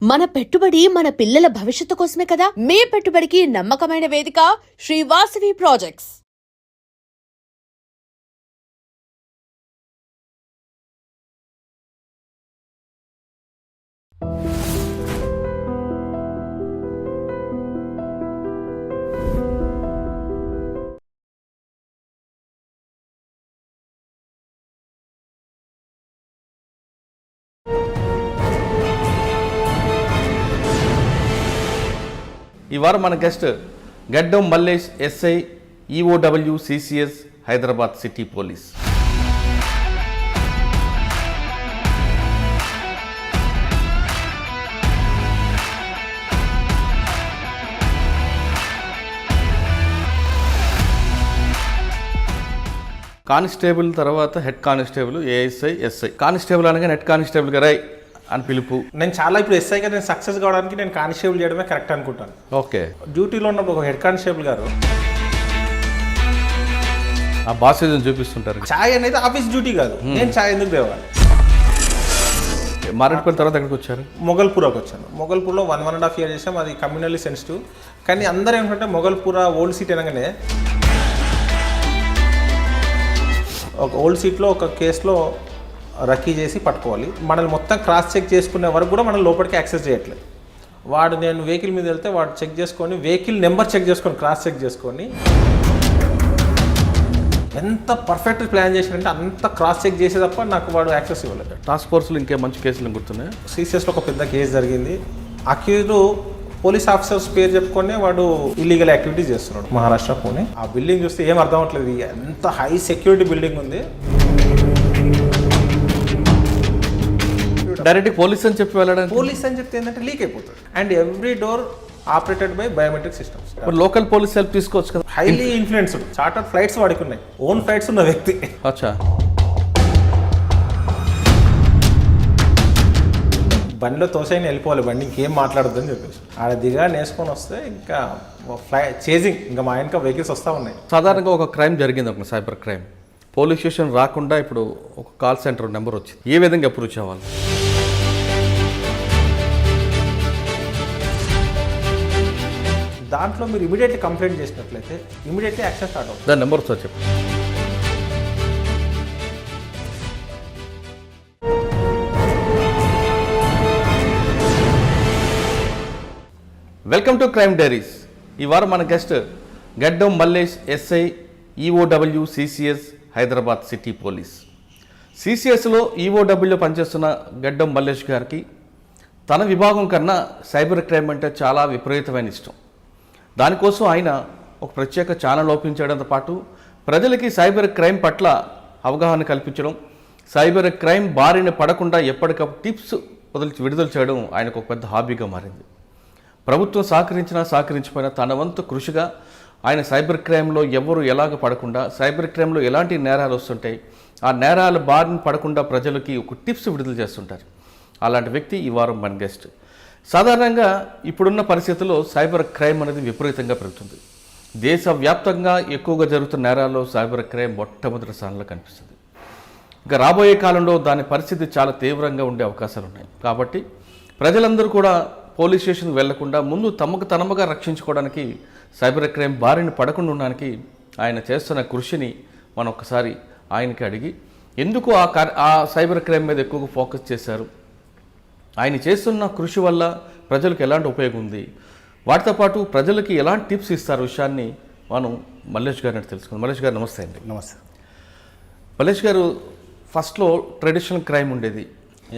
మన పెట్టుబడి మన పిల్లల భవిష్యత్తు కోసమే కదా. మీ పెట్టుబడికి నమ్మకమైన వేదిక శ్రీ వాసవి ప్రాజెక్ట్స్. ఈ వారం మన guest Gaddam Mallesh, SI, EOW CCS, Hyderabad city police. Constable తర్వాత head constable, ASI, SI. Constable అనగా హెడ్ కానిస్టేబుల్ గారై అని పిలుపు. నేను చాలా ఇప్పుడు ఎస్ఐగా నేను సక్సెస్ కావడానికి నేను కానిస్టేబుల్ చేయడమే కరెక్ట్ అనుకుంటాను. ఓకే. డ్యూటీలో ఉన్నప్పుడు ఒక హెడ్ కానిస్టేబుల్ గారు ఆ బాసేజం చూపిస్తుంటారు. ఛాయ్ అనేది ఆఫీస్ డ్యూటీ కాదు, నేను ఛాయ్ ఎందుకు తేవాలి. మారేడుపల్లి తర్వాత ఎక్కడికి వచ్చారు? మొగల్పూర్కి వచ్చాను. మొగల్పూర్లో 1.5 years చేసాం. అది కమ్యూనల్లీ సెన్సిటివ్. కానీ అందరూ ఏంటంటే మొగల్పూర్ ఓల్డ్ సీట్ అనగానే ఒక ఓల్డ్ సీట్లో ఒక కేసులో రక్కీ చేసి పట్టుకోవాలి. మనల్ని మొత్తం క్రాస్ చెక్ చేసుకునే వరకు కూడా మనం లోపలికి యాక్సెస్ చేయట్లేదు. వాడు నేను వెహికల్ మీద వెళ్తే వాడు చెక్ చేసుకొని వెహికల్ నెంబర్ చెక్ చేసుకొని క్రాస్ చెక్ చేసుకొని ఎంత పర్ఫెక్ట్ ప్లాన్ చేశారంటే అంత క్రాస్ చెక్ చేసే తప్ప నాకు వాడు యాక్సెస్ ఇవ్వలేదు. టాస్క్ ఫోర్స్లో ఇంకే మంచి కేసులు గుర్తున్నాయి. సిసిఎస్లో ఒక పెద్ద కేసు జరిగింది. అక్యూజ్డ్ పోలీస్ ఆఫీసర్స్ పేరు చెప్పుకొని వాడు ఇల్లీగల్ యాక్టివిటీస్ చేస్తున్నాడు. మహారాష్ట్ర పూణే. ఆ బిల్డింగ్ చూస్తే ఏం అర్థం అవ్వట్లేదు. ఎంత హై సెక్యూరిటీ బిల్డింగ్ ఉంది. డైరెక్ట్ పోలీస్ అని చెప్పి వెళ్ళడానికి పోలీస్ అని చెప్తే ఏంటంటే లీక్ అయిపోతుంది. And every door operated by biometric systems. Local police help తీసుకోవచ్చు కదా. హైలీ ఇన్ఫ్లుయెన్స్డ్ చార్టర్డ్ ఫ్లైట్స్ వాడికి ఉన్నాయి. ఓన్ ఫ్లైట్స్ ఉన్న వ్యక్తి. అచ్చా. బండిలో తోసైన వెళ్ళిపోవాలి, బండి ఇంకేం మాట్లాడద్దు అని చెప్పేసి ఆడ దిగా నేసుకొని వస్తే ఇంకా చేజింగ్ ఇంకా మా వెనక వెహికల్స్ వస్తూ ఉన్నాయి. సాధారణంగా ఒక క్రైమ్ జరిగింది, ఒక సైబర్ క్రైమ్. పోలీస్ స్టేషన్ రాకుండా ఇప్పుడు ఒక కాల్ సెంటర్ నెంబర్ వచ్చింది. ఏ విధంగా అప్రోచ్ అవ్వాలి? దాంట్లో మీరు ఇమీడియట్లీ కంప్లైంట్ చేసినట్లయితే ఇమీడియట్లీ యాక్షన్ స్టార్ట్ అవుతుంది. దాని నెంబర్ సార్ చెప్పండి. Welcome to crime diaries. ఈ వారం మన guest Gaddam Mallesh, SI, EOW CCS, Hyderabad city police. సిసిఎస్లో ఈఓడబ్ల్యూలో పనిచేస్తున్న గడ్డం మల్లేష్ గారికి తన విభాగం కన్నా సైబర్ క్రైమ్ అంటే చాలా విపరీతమైన ఇష్టం. దానికోసం ఆయన ఒక ప్రత్యేక ఛానల్ ఓపెన్ చేయడంతో పాటు ప్రజలకి సైబర్ క్రైమ్ పట్ల అవగాహన కల్పించడం, సైబర్ క్రైమ్ బారిన పడకుండా ఎప్పటికప్పుడు టిప్స్ విడుదల చేయడం ఆయనకు ఒక పెద్ద హాబీగా మారింది. ప్రభుత్వం సహకరించినా సహకరించిపోయినా తన వంతు కృషిగా ఆయన సైబర్ క్రైమ్లో ఎవరు ఎలాగ పడకుండా, సైబర్ క్రైమ్లో ఎలాంటి నేరాలు వస్తుంటాయి, ఆ నేరాల బారిన పడకుండా ప్రజలకి ఒక టిప్స్ విడుదల చేస్తుంటారు. అలాంటి వ్యక్తి ఈ వారం మన గెస్ట్. సాధారణంగా ఇప్పుడున్న పరిస్థితుల్లో సైబర్ క్రైమ్ అనేది విపరీతంగా పెరుగుతుంది. దేశవ్యాప్తంగా ఎక్కువగా జరుగుతున్న నేరాల్లో సైబర్ క్రైమ్ మొట్టమొదటి స్థానంలో కనిపిస్తుంది. ఇంకా రాబోయే కాలంలో దాని పరిస్థితి చాలా తీవ్రంగా ఉండే అవకాశాలు ఉన్నాయి. కాబట్టి ప్రజలందరూ కూడా పోలీస్ స్టేషన్కి వెళ్లకుండా ముందు తమకు తనముగా రక్షించుకోవడానికి, సైబర్ క్రైమ్ బారిన పడకుండా ఉండడానికి ఆయన చేస్తున్న కృషిని మనం ఒకసారి ఆయనకి అడిగి ఎందుకు ఆ సైబర్ క్రైమ్ మీద ఎక్కువగా ఫోకస్ చేశారు, ఆయన చేస్తున్న కృషి వల్ల ప్రజలకు ఎలాంటి ఉపయోగం ఉంది, వాటితో పాటు ప్రజలకి ఎలాంటి టిప్స్ ఇస్తారు విషయాన్ని మనం మల్లేష్ గారిని తెలుసుకుందాం. మల్లేష్ గారు నమస్తే అండి. నమస్తే. మల్లేష్ గారు, ఫస్ట్లో ట్రెడిషనల్ క్రైమ్ ఉండేది,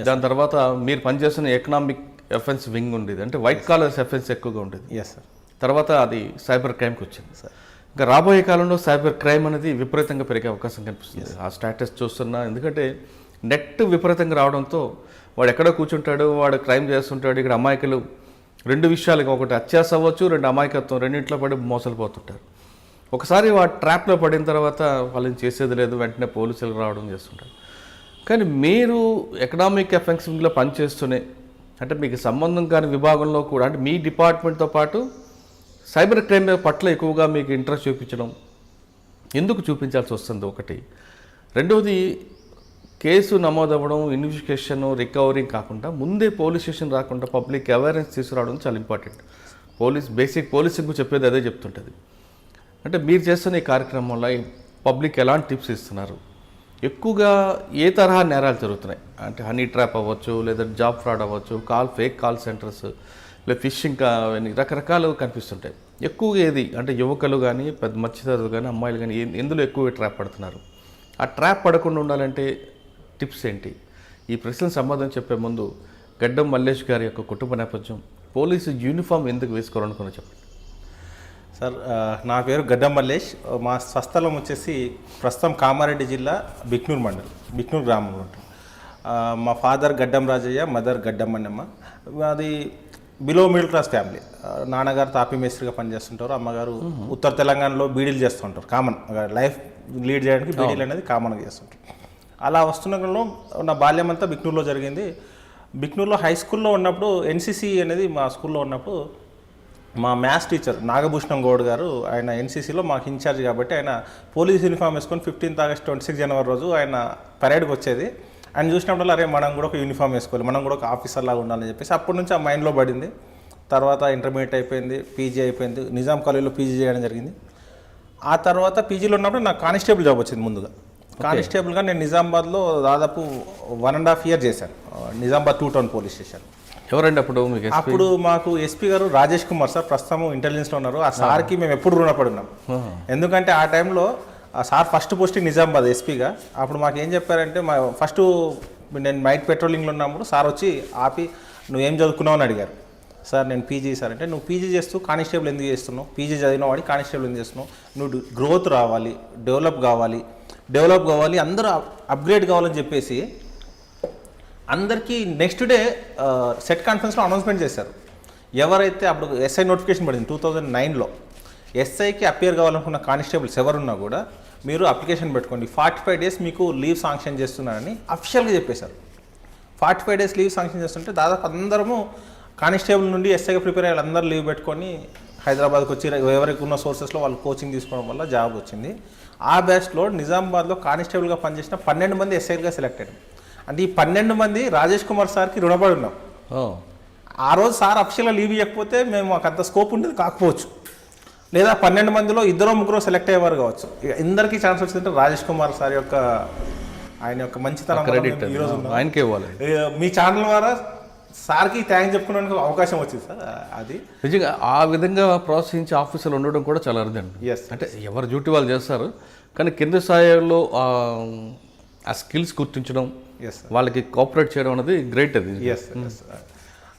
దాని తర్వాత మీరు పనిచేస్తున్న ఎకనామిక్ ఎఫెన్స్ వింగ్ ఉండేది, అంటే వైట్ కాలర్స్ ఎఫెన్స్ ఎక్కువగా ఉండేది. Yes sir. తర్వాత అది సైబర్ క్రైమ్కి వచ్చింది సార్. ఇంకా రాబోయే కాలంలో సైబర్ క్రైమ్ అనేది విపరీతంగా పెరిగే అవకాశం కనిపిస్తుంది. ఆ స్టాటస్ చూస్తున్నా, ఎందుకంటే నెట్ విపరీతంగా రావడంతో వాడు ఎక్కడో కూర్చుంటాడు, వాడు క్రైమ్ చేస్తుంటాడు. ఇక్కడ అమాయకులు రెండు విషయాలుగా, ఒకటి అత్యాస అవ్వచ్చు, రెండు అమాయకత్వం, రెండింటిలో పడి మోసపోతుంటారు. ఒకసారి వాడు ట్రాప్లో పడిన తర్వాత వాళ్ళని చేసేది లేదు, వెంటనే పోలీసులు రావడం చేస్తుంటారు. కానీ మీరు ఎకనామిక్ ఎఫెన్స్ వింగ్లో పనిచేస్తూనే, అంటే మీకు సంబంధం కాని విభాగంలో కూడా, అంటే మీ డిపార్ట్మెంట్తో పాటు సైబర్ క్రైమ్ పట్ల ఎక్కువగా మీకు ఇంట్రెస్ట్ చూపించడం ఎందుకు చూపించాల్సి వస్తుంది ఒకటి. రెండవది, కేసు నమోదవ్వడం, ఇన్వెస్టిగేషన్, రికవరీ కాకుండా ముందే పోలీస్ స్టేషన్ రాకుండా పబ్లిక్ అవేర్నెస్ తీసుకురావడం చాలా ఇంపార్టెంట్. బేసిక్ పోలీసింగ్ చెప్పేది అదే చెప్తుంటుంది. అంటే మీరు చేస్తున్న ఈ కార్యక్రమంలో పబ్లిక్ ఎలాంటి టిప్స్ ఇస్తున్నారు? ఎక్కువగా ఏ తరహా నేరాలు జరుగుతున్నాయి? అంటే హనీ ట్రాప్ అవ్వచ్చు, లేదా జాబ్ ఫ్రాడ్ అవ్వచ్చు, ఫేక్ కాల్ సెంటర్స్, లేదా ఫిషింగ్ అవన్నీ రకరకాలు కనిపిస్తుంటాయి. ఎక్కువగా ఏది అంటే యువకులు కానీ, పెద్ద మత్స్యకారులు కానీ, అమ్మాయిలు కానీ ఎందులో ఎక్కువ ట్రాప్ పడుతున్నారు? ఆ ట్రాప్ పడకుండా ఉండాలంటే టిప్స్ ఏంటి? ఈ ప్రశ్నలు సమాధానం చెప్పే ముందు గడ్డం మల్లేష్ గారి యొక్క కుటుంబ నేపథ్యం, పోలీసు యూనిఫామ్ ఎందుకు వేసుకోవాలనుకున్నా చెప్పండి. సార్, నా పేరు గడ్డం మల్లేష్. మా స్వస్థలం వచ్చేసి ప్రస్తుతం కామారెడ్డి జిల్లా బిక్నూర్ మండలం, బిక్నూర్ గ్రామంలో ఉంటుంది. మా ఫాదర్ గడ్డం రాజయ్య, మదర్ గడ్డం మన్నమ్మ. అది బిలో మిడిల్ క్లాస్ ఫ్యామిలీ. నాన్నగారు తాపీ మేస్త్రిగా పనిచేస్తుంటారు, అమ్మగారు ఉత్తర తెలంగాణలో బీడీలు చేస్తుంటారు. కామన్ లైఫ్ లీడ్ చేయడానికి బీడీలు అనేది కామన్గా చేస్తుంటారు. అలా వస్తున్నలో నా బాల్యం అంతా బిక్నూర్లో జరిగింది. బిక్నూర్లో హై స్కూల్లో ఉన్నప్పుడు ఎన్సీసీ అనేది మా స్కూల్లో ఉన్నప్పుడు మా మ్యాథ్స్ టీచర్ నాగభూషణం గౌడ్ గారు, ఆయన ఎన్సీసీలో మాకు ఇన్ఛార్జ్ కాబట్టి ఆయన పోలీస్ యూనిఫామ్ వేసుకొని 15th ఆగస్ట్ 26 జనవరి రోజు ఆయన పరేడ్కి వచ్చేది. ఆయన చూసినప్పుడు అరే మనం కూడా ఒక యూనిఫామ్ వేసుకోవాలి, మనం కూడా ఒక ఆఫీసర్ లాగా ఉండాలని చెప్పేసి అప్పటి నుంచి ఆ మైండ్లో పడింది. తర్వాత ఇంటర్మీడియట్ అయిపోయింది, పీజీ అయిపోయింది, నిజాం కాలేజీలో పీజీ చేయడం జరిగింది. ఆ తర్వాత పీజీలో ఉన్నప్పుడు నాకు కానిస్టేబుల్ జాబ్ వచ్చింది. ముందుగా కానిస్టేబుల్గా నేను నిజామాబాద్లో దాదాపు 1.5 years చేశాను, నిజామాబాద్ 2 Town పోలీస్ స్టేషన్. ఎవరండి అప్పుడు మీకు? అప్పుడు మాకు ఎస్పీ గారు రాజేష్ కుమార్ సార్, ప్రస్తుతం ఇంటెలిజెన్స్లో ఉన్నారు. ఆ సార్కి మేము ఎప్పుడు రుణపడి ఉన్నాం. ఎందుకంటే ఆ టైంలో ఆ సార్ ఫస్ట్ పోస్టింగ్ నిజామాబాద్ ఎస్పీగా. అప్పుడు మాకు ఏం చెప్పారంటే, మా ఫస్ట్ నేను నైట్ పెట్రోలింగ్లో ఉన్నప్పుడు సార్ వచ్చి ఆపి నువ్వేం చదువుకున్నావు అని అడిగారు. సార్ నేను పీజీ సార్ అంటే, నువ్వు పీజీ చేస్తూ కానిస్టేబుల్ ఎందుకు చేస్తున్నావు? పీజీ చదివిన వాడి కానిస్టేబుల్ ఎందుకు చేస్తున్నావు? నువ్వు గ్రోత్ రావాలి, డెవలప్ కావాలి, అందరూ అప్గ్రేడ్ కావాలని చెప్పేసి అందరికీ నెక్స్ట్ డే సెట్ కాన్ఫరెన్స్లో అనౌన్స్మెంట్ చేశారు. ఎవరైతే అప్పుడు ఎస్ఐ నోటిఫికేషన్ పడింది 2009లో, ఎస్ఐకి అపియర్ కావాలనుకున్న కానిస్టేబుల్స్ ఎవరున్నా కూడా మీరు అప్లికేషన్ పెట్టుకోండి, 45 days మీకు లీవ్ శాంక్షన్ చేస్తున్నారని అఫిషియల్గా చెప్పేశారు. 45 days లీవ్ శాంక్షన్ చేస్తుంటే దాదాపు అందరము కానిస్టేబుల్ నుండి ఎస్ఐగా ప్రిపేర్ అయ్యే అందరూ లీవ్ పెట్టుకొని హైదరాబాద్కి వచ్చి ఎవరికి ఉన్న సోర్సెస్లో వాళ్ళు కోచింగ్ తీసుకోవడం వల్ల జాబ్ వచ్చింది. ఆ బ్యాచ్లో నిజామాబాద్లో కానిస్టేబుల్గా పనిచేసిన 12 మంది ఎస్ఐలుగా సెలెక్ట్ అయ్యారు. అంటే ఈ 12 మంది రాజేష్ కుమార్ సార్కి రుణపడి ఉన్నాం. ఆ రోజు సార్ అఫిషియల్గా లీవ్ ఇవ్వకపోతే మేము మాకు అంత స్కోప్ ఉండేది కాకపోవచ్చు, లేదా 12 మందిలో 2-3 సెలెక్ట్ అయ్యేవారు కావచ్చు. అందరికీ ఛాన్స్ వచ్చిందంటే రాజేష్ కుమార్ సార్ యొక్క ఆయన యొక్క మంచితనం ఈరోజు ఆయనకే ఇవ్వాలి. మీ ఛానల్ ద్వారా సార్కి థ్యాంక్స్ చెప్పుకోవడానికి అవకాశం వచ్చింది సార్. అది నిజంగా ఆ విధంగా ప్రోత్సహించే ఆఫీసర్లు ఉండడం కూడా చాలా అరుదండి. అంటే ఎవరు డ్యూటీ వాళ్ళు చేస్తారు, కానీ కింద స్థాయిలో ఆ స్కిల్స్ గుర్తించడం, వాళ్ళకి కోఆపరేట్ చేయడం అనేది గ్రేట్. అది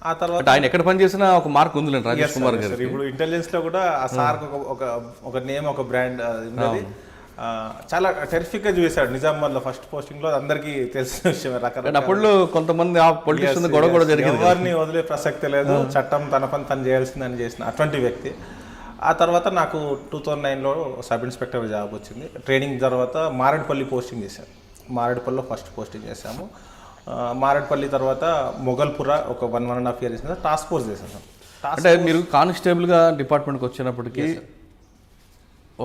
ఆ తర్వాత ఆయన ఎక్కడ పనిచేసినా ఒక మార్క్ ఉంది రాజేష్ కుమార్ గారు. ఇప్పుడు ఇంటెలిజెన్స్లో కూడా ఆ సార్కి ఒక నేమ్, ఒక బ్రాండ్ ఉన్నది. చాలా టెరిఫిక్గా చూసాడు నిజామాబాద్లో ఫస్ట్ పోస్టింగ్లో. అందరికీ తెలిసిన విషయం. అప్పుడు కొంతమంది పొలిటిషియన్స్ గొడవ కూడా జరిగింది. ఎవరిని వదిలే ప్రసక్తి లేదు, చట్టం తన పని తను చేయాల్సిందని చేసిన అటువంటి వ్యక్తి. ఆ తర్వాత నాకు 2009లో సబ్ ఇన్స్పెక్టర్ జాబ్ వచ్చింది. ట్రైనింగ్ తర్వాత మారేడుపల్లి పోస్టింగ్ చేశాను. మారేడుపల్లిలో ఫస్ట్ పోస్టింగ్ చేశాము. మారేడుపల్లి తర్వాత మొగల్పుర ఒక 1.5 years చేసిన టాస్క్ ఫోర్స్ చేశాను. అంటే మీరు కానిస్టేబుల్గా డిపార్ట్మెంట్కి వచ్చినప్పటికీ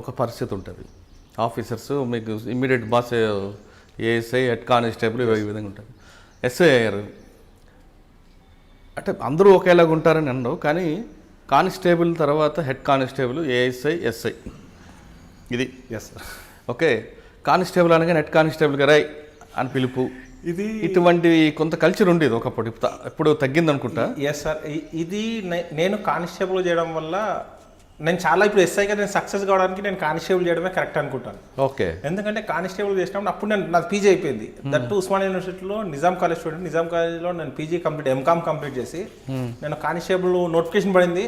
ఒక పరిస్థితి ఉంటుంది. ఆఫీసర్స్ మీకు immediate boss ASI, head constable ఈ విధంగా ఉంటుంది. ఎస్ఐ అయ్యారు అంటే అందరూ ఒకేలాగా ఉంటారని అనరు, కానీ కానిస్టేబుల్ తర్వాత హెడ్ కానిస్టేబుల్, ఏఎస్ఐ, ఎస్ఐ, ఇది ఓకే. కానిస్టేబుల్ అనగానే హెడ్ కానిస్టేబుల్ గారు అని పిలుపు, ఇది ఇటువంటి కొంత కల్చర్ ఉండేది ఒకప్పుడు. ఇప్పుడు తగ్గింది అనుకుంటా. ఎస్ సార్, ఇది నేను కానిస్టేబుల్ చేయడం వల్ల నేను చాలా ఇప్పుడు ఎస్ఐగా నేను సక్సెస్ కావడానికి నేను కానిస్టేబుల్ చేయడమే కరెక్ట్ అనుకుంటాను. ఓకే. ఎందుకంటే కానిస్టేబుల్ చేసినప్పుడు అప్పుడు నాకు పీజీ అయిపోయింది. దట్టు ఉస్మానియా యూనివర్సిటీలో నిజాం కాలేజ్ స్టూడెంట్. నిజాం కాలేజ్లో నేను పీజీ కంప్లీట్, ఎంకామ్ కంప్లీట్ చేసి నేను కానిస్టేబుల్ నోటిఫికేషన్ పడింది.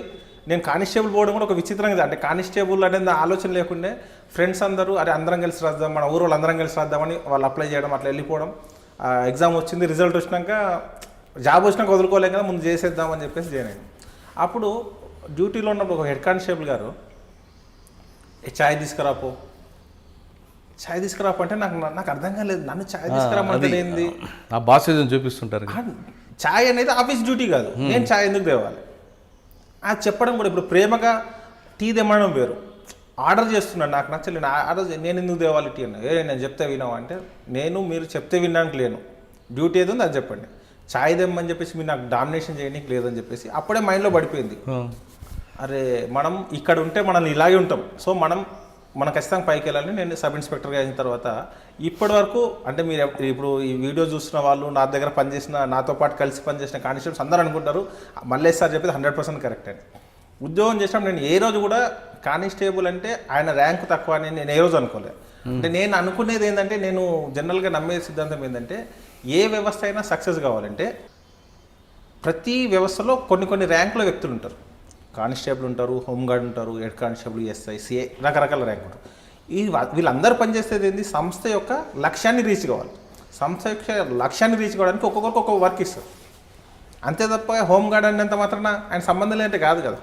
నేను కానిస్టేబుల్ పోవడం కూడా ఒక విచిత్రంగా, అంటే కానిస్టేబుల్ అనేది ఆలోచన లేకుండే ఫ్రెండ్స్ అందరూ అరే అందరం కలిసి రాద్దాం, మన ఊరు వాళ్ళు అందరం కలిసి రాద్దామని వాళ్ళు అప్లై చేయడం, అట్లా వెళ్ళిపోవడం. ఎగ్జామ్ వచ్చింది, రిజల్ట్ వచ్చినాక జాబ్ వచ్చినాక వదులుకోలేం కదా, ముందు చేసేద్దామని చెప్పేసి జాయిన్ అయ్యాను. అప్పుడు డ్యూటీలో ఉన్నప్పుడు ఒక హెడ్ కానిస్టేబుల్ గారు ఛాయ్ తీసుకురాపో అంటే నాకు అర్థం కాలేదు. నన్ను ఛాయ్ తీసుకురామంటే ఏంది, ఆ బాస్ చూపిస్తుంటారు. ఛాయ్ అనేది ఆఫీస్ డ్యూటీ కాదు, నేను ఛాయ్ ఎందుకు తేవాలి అది చెప్పడం కూడా. ఇప్పుడు ప్రేమగా టీ తెమ్మడం వేరు, ఆర్డర్ చేస్తున్నాడు, నాకు నచ్చలేదు, నేను ఎందుకు తేవాలి టీ అన్న. నేను చెప్తే వినావా అంటే, మీరు చెప్తే వినడానికి లేను, డ్యూటీ ఏదో ఉంది అది చెప్పండి, ఛాయ్ తెమ్మని చెప్పేసి మీరు నాకు డామినేషన్ చేయడానికి లేదని చెప్పేసి అప్పుడే మైండ్లో పడిపోయింది. అరే మనం ఇక్కడ ఉంటే మనల్ని ఇలాగే ఉంటాం, సో మనం ఖచ్చితంగా పైకి వెళ్ళాలని నేను సబ్ ఇన్స్పెక్టర్గా అయిన తర్వాత ఇప్పటి వరకు అంటే మీరు ఇప్పుడు ఈ వీడియో చూస్తున్న వాళ్ళు, నా దగ్గర పనిచేసిన, నాతో పాటు కలిసి పనిచేసిన కానిస్టేబుల్స్ అందరూ అనుకుంటారు మళ్ళీ సార్ చెప్పేది 100% కరెక్ట్ అని. ఉద్యోగం చేసినప్పుడు నేను ఏ రోజు కూడా కానిస్టేబుల్ అంటే ఆయన ర్యాంక్ తక్కువ అని నేను ఏ రోజు అనుకోలేదు. అంటే నేను అనుకునేది ఏంటంటే, నేను జనరల్గా నమ్మే సిద్ధాంతం ఏంటంటే, ఏ వ్యవస్థ అయినా సక్సెస్ కావాలంటే ప్రతి వ్యవస్థలో కొన్ని ర్యాంకుల వ్యక్తులు ఉంటారు. కానిస్టేబుల్ ఉంటారు, హోంగార్డ్ ఉంటారు, హెడ్ కానిస్టేబుల్, ఎస్ఐ, సిఐ, రకరకాల ర్యాంక్ ఉంటారు. వీళ్ళందరూ పనిచేసేది ఏంది, సంస్థ యొక్క లక్ష్యాన్ని రీచ్ కావాలి. సంస్థ యొక్క లక్ష్యాన్ని రీచ్ కావడానికి ఒక్కొక్కరికి ఒక్కొక్క వర్క్ ఇస్తారు. అంతే తప్ప హోంగార్డ్ అనేంత మాత్రాన ఆయన సంబంధం లేదంటే కాదు కదా.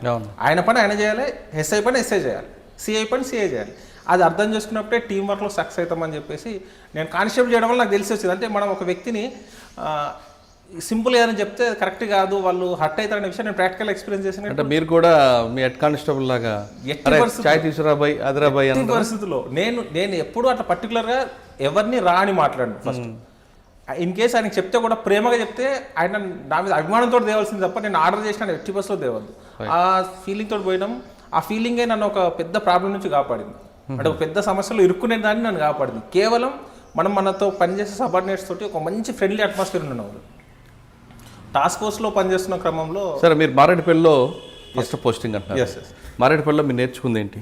ఆయన పని ఆయన చేయాలి, ఎస్ఐ పని ఎస్ఐ చేయాలి, సిఐ పని సిఐ చేయాలి. అది అర్థం చేసుకున్నప్పుడే టీం వర్క్లో సక్సెస్ అవుతామని చెప్పేసి నేను కానిస్టేబుల్ చేయడం వల్ల నాకు తెలిసి వచ్చింది. అంటే మనం ఒక వ్యక్తిని సింపుల్గా అని చెప్తే కరెక్ట్ కాదు, వాళ్ళు హర్ట్ అవుతారనే విషయం నేను ప్రాక్టికల్ ఎక్స్పీరియన్స్ చేసిన. అంటే మీరు కూడా మీ హెడ్ కానిస్టేబుల్ లాగా చాయ్ తీసుకురాబాయ్ అదిరాబాయ్ అనే పరిస్థితుల్లో నేను ఎప్పుడు అట్లా పర్టికులర్గా ఎవరిని రాని మాట్లాడను. ఫస్ట్ ఇన్ కేసు ఆయనకి చెప్తే కూడా ప్రేమగా చెప్తే ఆయన నా మీద అభిమానంతో తేవాల్సింది తప్ప నేను ఆర్డర్ చేసిన ఎట్టి బస్సులో తేవద్దు. ఆ ఫీలింగ్ తోటి పోయినాం. ఆ ఫీలింగే నన్ను ఒక పెద్ద ప్రాబ్లం నుంచి కాపాడింది. అంటే ఒక పెద్ద సమస్యలో ఇరుక్కునే దాన్ని నన్ను కాపాడింది. కేవలం మనతో పనిచేసే సబార్డినేట్స్ తోటి ఒక మంచి ఫ్రెండ్లీ అట్మాస్ఫియర్ ఉన్నవాళ్ళు. టాస్క్ ఫోర్స్లో పనిచేస్తున్న క్రమంలో సరే మీరు మారేడుపల్లిలో ఫస్ట్ పోస్టింగ్ అంటున్నారు. మారేడుపల్లిలో మీరు నేర్చుకుంది ఏంటి?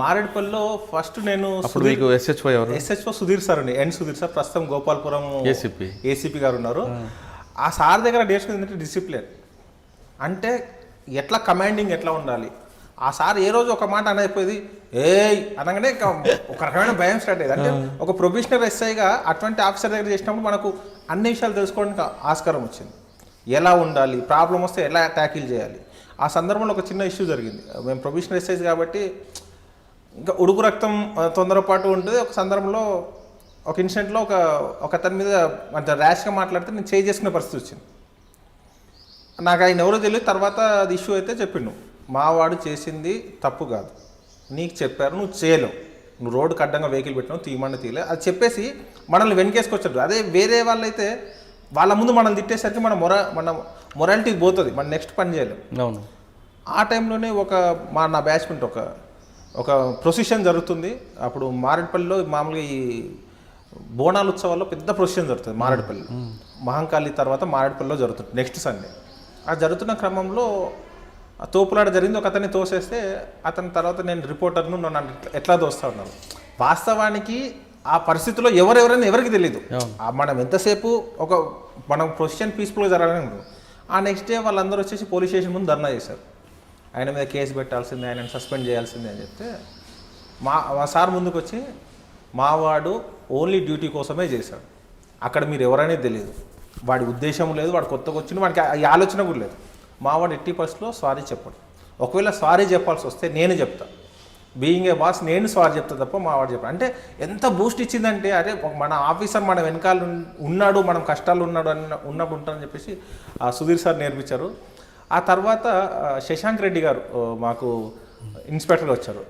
మారేడుపల్లిలో ఫస్ట్ నేను మీకు ఎస్హెచ్ఓ సుధీర్ సార్ అండి, సుధీర్ సార్, ప్రస్తుతం గోపాల్పురం ఏసీపీ గారు ఉన్నారు. ఆ సార్ దగ్గర నేర్చుకుంది ఏంటంటే డిసిప్లిన్, అంటే ఎట్లా కమాండింగ్ ఎట్లా ఉండాలి. ఆ సార్ ఏ రోజు ఒక మాట అనైపోయింది అనగానే ఒక రకమైన భయం స్టార్ట్ అయ్యేది. అంటే ఒక ప్రొఫెషనల్ ఎస్ఐగా అటువంటి ఆఫీసర్ దగ్గర చేసినప్పుడు మనకు అన్ని విషయాలు తెలుసుకోవడానికి ఆస్కారం వచ్చింది. ఎలా ఉండాలి, ప్రాబ్లం వస్తే ఎలా ట్యాకిల్ చేయాలి. ఆ సందర్భంలో ఒక చిన్న ఇష్యూ జరిగింది. మేము ప్రొఫెషనల్ ఎస్ఐస్ కాబట్టి ఇంకా ఉడుకు రక్తం తొందరపాటు ఉంటుంది. ఒక సందర్భంలో ఒక ఇన్సిడెంట్లో ఒక అతని మీద అంటే ర్యాష్గా మాట్లాడితే నేను చేంజ్ చేసుకునే పరిస్థితి వచ్చింది. నాకు ఆయన ఎవరో తెలియదు. తర్వాత అది ఇష్యూ అయితే చెప్పిండు, మావాడు చేసింది తప్పు కాదు, నీకు చెప్పారు నువ్వు చేయలేవు, నువ్వు రోడ్డుకి అడ్డంగా వెహికల్ పెట్టినావు, తీయమని తీయలే అది చెప్పేసి మనల్ని వెనకేసుకొచ్చారు. అదే వేరే వాళ్ళైతే వాళ్ళ ముందు మనల్ని తిట్టేసరికి మన మొరాలిటీ పోతుంది, మనం నెక్స్ట్ పని చేయలేము. అవును. ఆ టైంలోనే నా బ్యాచ్మెంట్ ఒక ప్రొసిషన్ జరుగుతుంది. అప్పుడు మారేడుపల్లిలో మామూలుగా ఈ బోనాల ఉత్సవాల్లో పెద్ద ప్రొసిషన్ జరుగుతుంది మారేడుపల్లి. మహంకాళి తర్వాత మారేడుపల్లిలో జరుగుతుంది నెక్స్ట్ సండే. ఆ జరుగుతున్న క్రమంలో తోపులాట జరిగింది. ఒక అతన్ని తోసేస్తే అతని తర్వాత నేను రిపోర్టర్ను నన్ను ఎట్లా తోస్తా ఉన్నాను. వాస్తవానికి ఆ పరిస్థితిలో ఎవరెవరైనా ఎవరికి తెలియదు. మనం ఎంతసేపు మనం ప్రొసిషన్ పీస్ఫుల్గా జరగాలని ఉంటుంది. ఆ నెక్స్ట్ డే వాళ్ళందరూ వచ్చేసి పోలీస్ స్టేషన్ ముందు ధర్నా చేశారు. ఆయన మీద కేసు పెట్టాల్సిందే, ఆయనను సస్పెండ్ చేయాల్సిందే అని చెప్తే మా సార్ ముందుకు వచ్చి, మావాడు ఓన్లీ డ్యూటీ కోసమే చేశాడు, అక్కడ మీరు ఎవరైనా తెలియదు, వాడి ఉద్దేశం లేదు, వాడు కొత్తగా వచ్చిన వాడికి ఈ ఆలోచన కూడా లేదు, మావాడు ఎట్టి పరిస్థితిలో సారీ చెప్పడు, ఒకవేళ సారీ చెప్పాల్సి వస్తే నేను చెప్తా, బీయింగ్ ఏ బాస్ నేను సారీ చెప్తా తప్ప మావాడు చెప్పాడు. అంటే ఎంత బూస్ట్ ఇచ్చిందంటే, అరే మన ఆఫీసర్ మన వెనకాల ఉన్నాడు, మనం కష్టాలు ఉన్నప్పుడు ఉంటారని చెప్పేసి ఆ సుధీర్ సార్ నేర్పించారు. ఆ తర్వాత శశాంక్ రెడ్డి గారు మాకు ఇన్స్పెక్టర్గా వచ్చారు.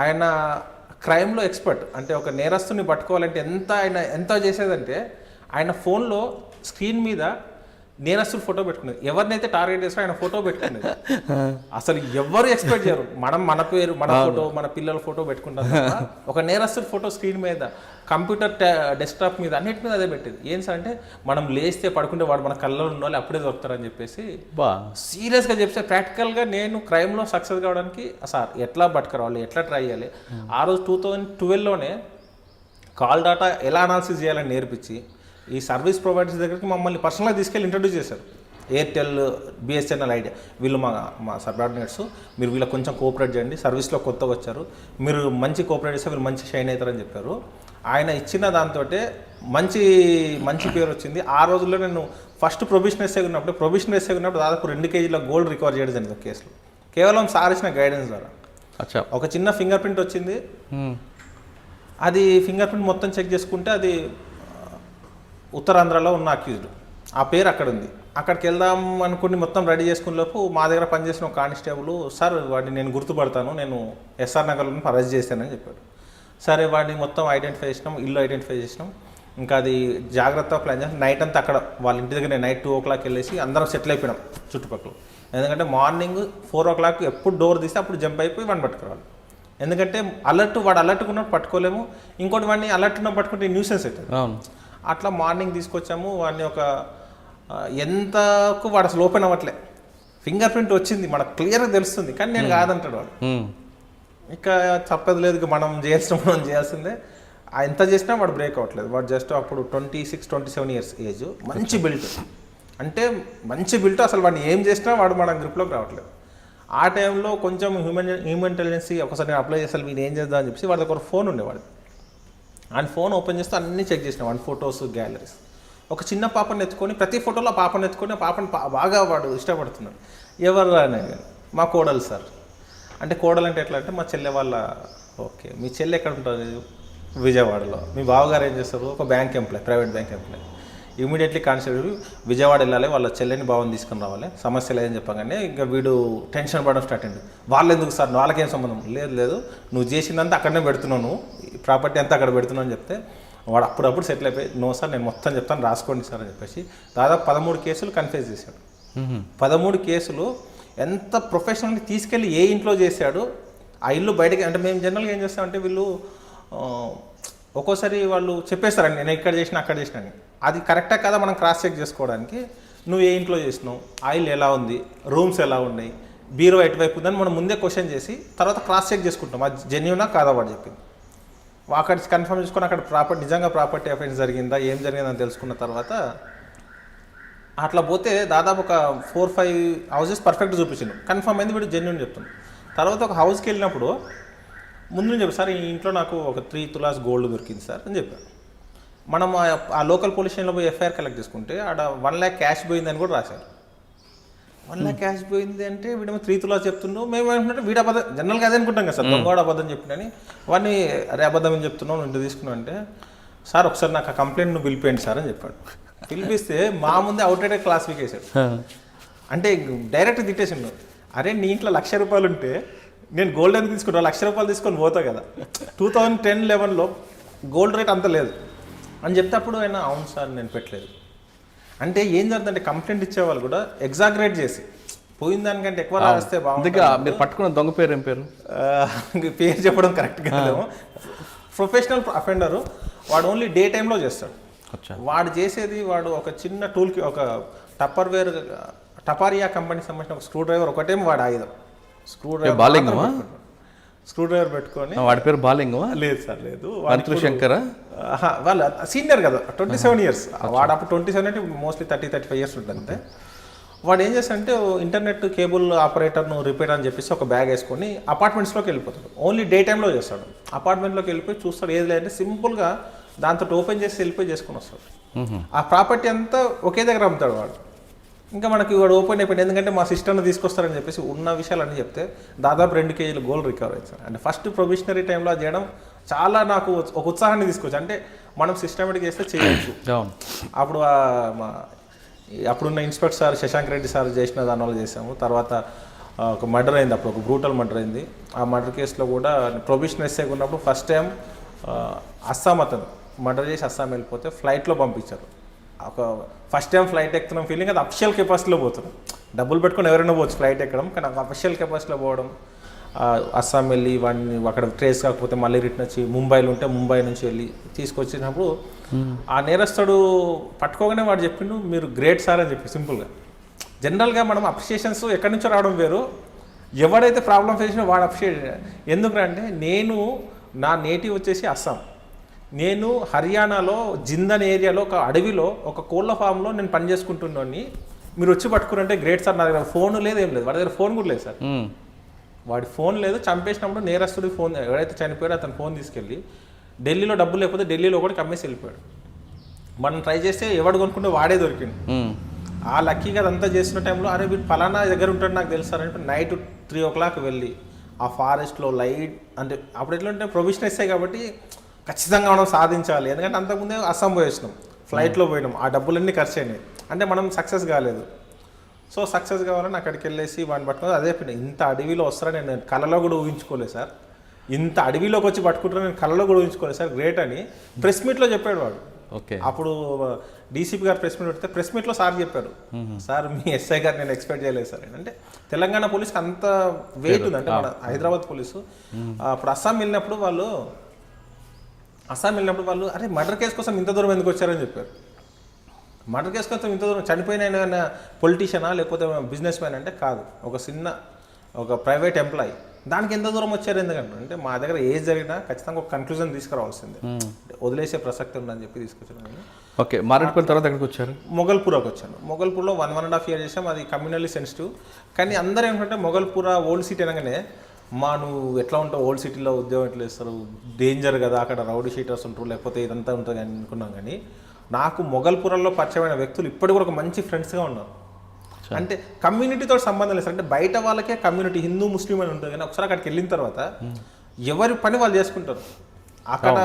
ఆయన క్రైమ్లో ఎక్స్పర్ట్. అంటే ఒక నేరస్తుని పట్టుకోవాలంటే ఎంత చేసేదంటే, ఆయన ఫోన్లో స్క్రీన్ మీద నేరస్తులు ఫోటో పెట్టుకునేది, ఎవరినైతే టార్గెట్ చేస్తారో ఆయన ఫోటో పెట్టుకునేది. అసలు ఎవరు ఎక్స్పెక్ట్ చేయరు, మన పేరు, మన ఫోటో, మన పిల్లల ఫోటో పెట్టుకుంటాం. ఒక నేరస్తుడి ఫోటో స్క్రీన్ మీద, కంప్యూటర్ డెస్క్టాప్ మీద, అన్నిటి మీద అదే పెట్టేది. ఏం సార్ అంటే, మనం లేస్తే పడుకుంటే వాడు మన కళ్ళలో ఉన్న వాళ్ళు అప్పుడే దొరుకుతారని చెప్పేసి సీరియస్గా చెప్తే, ప్రాక్టికల్గా నేను క్రైమ్లో సక్సెస్ కావడానికి సార్ ఎట్లా పట్టుకురావాలి, ఎట్లా ట్రై చేయాలి. ఆ రోజు 2012లోనే కాల్ డేటా ఎలా అనాలిసిస్ చేయాలని నేర్పించి, ఈ సర్వీస్ ప్రొవైడర్స్ దగ్గరికి మమ్మల్ని పర్సనల్గా తీసుకెళ్ళి ఇంట్రడ్యూస్ చేశారు. ఎయిర్టెల్, బిఎస్ఎన్ఎల్, ఐడియా, వీళ్ళు మా సబార్డినేట్స్, మీరు వీళ్ళకి కొంచెం కోఆపరేట్ చేయండి, సర్వీస్లో కొత్తగా వచ్చారు, మీరు మంచి కోఆపరేట్ చేస్తే వీళ్ళు మంచి షైన్ అవుతారని చెప్పారు. ఆయన ఇచ్చిన దాంతో మంచి పేరు వచ్చింది. ఆ రోజుల్లో నేను ఫస్ట్ ప్రొబేషనరీ ఎస్ఐ ఉన్నప్పుడు దాదాపు 2 కేజీల గోల్డ్ రికవర్ చేయడం జరిగింది కేసులో, కేవలం సార్ ఇచ్చిన గైడెన్స్ ద్వారా. ఒక చిన్న ఫింగర్ ప్రింట్ వచ్చింది. అది ఫింగర్ ప్రింట్ మొత్తం చెక్ చేసుకుంటే అది ఉత్తరాంధ్రలో ఉన్న అక్యూజ్డ్, ఆ పేరు అక్కడ ఉంది. అక్కడికి వెళ్దాం అనుకుని మొత్తం రెడీ చేసుకునే లోపు మా దగ్గర పనిచేసిన ఒక కానిస్టేబుల్, సార్ వాడిని నేను గుర్తుపడతాను, నేను ఎస్ఆర్ నగర్లో అరెస్ట్ చేశానని చెప్పాడు. సరే వాడిని మొత్తం ఐడెంటిఫై చేసినాం, ఇల్లు ఐడెంటిఫై చేసినాం. ఇంకా అది జాగ్రత్తగా ప్లాన్ చేస్తాం. నైట్ అంతా అక్కడ వాళ్ళ ఇంటి దగ్గర నైట్ 2 o'clock వెళ్ళేసి అందరం సెటిల్ అయిపోయినాం చుట్టుపక్కల. ఎందుకంటే మార్నింగ్ 4 o'clock ఎప్పుడు డోర్ తీస్తే అప్పుడు జంప్ అయిపోయి వాడిని పట్టుకోవాలి. ఎందుకంటే వాడు అలర్ట్గా ఉన్నప్పుడు పట్టుకోలేము, ఇంకోటి వాడిని అలర్ట్ ఉన్నప్పుడు పట్టుకుంటే న్యూసెన్స్ అవుతుంది. అట్లా మార్నింగ్ తీసుకొచ్చాము వాడిని. ఒక ఎంతకు వాడు అసలు ఓపెన్ అవ్వట్లే. ఫింగర్ ప్రింట్ వచ్చింది, మనకు క్లియర్గా తెలుస్తుంది, కానీ నేను కాదంటాడు వాడు. ఇక తప్పదు లేదు, ఇక మనం చేయాల్సిందే. ఎంత చేసినా వాడు బ్రేక్ అవ్వట్లేదు. వాడు జస్ట్ అప్పుడు 26-27 years ఏజ్, మంచి బిల్ట్, అంటే మంచి బిల్ట్. అసలు వాడిని ఏం చేసినా వాడు మన గ్రిప్లోకి రావట్లేదు. ఆ టైంలో కొంచెం హ్యూమన్ ఇంటెలిజెన్సీ ఒకసారి నేను అప్లై చేస్తాను, వీడు ఏం చేద్దాం అని చెప్పి వాడి ఒక ఫోన్ ఉండేవాడు. ఆయన ఫోన్ ఓపెన్ చేస్తే అన్నీ చెక్ చేసిన వాడి ఫొటోస్, గ్యాలరీస్. ఒక చిన్న పాపను ఎత్తుకొని, ప్రతి ఫోటోలో ఆ పాపను ఎత్తుకొని ఆ పాపను బాగా వాడు ఇష్టపడుతున్నాడు. ఎవరు అనేది, మా కోడలు సార్. అంటే కోడలు అంటే ఎట్లా అంటే మా చెల్లె వాళ్ళ. ఓకే, మీ చెల్లె ఎక్కడ ఉంటుంది? విజయవాడలో. మీ బావగారు ఏం చేస్తారు? ఒక bank employee, private bank employee. Immediately constable Vijayawada వెళ్ళాలి, వాళ్ళ చెల్లెని బావని తీసుకుని రావాలి, సమస్య లేదని చెప్పగానే ఇంకా వీడు టెన్షన్ పడడం స్టార్ట్ అయింది. వాళ్ళు ఎందుకు సార్, వాళ్ళకేం సంబంధం లేదు, నువ్వు చేసిందంతా అక్కడనే పెడుతున్నావు, నువ్వు ప్రాపర్టీ అంతా అక్కడ పెడుతున్నావు అని చెప్తే వాడు అప్పుడప్పుడు సెటిల్ అయిపోయి, నో సార్ నేను మొత్తం చెప్తాను రాసుకోండి సార్ అని చెప్పేసి దాదాపు 13 కేసులు కన్ఫ్యూజ్ చేశాడు. 13 కేసులు ఎంత ప్రొఫెషనల్ని తీసుకెళ్ళి ఏ ఇంట్లో చేశాడు. ఆ ఇల్లు బయటకి, అంటే మేము జనరల్గా ఏం చేస్తామంటే వీళ్ళు ఒక్కోసారి వాళ్ళు చెప్పేస్తారండి నేను ఇక్కడ చేసినా అక్కడ చేసినా అని. అది కరెక్టా కదా మనం క్రాస్ చెక్ చేసుకోవడానికి నువ్వు ఏ ఇంట్లో చేసినావు, ఆయిల్ ఎలా ఉంది, రూమ్స్ ఎలా ఉన్నాయి, బీరో ఎటువైపు ఉందని మనం ముందే క్వశ్చన్ చేసి తర్వాత క్రాస్ చెక్ చేసుకుంటాం అది జెన్యూనా కాదా వాడు చెప్పింది. అక్కడ కన్ఫర్మ్ చేసుకొని అక్కడ నిజంగా ప్రాపర్టీ అఫెన్స్ జరిగిందా ఏం జరిగిందని తెలుసుకున్న తర్వాత అట్లా పోతే దాదాపు ఒక 4-5 houses పర్ఫెక్ట్ చూపించిండు, కన్ఫర్మ్ అయింది వీడు జెన్యూన్ చెప్తుంది. తర్వాత ఒక హౌస్కి వెళ్ళినప్పుడు ముందు చెప్పారు, సార్ ఈ ఇంట్లో నాకు ఒక 3 తులాస్ గోల్డ్ దొరికింది సార్ అని చెప్పారు. మనం ఆ లోకల్ పోలీస్ స్టేషన్లో పోయి ఎఫ్ఐఆర్ కలెక్ట్ చేసుకుంటే ఆడ 1 lakh క్యాష్ పోయిందని కూడా రాశారు. 1 lakh క్యాష్ పోయింది అంటే వీడేమో 3 తులాస్ చెప్తున్నావు, మేము ఏమంటే వీడు అబద్ధం, జనరల్గా అదే అనుకుంటాం కదా సార్, దొంగవాడు అబద్ధం చెప్పినని. వాడిని అరే అబద్ధం అని చెప్తున్నావు, నువ్వు ఇంటి తీసుకున్నావు అంటే, సార్ ఒకసారి నాకు ఆ కంప్లైంట్ నువ్వు పిలిపేయండి సార్ అని చెప్పాడు. పిలిపిస్తే మా ముందే అవుట్డేటెడ్ క్లాసిఫికేషన్, అంటే డైరెక్ట్ తిట్టేసిండు. అరే నీ ఇంట్లో 1,00,000 రూపాయలు ఉంటే నేను గోల్డ్ అని తీసుకుంటా, 1,00,000 రూపాయలు తీసుకొని పోతా కదా, 2010-11లో గోల్డ్ రేట్ అంత లేదు అని చెప్తే అప్పుడు ఆయన అవును సార్ నేను పెట్టలేదు. అంటే ఏం జరుగుతుందంటే కంప్లైంట్ ఇచ్చేవాళ్ళు కూడా ఎగ్జాగరేట్ చేసి పోయిన దానికంటే ఎక్కువ రాస్తే బాగుంది. మీరు పట్టుకున్న దొంగ పేరు ఏం పేరు? పేరు చెప్పడం కరెక్ట్ కాదేమో. ప్రొఫెషనల్ అఫెండరు, వాడు ఓన్లీ డే టైంలో చేస్తాడు. వాడు చేసేది వాడు ఒక చిన్న టూల్కి ఒక టపారియా కంపెనీకి సంబంధించిన ఒక స్క్రూ డ్రైవర్ ఒకటేమో వాడు ఆయుధం. స్క్రూ డ్రైవర్ పెట్టుకొని. వాడి పేరు బాలింగమా? లేదు సార్ లేదు, శంకర్ వాళ్ళ సీనియర్ కదా, 27 years. వాడు అప్పుడు 27 అంటే మోస్ట్లీ 30-35 years ఉంటుంది అంతే. వాడు ఏం చేస్తాడంటే ఇంటర్నెట్ కేబుల్ ఆపరేటర్ను రిపేర్ అని చెప్పేసి ఒక బ్యాగ్ వేసుకొని అపార్ట్మెంట్స్లోకి వెళ్ళిపోతాడు. ఓన్లీ డే టైంలో చేస్తాడు. అపార్ట్మెంట్లోకి వెళ్ళిపోయి చూస్తాడు ఏది లేదంటే సింపుల్గా దాంతో ఓపెన్ చేసి వెళ్ళిపోయి చేసుకొని వస్తాడు. ఆ ప్రాపర్టీ అంతా ఒకే దగ్గర అమ్ముతాడు వాడు. ఇంకా మనకి వాడు ఓపెన్ అయిపోయింది, ఎందుకంటే మా సిస్టర్ని తీసుకొస్తారని చెప్పేసి ఉన్న విషయాలన్నీ చెప్తే దాదాపు 2 kg గోల్డ్ రికవర్ అయింది సార్. అంటే ఫస్ట్ ప్రొబిషనరీ టైంలో అది చేయడం చాలా నాకు ఒక ఉత్సాహాన్ని తీసుకొచ్చు. అంటే మనం సిస్టమేటిక్ చేస్తే చేయొచ్చు. అప్పుడు అప్పుడున్న inspector sir Shashank Reddy sir చేసిన దానివల్ల చేసాము. తర్వాత ఒక మర్డర్ అయింది, అప్పుడు ఒక బ్రూటల్ మర్డర్ అయింది. ఆ మర్డర్ కేసులో కూడా ప్రొబిషనరీ ఎస్ఐ ఉన్నప్పుడు ఫస్ట్ టైం అస్సాం అతను మర్డర్ చేసి అస్సాం వెళ్ళిపోతే ఫ్లైట్లో పంపించారు. ఒక ఫస్ట్ టైం ఫ్లైట్ ఎక్కుతున్నాం ఫీలింగ్, అది అఫిషియల్ కెపాసిటీలో పోతున్నాం. డబ్బులు పెట్టుకొని ఎవరైనా పోవచ్చు ఫ్లైట్ ఎక్కడం, కానీ అఫిషియల్ కెపాసిటీలో పోవడం. అస్సాం వెళ్ళి వాడిని అక్కడ ట్రేస్ కాకపోతే మళ్ళీ రిటర్న్ వచ్చి ముంబైలో ఉంటే ముంబై నుంచి వెళ్ళి తీసుకొచ్చినప్పుడు ఆ నేరస్తుడు పట్టుకోగానే వాడు చెప్పిండు మీరు గ్రేట్ సార్ అని చెప్పి సింపుల్గా. జనరల్గా మనం అప్రిషియేషన్స్ ఎక్కడి నుంచో రావడం వేరు, ఎవడైతే ప్రాబ్లం ఫేస్ చేసినా వాడు అప్రిషియేట్. ఎందుకంటే నేను నా నేటివ్ వచ్చేసి అస్సాం, నేను హర్యానాలో జిందన్ ఏరియాలో ఒక అడవిలో ఒక కోళ్ళ ఫామ్లో నేను పని చేసుకుంటున్నాను, మీరు వచ్చి పట్టుకురంటే గ్రేట్ సార్. నా దగ్గర ఫోన్ లేదు ఏం లేదు, వాడి దగ్గర ఫోన్ కూడా లేదు సార్. వాడి ఫోన్ లేదు, చంపేసినప్పుడు నేరస్తుడి ఫోన్ ఎవరైతే చనిపోయాడో అతను ఫోన్ తీసుకెళ్ళి ఢిల్లీలో డబ్బులు లేకపోతే ఢిల్లీలో కూడా కమ్మేసి వెళ్ళిపోయాడు. మనం ట్రై చేస్తే ఎవడు కొనుక్కుంటే వాడే దొరికింది. ఆ లక్కీగా అదంతా చేసిన టైంలో అరే వీడు ఫలానా దగ్గర ఉంటాడు నాకు తెలుసారంటే నైట్ 3 o'clock వెళ్ళి ఆ ఫారెస్ట్లో లైట్, అంటే అప్పుడు ఎట్లా ఉంటే ప్రొవిషన్ ఇస్తాయి కాబట్టి ఖచ్చితంగా మనం సాధించాలి. ఎందుకంటే అంతకుముందే అస్సాం పోయేసినాం, ఫ్లైట్లో పోయినాం, ఆ డబ్బులన్నీ ఖర్చు అయినాయి. అంటే మనం సక్సెస్ కాలేదు. సో సక్సెస్ కావాలని అక్కడికి వెళ్ళేసి వాడిని పట్టుకుని అదే ఇంత అడవిలో వస్తారని నేను కళలో కూడా ఊహించుకోలేదు సార్. ఇంత అడవిలోకి వచ్చి పట్టుకుంటారని నేను కళలో కూడా ఊహించుకోలేదు సార్, గ్రేట్ అని ప్రెస్ మీట్లో చెప్పాడు వాడు. ఓకే. అప్పుడు డీసీపీ గారు ప్రెస్ మీట్ పెడితే ప్రెస్ మీట్లో సార్ చెప్పారు, సార్ మీ ఎస్ఐ గారు నేను ఎక్స్పెక్ట్ చేయలేదు సార్. అంటే తెలంగాణ పోలీస్కి అంత వెయిట్ ఉంది. అంటే మన హైదరాబాద్ పోలీసు అప్పుడు అస్సాం వెళ్ళినప్పుడు వాళ్ళు అరే మర్డర్ కేసు కోసం ఇంత దూరం ఎందుకు వచ్చారని చెప్పారు. మర్డర్ కేసు కోసం ఇంత దూరం చనిపోయిన పొలిటీషియనా లేకపోతే బిజినెస్ మ్యాన్ అంటే కాదు, ఒక ప్రైవేట్ ఎంప్లాయీ. దానికి ఎంత దూరం వచ్చారు ఎందుకంటే అంటే మా దగ్గర ఏది జరిగినా ఖచ్చితంగా ఒక కన్క్లూజన్ తీసుకురావాల్సిందే, వదిలేసే ప్రసక్తి ఉందని చెప్పి తీసుకొచ్చాను. ఓకే. మారేడుపల్లి తర్వాత ఎక్కడికి వచ్చారు? మొగల్పూర్కి వచ్చాను. మొగల్పూర్లో 1.5 years చేసాం. అది కమ్యూనల్లీ సెన్సిటివ్. కానీ అందరూ ఏంటంటే మొగల్పూర ఓల్డ్ సిటీ అనగానే నువ్వు ఎట్లా ఉంటావు ఓల్డ్ సిటీలో, ఉద్యోగం ఎట్లా ఇస్తారు, డేంజర్ కదా, అక్కడ రౌడీ షీటర్స్ ఉంటారు లేకపోతే ఇదంతా ఉంటుంది అని అనుకున్నాం. కానీ నాకు మొగల్పూరంలో పరిచయమైన వ్యక్తులు ఇప్పటికి కూడా ఒక మంచి ఫ్రెండ్స్గా ఉన్నారు. అంటే కమ్యూనిటీతో సంబంధం లేదు సార్. అంటే బయట వాళ్ళకే కమ్యూనిటీ హిందూ ముస్లిం అని ఉంటుంది, కానీ ఒకసారి అక్కడికి వెళ్ళిన తర్వాత ఎవరి పని వాళ్ళు చేసుకుంటారు. అక్కడ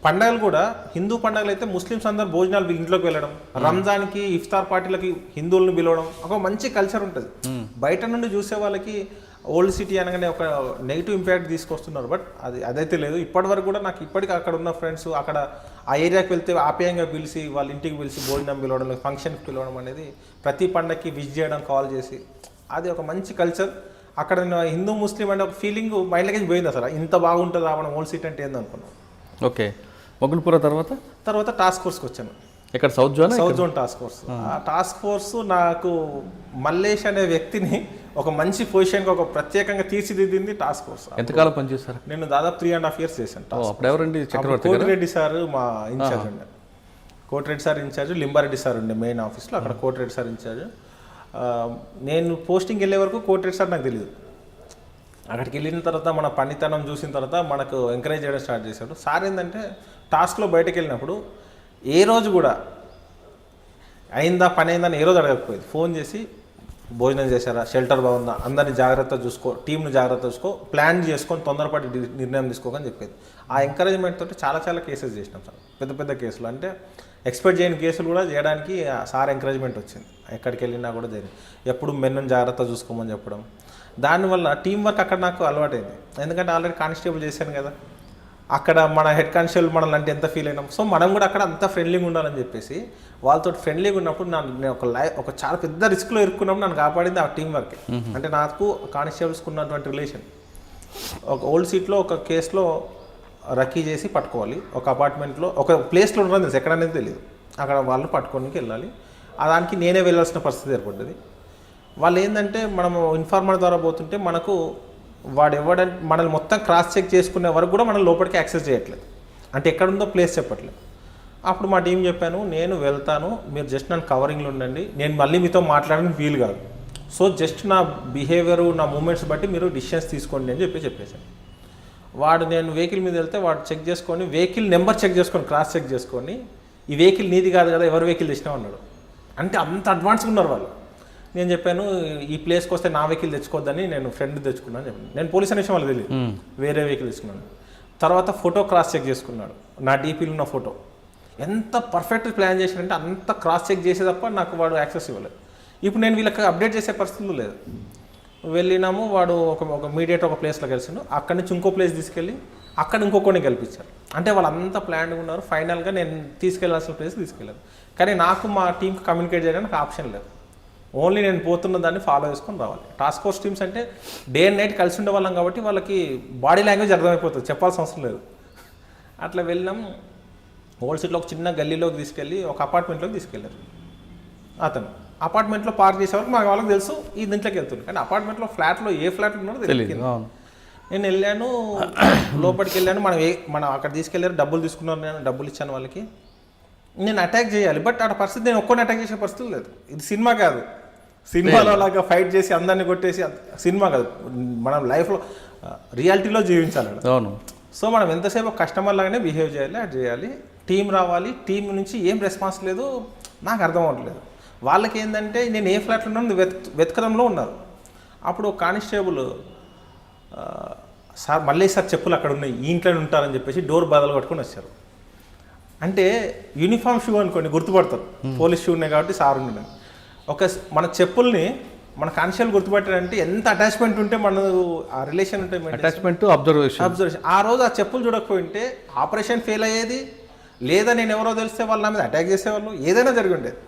పండగలు కూడా హిందూ పండుగలు అయితే ముస్లిమ్స్ అందరు భోజనాలు ఇంట్లోకి వెళ్ళడం, రంజాన్కి ఇఫ్తార్ పార్టీలకి హిందువులను పిలవడం, ఒక మంచి కల్చర్ ఉంటుంది. బయట నుండి చూసే వాళ్ళకి ఓల్డ్ సిటీ అనగానే ఒక నెగిటివ్ ఇంపాక్ట్ తీసుకొస్తున్నారు. బట్ అదైతే లేదు. ఇప్పటి వరకు కూడా నాకు ఇప్పటికీ అక్కడ ఉన్న ఫ్రెండ్స్ అక్కడ ఆ ఏరియాకి వెళ్తే ఆప్యాయంగా పిలిచి వాళ్ళ ఇంటికి పిలిచి భోజనం పిలవడం, ఫంక్షన్కి పిలవడం అనేది, ప్రతి పండగకి విజిట్ చేయడం, కాల్ చేసి, అది ఒక మంచి కల్చర్. అక్కడ హిందూ ముస్లిం అనే ఒక ఫీలింగ్ మైండ్లోకి పోయింది. అసలు ఇంత బాగుంటుంది మనం ఓల్డ్ సిటీ అంటే ఏందనుకున్నాం. ఓకే. మొగల్పూర తర్వాత టాస్క్ ఫోర్స్కి వచ్చాను. ఇక్కడ సౌత్ జోన్ టాస్క్ ఫోర్స్. ఆ టాస్క్ ఫోర్స్ నాకు మల్లేష్ అనే వ్యక్తిని ఒక మంచి పొజిషన్కి ఒక ప్రత్యేకంగా తీర్చిదిద్దింది టాస్క్ ఫోర్స్. ఎంతకాలం పనిచేశారు? నేను దాదాపు 3.5 years చేశాను. అప్పుడు ఎవరండి? చక్రవర్తి కోటిరెడ్డి సార్ మా ఇన్ఛార్జ్ ఉండే. Kotireddy sir incharge, Limbareddy sir ఉండే మెయిన్ ఆఫీస్లో. అక్కడ కోటిరెడ్డి సార్ ఇన్ఛార్జ్. నేను పోస్టింగ్ వెళ్ళే వరకు కోటిరెడ్డి సార్ నాకు తెలియదు. అక్కడికి వెళ్ళిన తర్వాత మన పనితనం చూసిన తర్వాత మనకు ఎంకరేజ్ చేయడం స్టార్ట్ చేశాడు. సార్ ఏంటంటే టాస్క్లో బయటకు వెళ్ళినప్పుడు ఏ రోజు కూడా పని అయిందని ఏ రోజు అడగకపోయేది. ఫోన్ చేసి భోజనం చేశారా, షెల్టర్ బాగుందా, అందరినీ జాగ్రత్త చూసుకో, టీంను జాగ్రత్త చూసుకో, ప్లాన్ చేసుకొని తొందరపాటు నిర్ణయం తీసుకోకని చెప్పేది. ఆ ఎంకరేజ్మెంట్ తోటి చాలా కేసెస్ చేసినాం సార్. పెద్ద కేసులు, అంటే ఎక్స్పెక్ట్ చేయని కేసులు కూడా చేయడానికి సార్ ఎంకరేజ్మెంట్ వచ్చింది. ఎక్కడికి వెళ్ళినా కూడా జరిగింది. ఎప్పుడు మెన్నుని జాగ్రత్త చూసుకోమని చెప్పడం. దానివల్ల టీం వర్క్ అక్కడ నాకు అలవాటైంది. ఎందుకంటే ఆల్రెడీ కానిస్టేబుల్ చేశాను కదా, అక్కడ మన హెడ్ కానిస్టేబుల్ మనల్ని అంటే ఎంత ఫీల్ అయినాం. సో మనం కూడా అక్కడ అంత ఫ్రెండ్లీగా ఉండాలని చెప్పేసి వాళ్ళతో ఫ్రెండ్లీగా ఉన్నప్పుడు నేను ఒక చాలా పెద్ద రిస్క్లో ఇరుక్కున్నప్పుడు నన్ను కాపాడింది ఆ టీం వర్క్. అంటే నాకు కానిస్టేబుల్స్కి ఉన్నటువంటి రిలేషన్. ఒక ఓల్డ్ సీట్లో ఒక కేసులో రక్కీ చేసి పట్టుకోవాలి, ఒక అపార్ట్మెంట్లో ఒక ప్లేస్లో ఉండడం తెలుసు, ఎక్కడనేది తెలియదు. అక్కడ వాళ్ళు పట్టుకోనికి వెళ్ళాలి. దానికి నేనే వెళ్ళాల్సిన పరిస్థితి ఏర్పడ్డది. వాళ్ళు ఏంటంటే మనము ఇన్ఫార్మర్ ద్వారా పోతుంటే మనకు వాడు ఎవడంటే మనల్ని మొత్తం క్రాస్ చెక్ చేసుకునే వరకు కూడా మనం లోపలికి యాక్సెస్ చేయట్లేదు. అంటే ఎక్కడుందో ప్లేస్ చెప్పట్లేదు. అప్పుడు మా టీం చెప్పాను, నేను వెళ్తాను, మీరు జస్ట్ నన్ను కవరింగ్లో ఉండండి, నేను మళ్ళీ మీతో మాట్లాడడానికి వీలు కాదు. సో జస్ట్ నా బిహేవియరు, నా మూమెంట్స్ బట్టి మీరు డిసిషన్స్ తీసుకోండి అని చెప్పేసాను. వాడు నేను వెహికల్ మీద వెళ్తే వాడు చెక్ చేసుకొని, వెహికల్ నెంబర్ చెక్ చేసుకొని, క్రాస్ చెక్ చేసుకొని, ఈ వెహికల్ నీది కాదు కదా, ఎవరు వెహికల్ తెచ్చినా ఉన్నాడు. అంటే అంత అడ్వాన్స్గా ఉన్నారు వాళ్ళు. నేను చెప్పాను, ఈ ప్లేస్కి వస్తే నా వెహికల్ తెచ్చుకోవద్దని నేను ఫ్రెండ్ తెచ్చుకున్నాను చెప్పాను. నేను పోలీస్ అనే విషయం వాళ్ళు తెలియదు, వేరే వెహికల్ తెచ్చుకున్నాను. తర్వాత ఫోటో క్రాస్ చెక్ చేసుకున్నాడు, నా డీపీలో ఉన్న ఫోటో. ఎంత పర్ఫెక్ట్ ప్లాన్ చేశాడంటే అంత క్రాస్ చెక్ చేసే తప్ప నాకు వాడు యాక్సెస్ ఇవ్వలేదు. ఇప్పుడు నేను వీళ్ళకి అప్డేట్ చేసే పరిస్థితులు లేదు. వెళ్ళినాము, వాడు ఒక మీడియేట్ ఒక ప్లేస్లో కలిసిండు. అక్కడి నుంచి ఇంకో ప్లేస్ తీసుకెళ్ళి అక్కడ ఇంకొకరిని గెలిపించారు. అంటే వాళ్ళంతా ప్లాన్గా ఉన్నారు. ఫైనల్గా నేను తీసుకెళ్లాల్సిన ప్లేస్ తీసుకెళ్ళాను. కానీ నాకు మా టీంకి కమ్యూనికేట్ చేయడానికి ఆప్షన్ లేదు. ఓన్లీ నేను పోతున్న దాన్ని ఫాలో చేసుకొని రావాలి. టాస్క్ ఫోర్స్ టీమ్స్ అంటే డే అండ్ నైట్ కలిసి ఉండేవాళ్ళం కాబట్టి వాళ్ళకి బాడీ లాంగ్వేజ్ అర్థమైపోతుంది, చెప్పాల్సిన అవసరం లేదు. అట్లా వెళ్ళినాం. ఓల్డ్ సిటీలో ఒక చిన్న గల్లీలోకి తీసుకెళ్ళి ఒక అపార్ట్మెంట్లోకి తీసుకెళ్ళారు. అతను అపార్ట్మెంట్లో పార్క్ చేసే వరకు మాకు వాళ్ళకి తెలుసు ఈ దీంట్లోకి వెళ్తుంది. కానీ అపార్ట్మెంట్లో ఫ్లాట్లో ఏ ఫ్లాట్ ఉన్నాడో తెలియదు. నేను వెళ్ళాను, లోపలికి వెళ్ళాను. మనం అక్కడ తీసుకెళ్ళారు, డబ్బులు తీసుకున్నారు. నేను డబ్బులు ఇచ్చాను వాళ్ళకి. నేను అటాక్ చేయాలి, బట్ ఆ పరిస్థితి నేను ఒక్కరిని అటాక్ చేసే పరిస్థితి లేదు. ఇది సినిమా కాదు, సినిమాలో లాగా ఫైట్ చేసి అందరినీ కొట్టేసి సినిమా కాదు, మనం లైఫ్లో రియాలిటీలో జీవించాలి. అవును. సో మనం ఎంతసేపు కస్టమర్ లాగానే బిహేవ్ చేయాలి, అది చేయాలి. టీం రావాలి, టీం నుంచి ఏం రెస్పాన్స్ లేదు, నాకు అర్థం అవ్వట్లేదు. వాళ్ళకి ఏంటంటే నేను ఏ ఫ్లాట్లో ఉన్నాను వెతకడంలో ఉన్నారు. అప్పుడు కానిస్టేబుల్ సార్ మళ్ళీ సార్ చెప్పులు అక్కడ ఉన్నాయి, ఈ ఇంట్లోనే ఉంటారని చెప్పేసి డోర్ బదలు కట్టుకొని వచ్చారు. అంటే యూనిఫామ్ షూ అనుకోండి గుర్తుపడతారు, పోలీస్ షూ ఉన్నాయి కాబట్టి సార్ ఉండే. మన చెప్పుల్ని మన కాన్షియల్ గుర్తుపట్టారంటే ఎంత అటాచ్మెంట్ ఉంటే మన ఆ రిలేషన్ ఉంటే అటాచ్మెంట్ అబ్జర్వేషన్. ఆ రోజు ఆ చెప్పులు చూడకపోయింటే ఆపరేషన్ ఫెయిల్ అయ్యేది, లేదా నేను ఎవరో తెలిస్తే వాళ్ళు నా మీద అటాక్ చేసేవాళ్ళు, ఏదైనా జరిగి ఉండేది.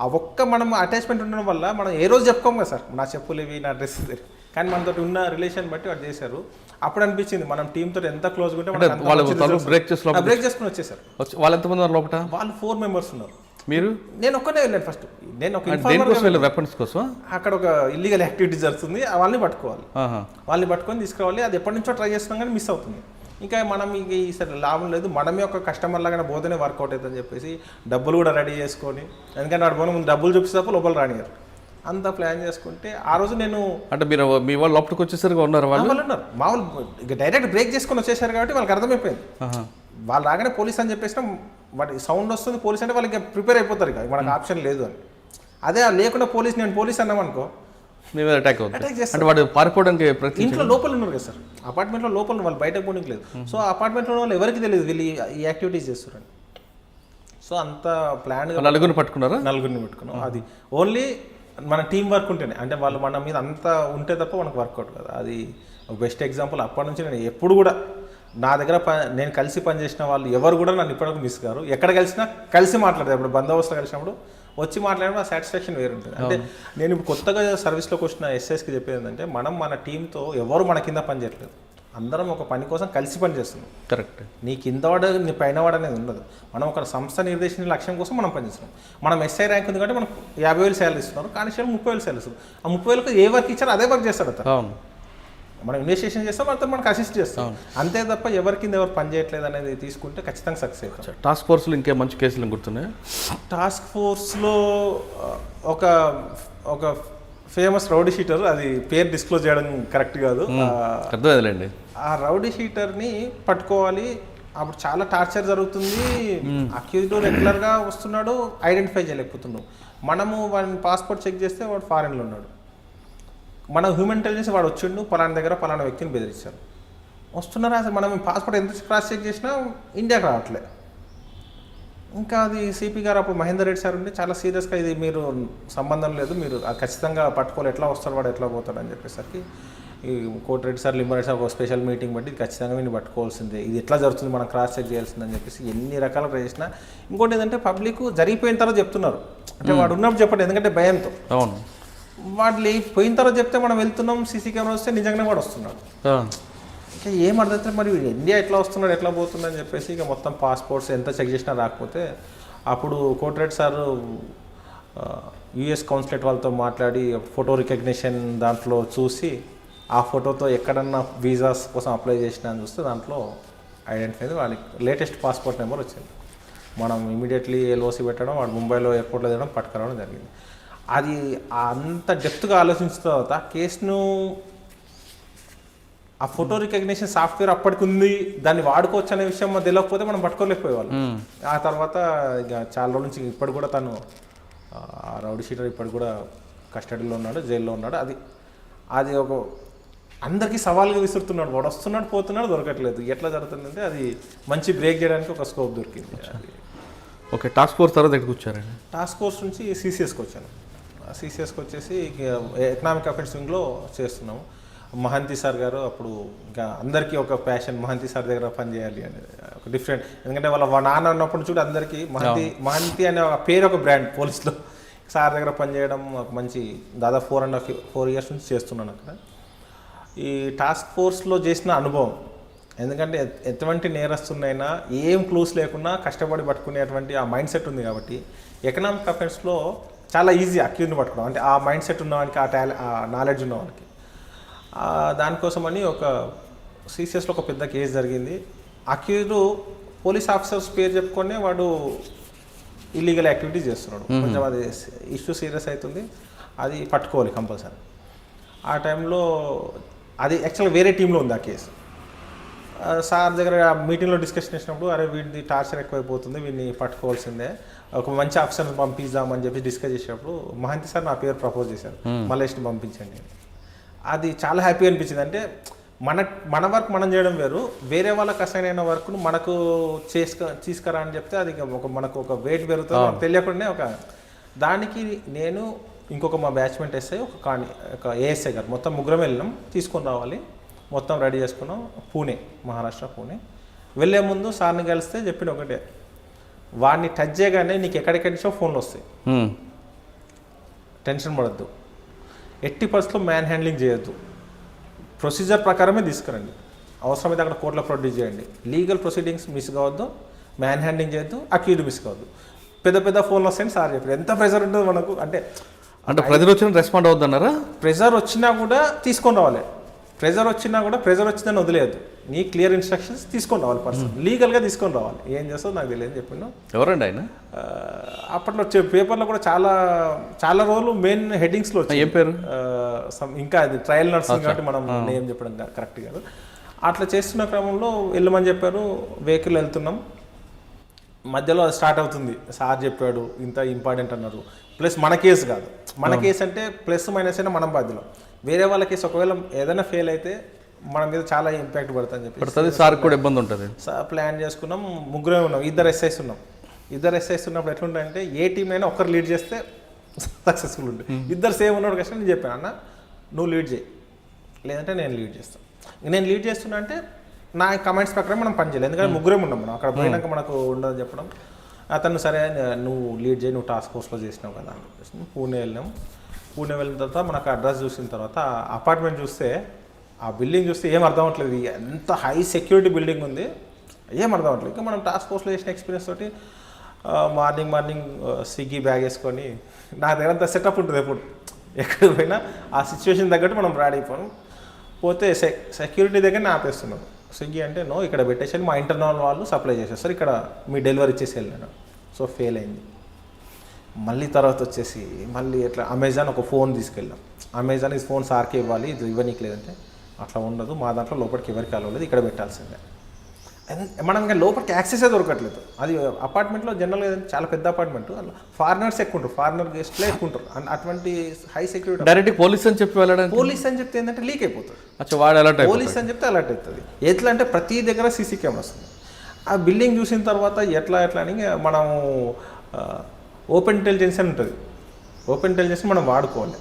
ఆ ఒక్క మనం అటాచ్మెంట్ ఉండడం వల్ల మనం ఏ రోజు చెప్పుకోం కదా సార్ నా చెప్పులు ఇవి నా డ్రెస్ ఇది, కానీ మనతో ఉన్న రిలేషన్ బట్టి వాడు చేశారు. అప్పుడు అనిపించింది మనం టీమ్ తోటి ఎంత క్లోజ్గా ఉంటే బ్రేక్ చేసుకుని వచ్చేసారు. వాళ్ళు ఎంతమంది ఉన్నారు లోపల? వాళ్ళు 4 మెంబర్స్ ఉన్నారు. మీరు? నేను ఒక్కనే వెళ్ళాను ఫస్ట్. నేను ఒక వెపన్స్ కోసం అక్కడ ఒక ఇల్లీగల్ యాక్టివిటీ జరుగుతుంది, వాళ్ళని పట్టుకోవాలి, వాళ్ళని పట్టుకొని తీసుకురావాలి. అది ఎప్పటి నుంచో ట్రై చేస్తున్నాం కానీ మిస్ అవుతుంది. ఇంకా మనం ఇక ఈసారి లాభం లేదు, మనమే ఒక కస్టమర్ లాగానే పోతేనే వర్కౌట్ అవుతుందని చెప్పేసి డబ్బులు కూడా రెడీ చేసుకొని, ఎందుకంటే వాడు పోనీ ముందు డబ్బులు చూపిస్తే లోపల రానియారు, అంతా ప్లాన్ చేసుకుంటే ఆ రోజు నేను అంటే మీరు మీ వాళ్ళు లోపలికి వచ్చేసరికి ఉన్నారు వాళ్ళు ఉన్నారు మామూలు ఇక డైరెక్ట్ బ్రేక్ చేసుకొని వచ్చేసారు కాబట్టి వాళ్ళకి అర్థమైపోయింది. వాళ్ళు రాగానే పోలీస్ అని చెప్పేసినా వాటి సౌండ్ వస్తుంది పోలీస్ అంటే వాళ్ళకి ప్రిపేర్ అయిపోతారు, ఇక మనకు ఆప్షన్ లేదు అని. అదే లేకుండా పోలీస్ నేను పోలీస్ అన్నామనుకో అటాక్ అంటే వాడు పారిపోవడానికి ఇంట్లో లోపల ఉన్నారు కదా సార్, అపార్ట్మెంట్లో లోపల వాళ్ళు బయటకు పోవడానికి లేదు. సో అపార్ట్మెంట్లో వాళ్ళు ఎవరికి తెలియదు వీళ్ళు ఈ యాక్టివిటీస్ చేస్తారని. సో అంత ప్లాన్గా నలుగురిని పట్టుకున్నాం. అది ఓన్లీ మన టీం వర్క్ ఉంటేనే, అంటే వాళ్ళు మన మీద అంతా ఉంటే తప్ప మనకు వర్కౌట్ కదా. అది ఒక బెస్ట్ ఎగ్జాంపుల్. అప్పటి నుంచి నేను ఎప్పుడు కూడా నా దగ్గర నేను కలిసి పనిచేసిన వాళ్ళు ఎవరు కూడా నన్ను ఇప్పటివరకు మిస్ కారు. ఎక్కడ కలిసినా కలిసి మాట్లాడతారు. ఇప్పుడు బందోబస్తులో కలిసినప్పుడు వచ్చి మాట్లాడిన సాటిస్ఫాక్షన్ వేరు ఉంటుంది. అంటే నేను ఇప్పుడు కొత్తగా సర్వీస్లోకి వచ్చిన ఎస్ఎస్కి చెప్పేది ఏంటంటే మనం మన టీంతో ఎవరు మన కింద పని చేయట్లేదు, అందరం ఒక పని కోసం కలిసి పని చేస్తున్నాం. కరెక్ట్. నీ కింద వాడు నీ పైన వాడు అనేది ఉండదు. మనం ఒక సంస్థ నిర్దేశించిన లక్ష్యం కోసం మనం పనిచేస్తున్నాం. మనం ఎస్ఐ ర్యాంక్ ఉంది కాబట్టి మనకు 50,000 శాలరీ ఇస్తున్నారు, కానిస్టేబుల్ 30,000 శాలరీ ఇస్తారు. ఆ 30,000కి ఏ వర్క్ ఇచ్చారో అదే వర్క్ చేస్తాడు అతను. మనం ఇన్వెస్టిగేషన్ చేస్తాం, అతను మనకు అసిస్ట్ చేస్తాం, అంతే తప్ప ఎవరి కింద ఎవరు పని చేయట్లేదు అనేది తీసుకుంటే ఖచ్చితంగా సక్సెస్ అవుతాం. టాస్క్ ఫోర్స్లో ఇంకే మంచి కేసులు గుర్తున్నాయి? టాస్క్ ఫోర్స్లో ఒక ఫేమస్ రౌడీ షీటర్, అది పేరు డిస్క్లోజ్ చేయడం కరెక్ట్ కాదు, అర్థమైందండి. ఆ రౌడీ షీటర్ని పట్టుకోవాలి. అప్పుడు చాలా టార్చర్ జరుగుతుంది, అక్యూజ్డ్ రెగ్యులర్గా వస్తున్నాడు, ఐడెంటిఫై చేయలేకపోతున్నాడు. మనము వాడిని పాస్పోర్ట్ చెక్ చేస్తే వాడు ఫారెన్లో ఉన్నాడు. మన హ్యూమన్ ఇంటెలిజెన్స్ వాడు వచ్చిండు పలానా దగ్గర పలానా వ్యక్తిని బెదిరించారు, వస్తున్నారా అసలు మనం పాస్పోర్ట్ ఎంత క్రాస్ చెక్ చేసినా ఇండియాకి రావట్లే. ఇంకా అది సిపి గారు అప్పుడు మహేందర్ రెడ్డి సార్ ఉండి చాలా సీరియస్గా ఇది మీరు సంబంధం లేదు, మీరు ఖచ్చితంగా పట్టుకోవాలి, ఎట్లా వస్తాడు వాడు ఎట్లా పోతాడు అని చెప్పేసరికి ఈ కోటిరెడ్డి సార్ లింబారెడ్డి సార్ ఒక స్పెషల్ మీటింగ్ బట్టి ఖచ్చితంగా వీడిని పట్టుకోవాల్సిందే, ఇది ఎట్లా జరుగుతుంది మనం క్రాస్ చెక్ చేయాల్సిందని చెప్పేసి ఎన్ని రకాల ట్రై చేసినా. ఇంకోటి ఏంటంటే పబ్లిక్ జరిగిపోయిన తర్వాత చెప్తున్నారు, అంటే వాడు ఉన్నప్పుడు చెప్పండి ఎందుకంటే భయంతో. అవును, వాడు పోయిన తర్వాత చెప్తే మనం వెళ్తున్నాం సీసీ కెమెరా వస్తే నిజంగానే వాడు వస్తున్నాడు. ఇంకా ఏం అర్థమైతే మరి ఇండియా ఎట్లా వస్తున్నాడు ఎట్లా పోతుందని చెప్పేసి ఇక మొత్తం పాస్పోర్ట్స్ ఎంత చెక్ చేసినా రాకపోతే అప్పుడు కోటిరెడ్డి సార్ యుఎస్ కౌన్సిలేట్ వాళ్ళతో మాట్లాడి ఫోటో రికగ్నిషన్ దాంట్లో చూసి ఆ ఫోటోతో ఎక్కడన్నా వీసాస్ కోసం అప్లై చేసినా అని చూస్తే దాంట్లో ఐడెంటిఫై అయింది, వాడికి లేటెస్ట్ పాస్పోర్ట్ నెంబర్ వచ్చింది. మనం ఇమీడియట్లీ ఎల్ఓసి పెట్టడం, వాడు ముంబైలో ఎయిర్పోర్ట్లో దిగడం పట్టుకురావడం జరిగింది. అది అంత డెప్త్గా ఆలోచించిన తర్వాత కేసును ఆ ఫోటో రికగ్నిషన్ సాఫ్ట్వేర్ అప్పటికి ఉంది, దాన్ని వాడుకోవచ్చు అనే విషయం తెలియకపోతే మనం పట్టుకోలేకపోయేవాళ్ళం. ఆ తర్వాత ఇక చాలా రోజుల నుంచి ఇప్పటికి కూడా తను రౌడీ షీటర్ ఇప్పటికి కూడా కస్టడీలో ఉన్నాడు, జైల్లో ఉన్నాడు. అది ఒక అందరికీ సవాల్గా విసురుతున్నాడు, వాడు వస్తున్నాడు పోతున్నాడు దొరకట్లేదు, ఎట్లా జరుగుతుందంటే అది మంచి బ్రేక్ చేయడానికి ఒక స్కోప్ దొరికింది. ఓకే, టాస్క్ ఫోర్స్ తర్వాత ఎక్కడికి వచ్చారండి? టాస్క్ ఫోర్స్ నుంచి సిసిఎస్కి వచ్చాను. సిసిఎస్కి వచ్చేసి ఎకనామిక్ అఫెన్స్ వింగ్లో చేస్తున్నాము. మహంతి సార్ గారు అప్పుడు ఇంకా అందరికీ ఒక ప్యాషన్, మహంతి సార్ దగ్గర పని చేయాలి అనేది ఒక డిఫరెంట్, ఎందుకంటే వాళ్ళ నాన్న ఉన్నప్పుడు చూడు అందరికీ మహంతి అనే పేరు ఒక బ్రాండ్ పోలీస్లో. సార్ దగ్గర పనిచేయడం ఒక మంచి దాదాపు 4 years నుంచి చేస్తున్నాను అక్కడ. ఈ టాస్క్ ఫోర్స్లో చేసిన అనుభవం, ఎందుకంటే ఎటువంటి నేరస్తున్నైనా ఏం క్లూస్ లేకుండా కష్టపడి పట్టుకునేటువంటి ఆ మైండ్ సెట్ ఉంది కాబట్టి ఎకనామిక్ అఫెన్స్లో చాలా ఈజీ అక్యూజ్ని పట్టుకోవడం, అంటే ఆ మైండ్ సెట్ ఉన్నవానికి, ఆ నాలెడ్జ్ ఉన్నవానికి. దానికోసమని ఒక సిసిఎస్లో ఒక పెద్ద కేసు జరిగింది. అక్యూజ్డ్ పోలీస్ ఆఫీసర్స్ పేరు చెప్పుకొని వాడు ఇల్లీగల్ యాక్టివిటీస్ చేస్తున్నాడు, కొంచెం అది ఇష్యూ సీరియస్ అవుతుంది, అది పట్టుకోవాలి కంపల్సరీ. ఆ టైంలో అది యాక్చువల్గా వేరే టీంలో ఉంది ఆ కేసు. సార్ దగ్గర మీటింగ్లో డిస్కషన్ చేసినప్పుడు అరే వీడిది టార్చర్ ఎక్కువైపోతుంది, వీడిని పట్టుకోవాల్సిందే, ఒక మంచి ఆఫీసర్ని పంపిద్దామని చెప్పి డిస్కస్ చేసేటప్పుడు మహంతి సార్ నా పేరు ప్రపోజ్ చేశారు, మల్లేష్ని పంపించండి. అది చాలా హ్యాపీ అనిపించింది. అంటే మన వర్క్ మనం చేయడం వేరు, వేరే వాళ్ళకి అసైన్ అయిన వర్క్ను మనకు తీసుకురా అని చెప్తే అది మనకు ఒక వెయిట్ పెరుగుతుంది, మనకు తెలియకుండానే ఒక దానికి నేను ఇంకొక మా బ్యాచ్మెంట్ ఎస్ఐ ఒక ఏఎస్ఐ గారు మొత్తం ముగ్గురం వెళ్ళినాం, తీసుకొని రావాలి, మొత్తం రెడీ చేసుకున్నాం. పూణే, మహారాష్ట్ర పూణే. వెళ్ళే ముందు సార్ని కలిస్తే చెప్పిన ఒకటే, వాడిని టచ్ చేయగానే నీకు ఎక్కడెక్కడి నుంచో ఫోన్లు వస్తాయి, టెన్షన్ పడద్దు, ఎట్టి పరిస్థితుల్లో మ్యాన్ హ్యాండ్లింగ్ చేయొద్దు, ప్రొసీజర్ ప్రకారమే తీసుకురండి, అవసరమైతే అక్కడ కోర్టులో ప్రొడ్యూస్ చేయండి, లీగల్ ప్రొసీడింగ్స్ మిస్ కావద్దు, మ్యాన్ హ్యాండ్లింగ్ చేయొద్దు, అక్యూజ్ మిస్ కావద్దు. పెద్ద ఫోన్లు వస్తాయని సార్ చెప్పారు. ఎంత ప్రెజర్ ఉంటుంది మనకు, అంటే ప్రెజర్ వచ్చిన రెస్పాండ్ అవుద్దన్నారా? ప్రెజర్ వచ్చినా కూడా తీసుకొని రావాలి, ప్రెజర్ వచ్చిందని వదిలేదు, నీ క్లియర్ ఇన్స్ట్రక్షన్స్ తీసుకొని రావాలి, పర్సన్ లీగల్గా తీసుకొని రావాలి. ఏం చేస్తావు నాకు తెలియదు చెప్పిండు. ఎవరండి ఆయన? అప్పట్లో పేపర్లో కూడా చాలా రోజులు మెయిన్ హెడ్డింగ్స్లో వచ్చాయి. ఏం పేరు? ఇంకా అది ట్రయల్ నర్సింగ్ కాబట్టి మనం నేమ్ చెప్పడం కరెక్ట్ కాదు. అట్లా చేస్తున్న క్రమంలో వెళ్ళమని చెప్పారు, వెహికల్ వెళ్తున్నాం, మధ్యలో అది స్టార్ట్ అవుతుంది, సార్ చెప్పాడు ఇంత ఇంపార్టెంట్ అన్నారు. ప్లస్ మన కేసు కాదు, మన కేసు అంటే ప్లస్ మైనస్ అయినా మనం బాధ్యులం, వేరే వాళ్ళ కేసు ఒకవేళ ఏదైనా ఫెయిల్ అయితే మన మీద చాలా ఇంపాక్ట్ పడుతుందని చెప్పి సార్ కూడా ఇబ్బంది ఉంటుంది. ప్లాన్ చేసుకున్నాం, ముగ్గురే ఉన్నాం, ఇద్దరు ఎస్ఐస్ ఉన్నప్పుడు ఎట్లుంటాయంటే ఏ టీం అయినా ఒకరు లీడ్ చేస్తే సక్సెస్ఫుల్ ఉంటుంది. ఇద్దరు సేమ్ ఉన్నాడు కష్టం. నేను చెప్పాను, అన్న నువ్వు లీడ్ చేయి, లేదంటే నేను లీడ్ చేస్తాను. నేను లీడ్ చేస్తున్నా అంటే నా కమెంట్స్ ప్రకారం మనం పని చేయాలి, ఎందుకంటే ముగ్గురే ఉన్నాం మనం అక్కడ పోయినాక మనకు ఉండదని చెప్పడం. అతను సరే నువ్వు లీడ్ చేయి, నువ్వు టాస్క్ ఫోర్స్లో చేసినావు కదా అని చెప్పేసి పూణే వెళ్ళినాం. పూణే వెళ్ళిన తర్వాత మనకు అడ్రస్ చూసిన తర్వాత అపార్ట్మెంట్ చూస్తే, ఆ బిల్డింగ్ చూస్తే ఏం అర్థం అవ్వట్లేదు, ఎంత హై సెక్యూరిటీ బిల్డింగ్ ఉంది, ఏం అర్థం అవ్వట్లేదు. ఇంకా మనం టాస్క్ ఫోర్స్లో చేసిన ఎక్స్పీరియన్స్ తోటి మార్నింగ్ స్విగ్గీ బ్యాగ్ వేసుకొని, నా దగ్గర అంత సెటప్ ఉంటుంది, ఎప్పుడు ఎక్కడికి పోయినా ఆ సిచ్యువేషన్ తగ్గట్టు మనం రెడీ అయిపోయాం. పోతే సెక్యూరిటీ దగ్గర ఆపేస్తున్నాం. స్విగ్గీ అంటే నో, ఇక్కడ పెట్టేసి మా ఇంటర్నల్ వాళ్ళు సప్లై చేసేస్తారు, ఇక్కడ మీ డెలివరీ ఇచ్చేసి వెళ్ళాను. సో ఫెయిల్ అయింది. మళ్ళీ తర్వాత వచ్చేసి ఎట్లా అమెజాన్ ఒక ఫోన్ తీసుకెళ్ళాం, అమెజాన్ ఈ ఫోన్ సార్కి ఇవ్వాలి, ఇది ఇవ్వనీకి లేదంటే అట్లా ఉండదు, మా దాంట్లో లోపలికి ఎవరికి అలవలేదు, ఇక్కడ పెట్టాల్సిందే. మనం ఇంకా లోపలికి యాక్సెసే దొరకట్లేదు. అది అపార్ట్మెంట్లో జనరల్గా చాలా పెద్ద అపార్ట్మెంట్, అలా ఫారినర్స్ ఎక్కువ ఉంటారు, ఫారినర్ గెస్ట్లే ఎక్కువ ఉంటారు. అటువంటి హై సెక్యూరిటీ డైరెక్ట్ పోలీస్ అని చెప్పి వెళ్ళడానికి, పోలీస్ అని చెప్తే ఏంటంటే లీక్ అయిపోతుంది, పోలీస్ అని చెప్తే అలర్ట్ అవుతుంది. ఎట్లా అంటే ప్రతి దగ్గర సీసీ కెమెరా వస్తుంది. ఆ బిల్డింగ్ చూసిన తర్వాత ఎట్లా అని మనం ఓపెన్ ఇంటెలిజెన్స్ అని ఉంటుంది, ఓపెన్ ఇంటెలిజెన్స్ మనం వాడుకోవాలి.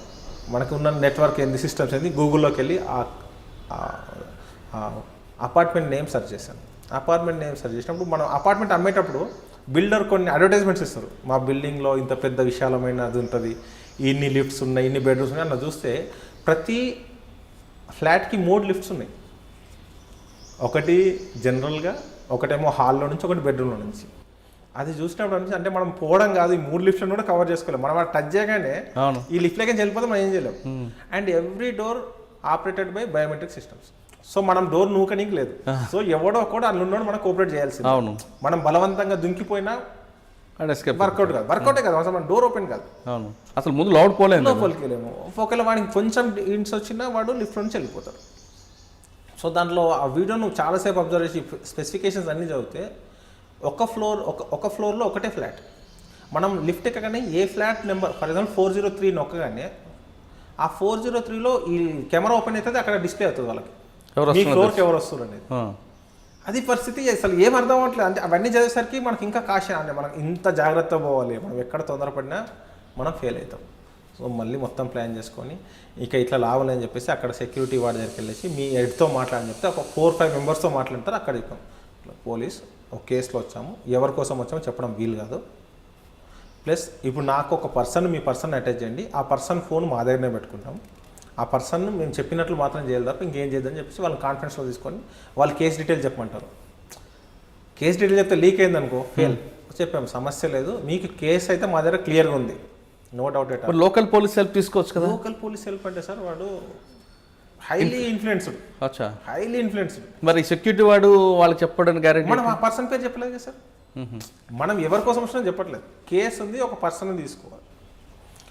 మనకు ఉన్న నెట్వర్క్ ఏంది, సిస్టమ్స్ ఏంది, గూగుల్లోకి వెళ్ళి అపార్ట్మెంట్ నేమ్ సెర్చ్ చేశాను. అపార్ట్మెంట్ నేమ్ సెర్చ్ చేసినప్పుడు మనం అపార్ట్మెంట్ అమ్మేటప్పుడు బిల్డర్ కొన్ని అడ్వర్టైజ్మెంట్స్ ఇస్తారు, మా బిల్డింగ్లో ఇంత పెద్ద విశాలమైన అది ఉంటుంది, ఇన్ని లిఫ్ట్స్ ఉన్నాయి, ఇన్ని బెడ్రూమ్స్ ఉన్నాయి అన్న. చూస్తే ప్రతి ఫ్లాట్కి 3 లిఫ్ట్స్ ఉన్నాయి, ఒకటి జనరల్గా, ఒకటేమో హాల్లో నుంచి, ఒకటి బెడ్రూమ్లో నుంచి. అది చూసినప్పుడు అంటే మనం పోవడం కాదు, ఈ 3 లిఫ్ట్లను కూడా కవర్ చేసుకోలేము. మనం టచ్ చేయగానే ఈ లిఫ్ట్లోకి వెళ్ళిపోతే మనం ఏం చేయలేము. And every door operated by biometric systems. So మనం డోర్ నూకనీకి లేదు. సో ఎవడో కూడా అందులో ఉన్నాడు, మనం కోఆపరేట్ చేయాల్సింది. అవును, మనం బలవంతంగా దుంకిపోయినా వర్కౌట్ కాదు, వర్కౌటే కాదు, అసలు మన డోర్ ఓపెన్ కాదు. అవును, అసలు ముందు లోపలికి వెళ్ళేము. ఒకవేళ వాడికి కొంచెం ఇంట్స్ వచ్చినా వాడు లిఫ్ట్ నుంచి వెళ్ళిపోతాడు. సో దాంట్లో ఆ వీడియో నువ్వు చాలాసేపు అబ్జర్వ్ చేసి స్పెసిఫికేషన్స్ అన్నీ చదివితే ఒక ఫ్లోర్లో ఒకటే ఫ్లాట్. మనం లిఫ్ట్ ఎక్కగానే ఏ ఫ్లాట్ నెంబర్, ఫర్ ఎగ్జాంపుల్ 403 నొక్కగానే ఆ 403లో ఈ కెమెరా ఓపెన్ అవుతుంది, అక్కడ డిస్ప్లే అవుతుంది వాళ్ళకి, మీ ఫ్లోర్కి ఎవరు వస్తారు అనేది. అది పరిస్థితి. అసలు ఏం అర్థం అవ్వట్లేదు. అంటే అవన్నీ చదివేసరికి మనకి ఇంకా కాషన్, అంటే మనం ఇంత జాగ్రత్త పోవాలి, మనం ఎక్కడ తొందరపడినా మనం ఫెయిల్ అవుతాం. సో మళ్ళీ మొత్తం ప్లాన్ చేసుకొని ఇక ఇట్లా లావాలని చెప్పేసి అక్కడ సెక్యూరిటీ వాడి దగ్గరికి వెళ్ళేసి మీ హెడ్తో మాట్లాడని చెప్తే ఒక 4-5 మెంబర్స్తో మాట్లాడతారు. అక్కడ ఇక పోలీస్ ఒక కేసులో వచ్చాము, ఎవరి కోసం వచ్చామో చెప్పడం వీలు కాదు. ప్లస్ ఇప్పుడు నాకు ఒక పర్సన్, మీ పర్సన్ అటాచ్ చేయండి, ఆ పర్సన్ ఫోన్ మా దగ్గరనే పెట్టుకుంటాం, ఆ పర్సన్ మేము చెప్పినట్లు మాత్రం చేయాలి తప్ప ఇంకేం చేద్దని చెప్పేసి వాళ్ళని కాన్ఫిడెన్స్లో తీసుకొని వాళ్ళు కేసు డీటెయిల్ చెప్పమంటారు. కేసు డీటెయిల్ చెప్తే లీక్ అయిందనుకో ఫెయిల్. చెప్పాము సమస్య లేదు, మీకు కేసు అయితే మా దగ్గర క్లియర్గా ఉంది, no doubt at. Local police help తీసుకోవచ్చు కదా. లోకల్ పోలీస్ హెల్ప్ అంటే సార్ వాడు హైలీ ఇన్ఫ్లుయెన్స్డ్. మరి సెక్యూరిటీ వాడు వాళ్ళకి చెప్పడానికి గ్యారెంటీ, మనం ఆ పర్సన్ పేరు చెప్పలేదు కదా సార్, మనం ఎవరి కోసం వచ్చినా చెప్పట్లేదు, కేసు ఉంది, ఒక పర్సన్ తీసుకోవాలి.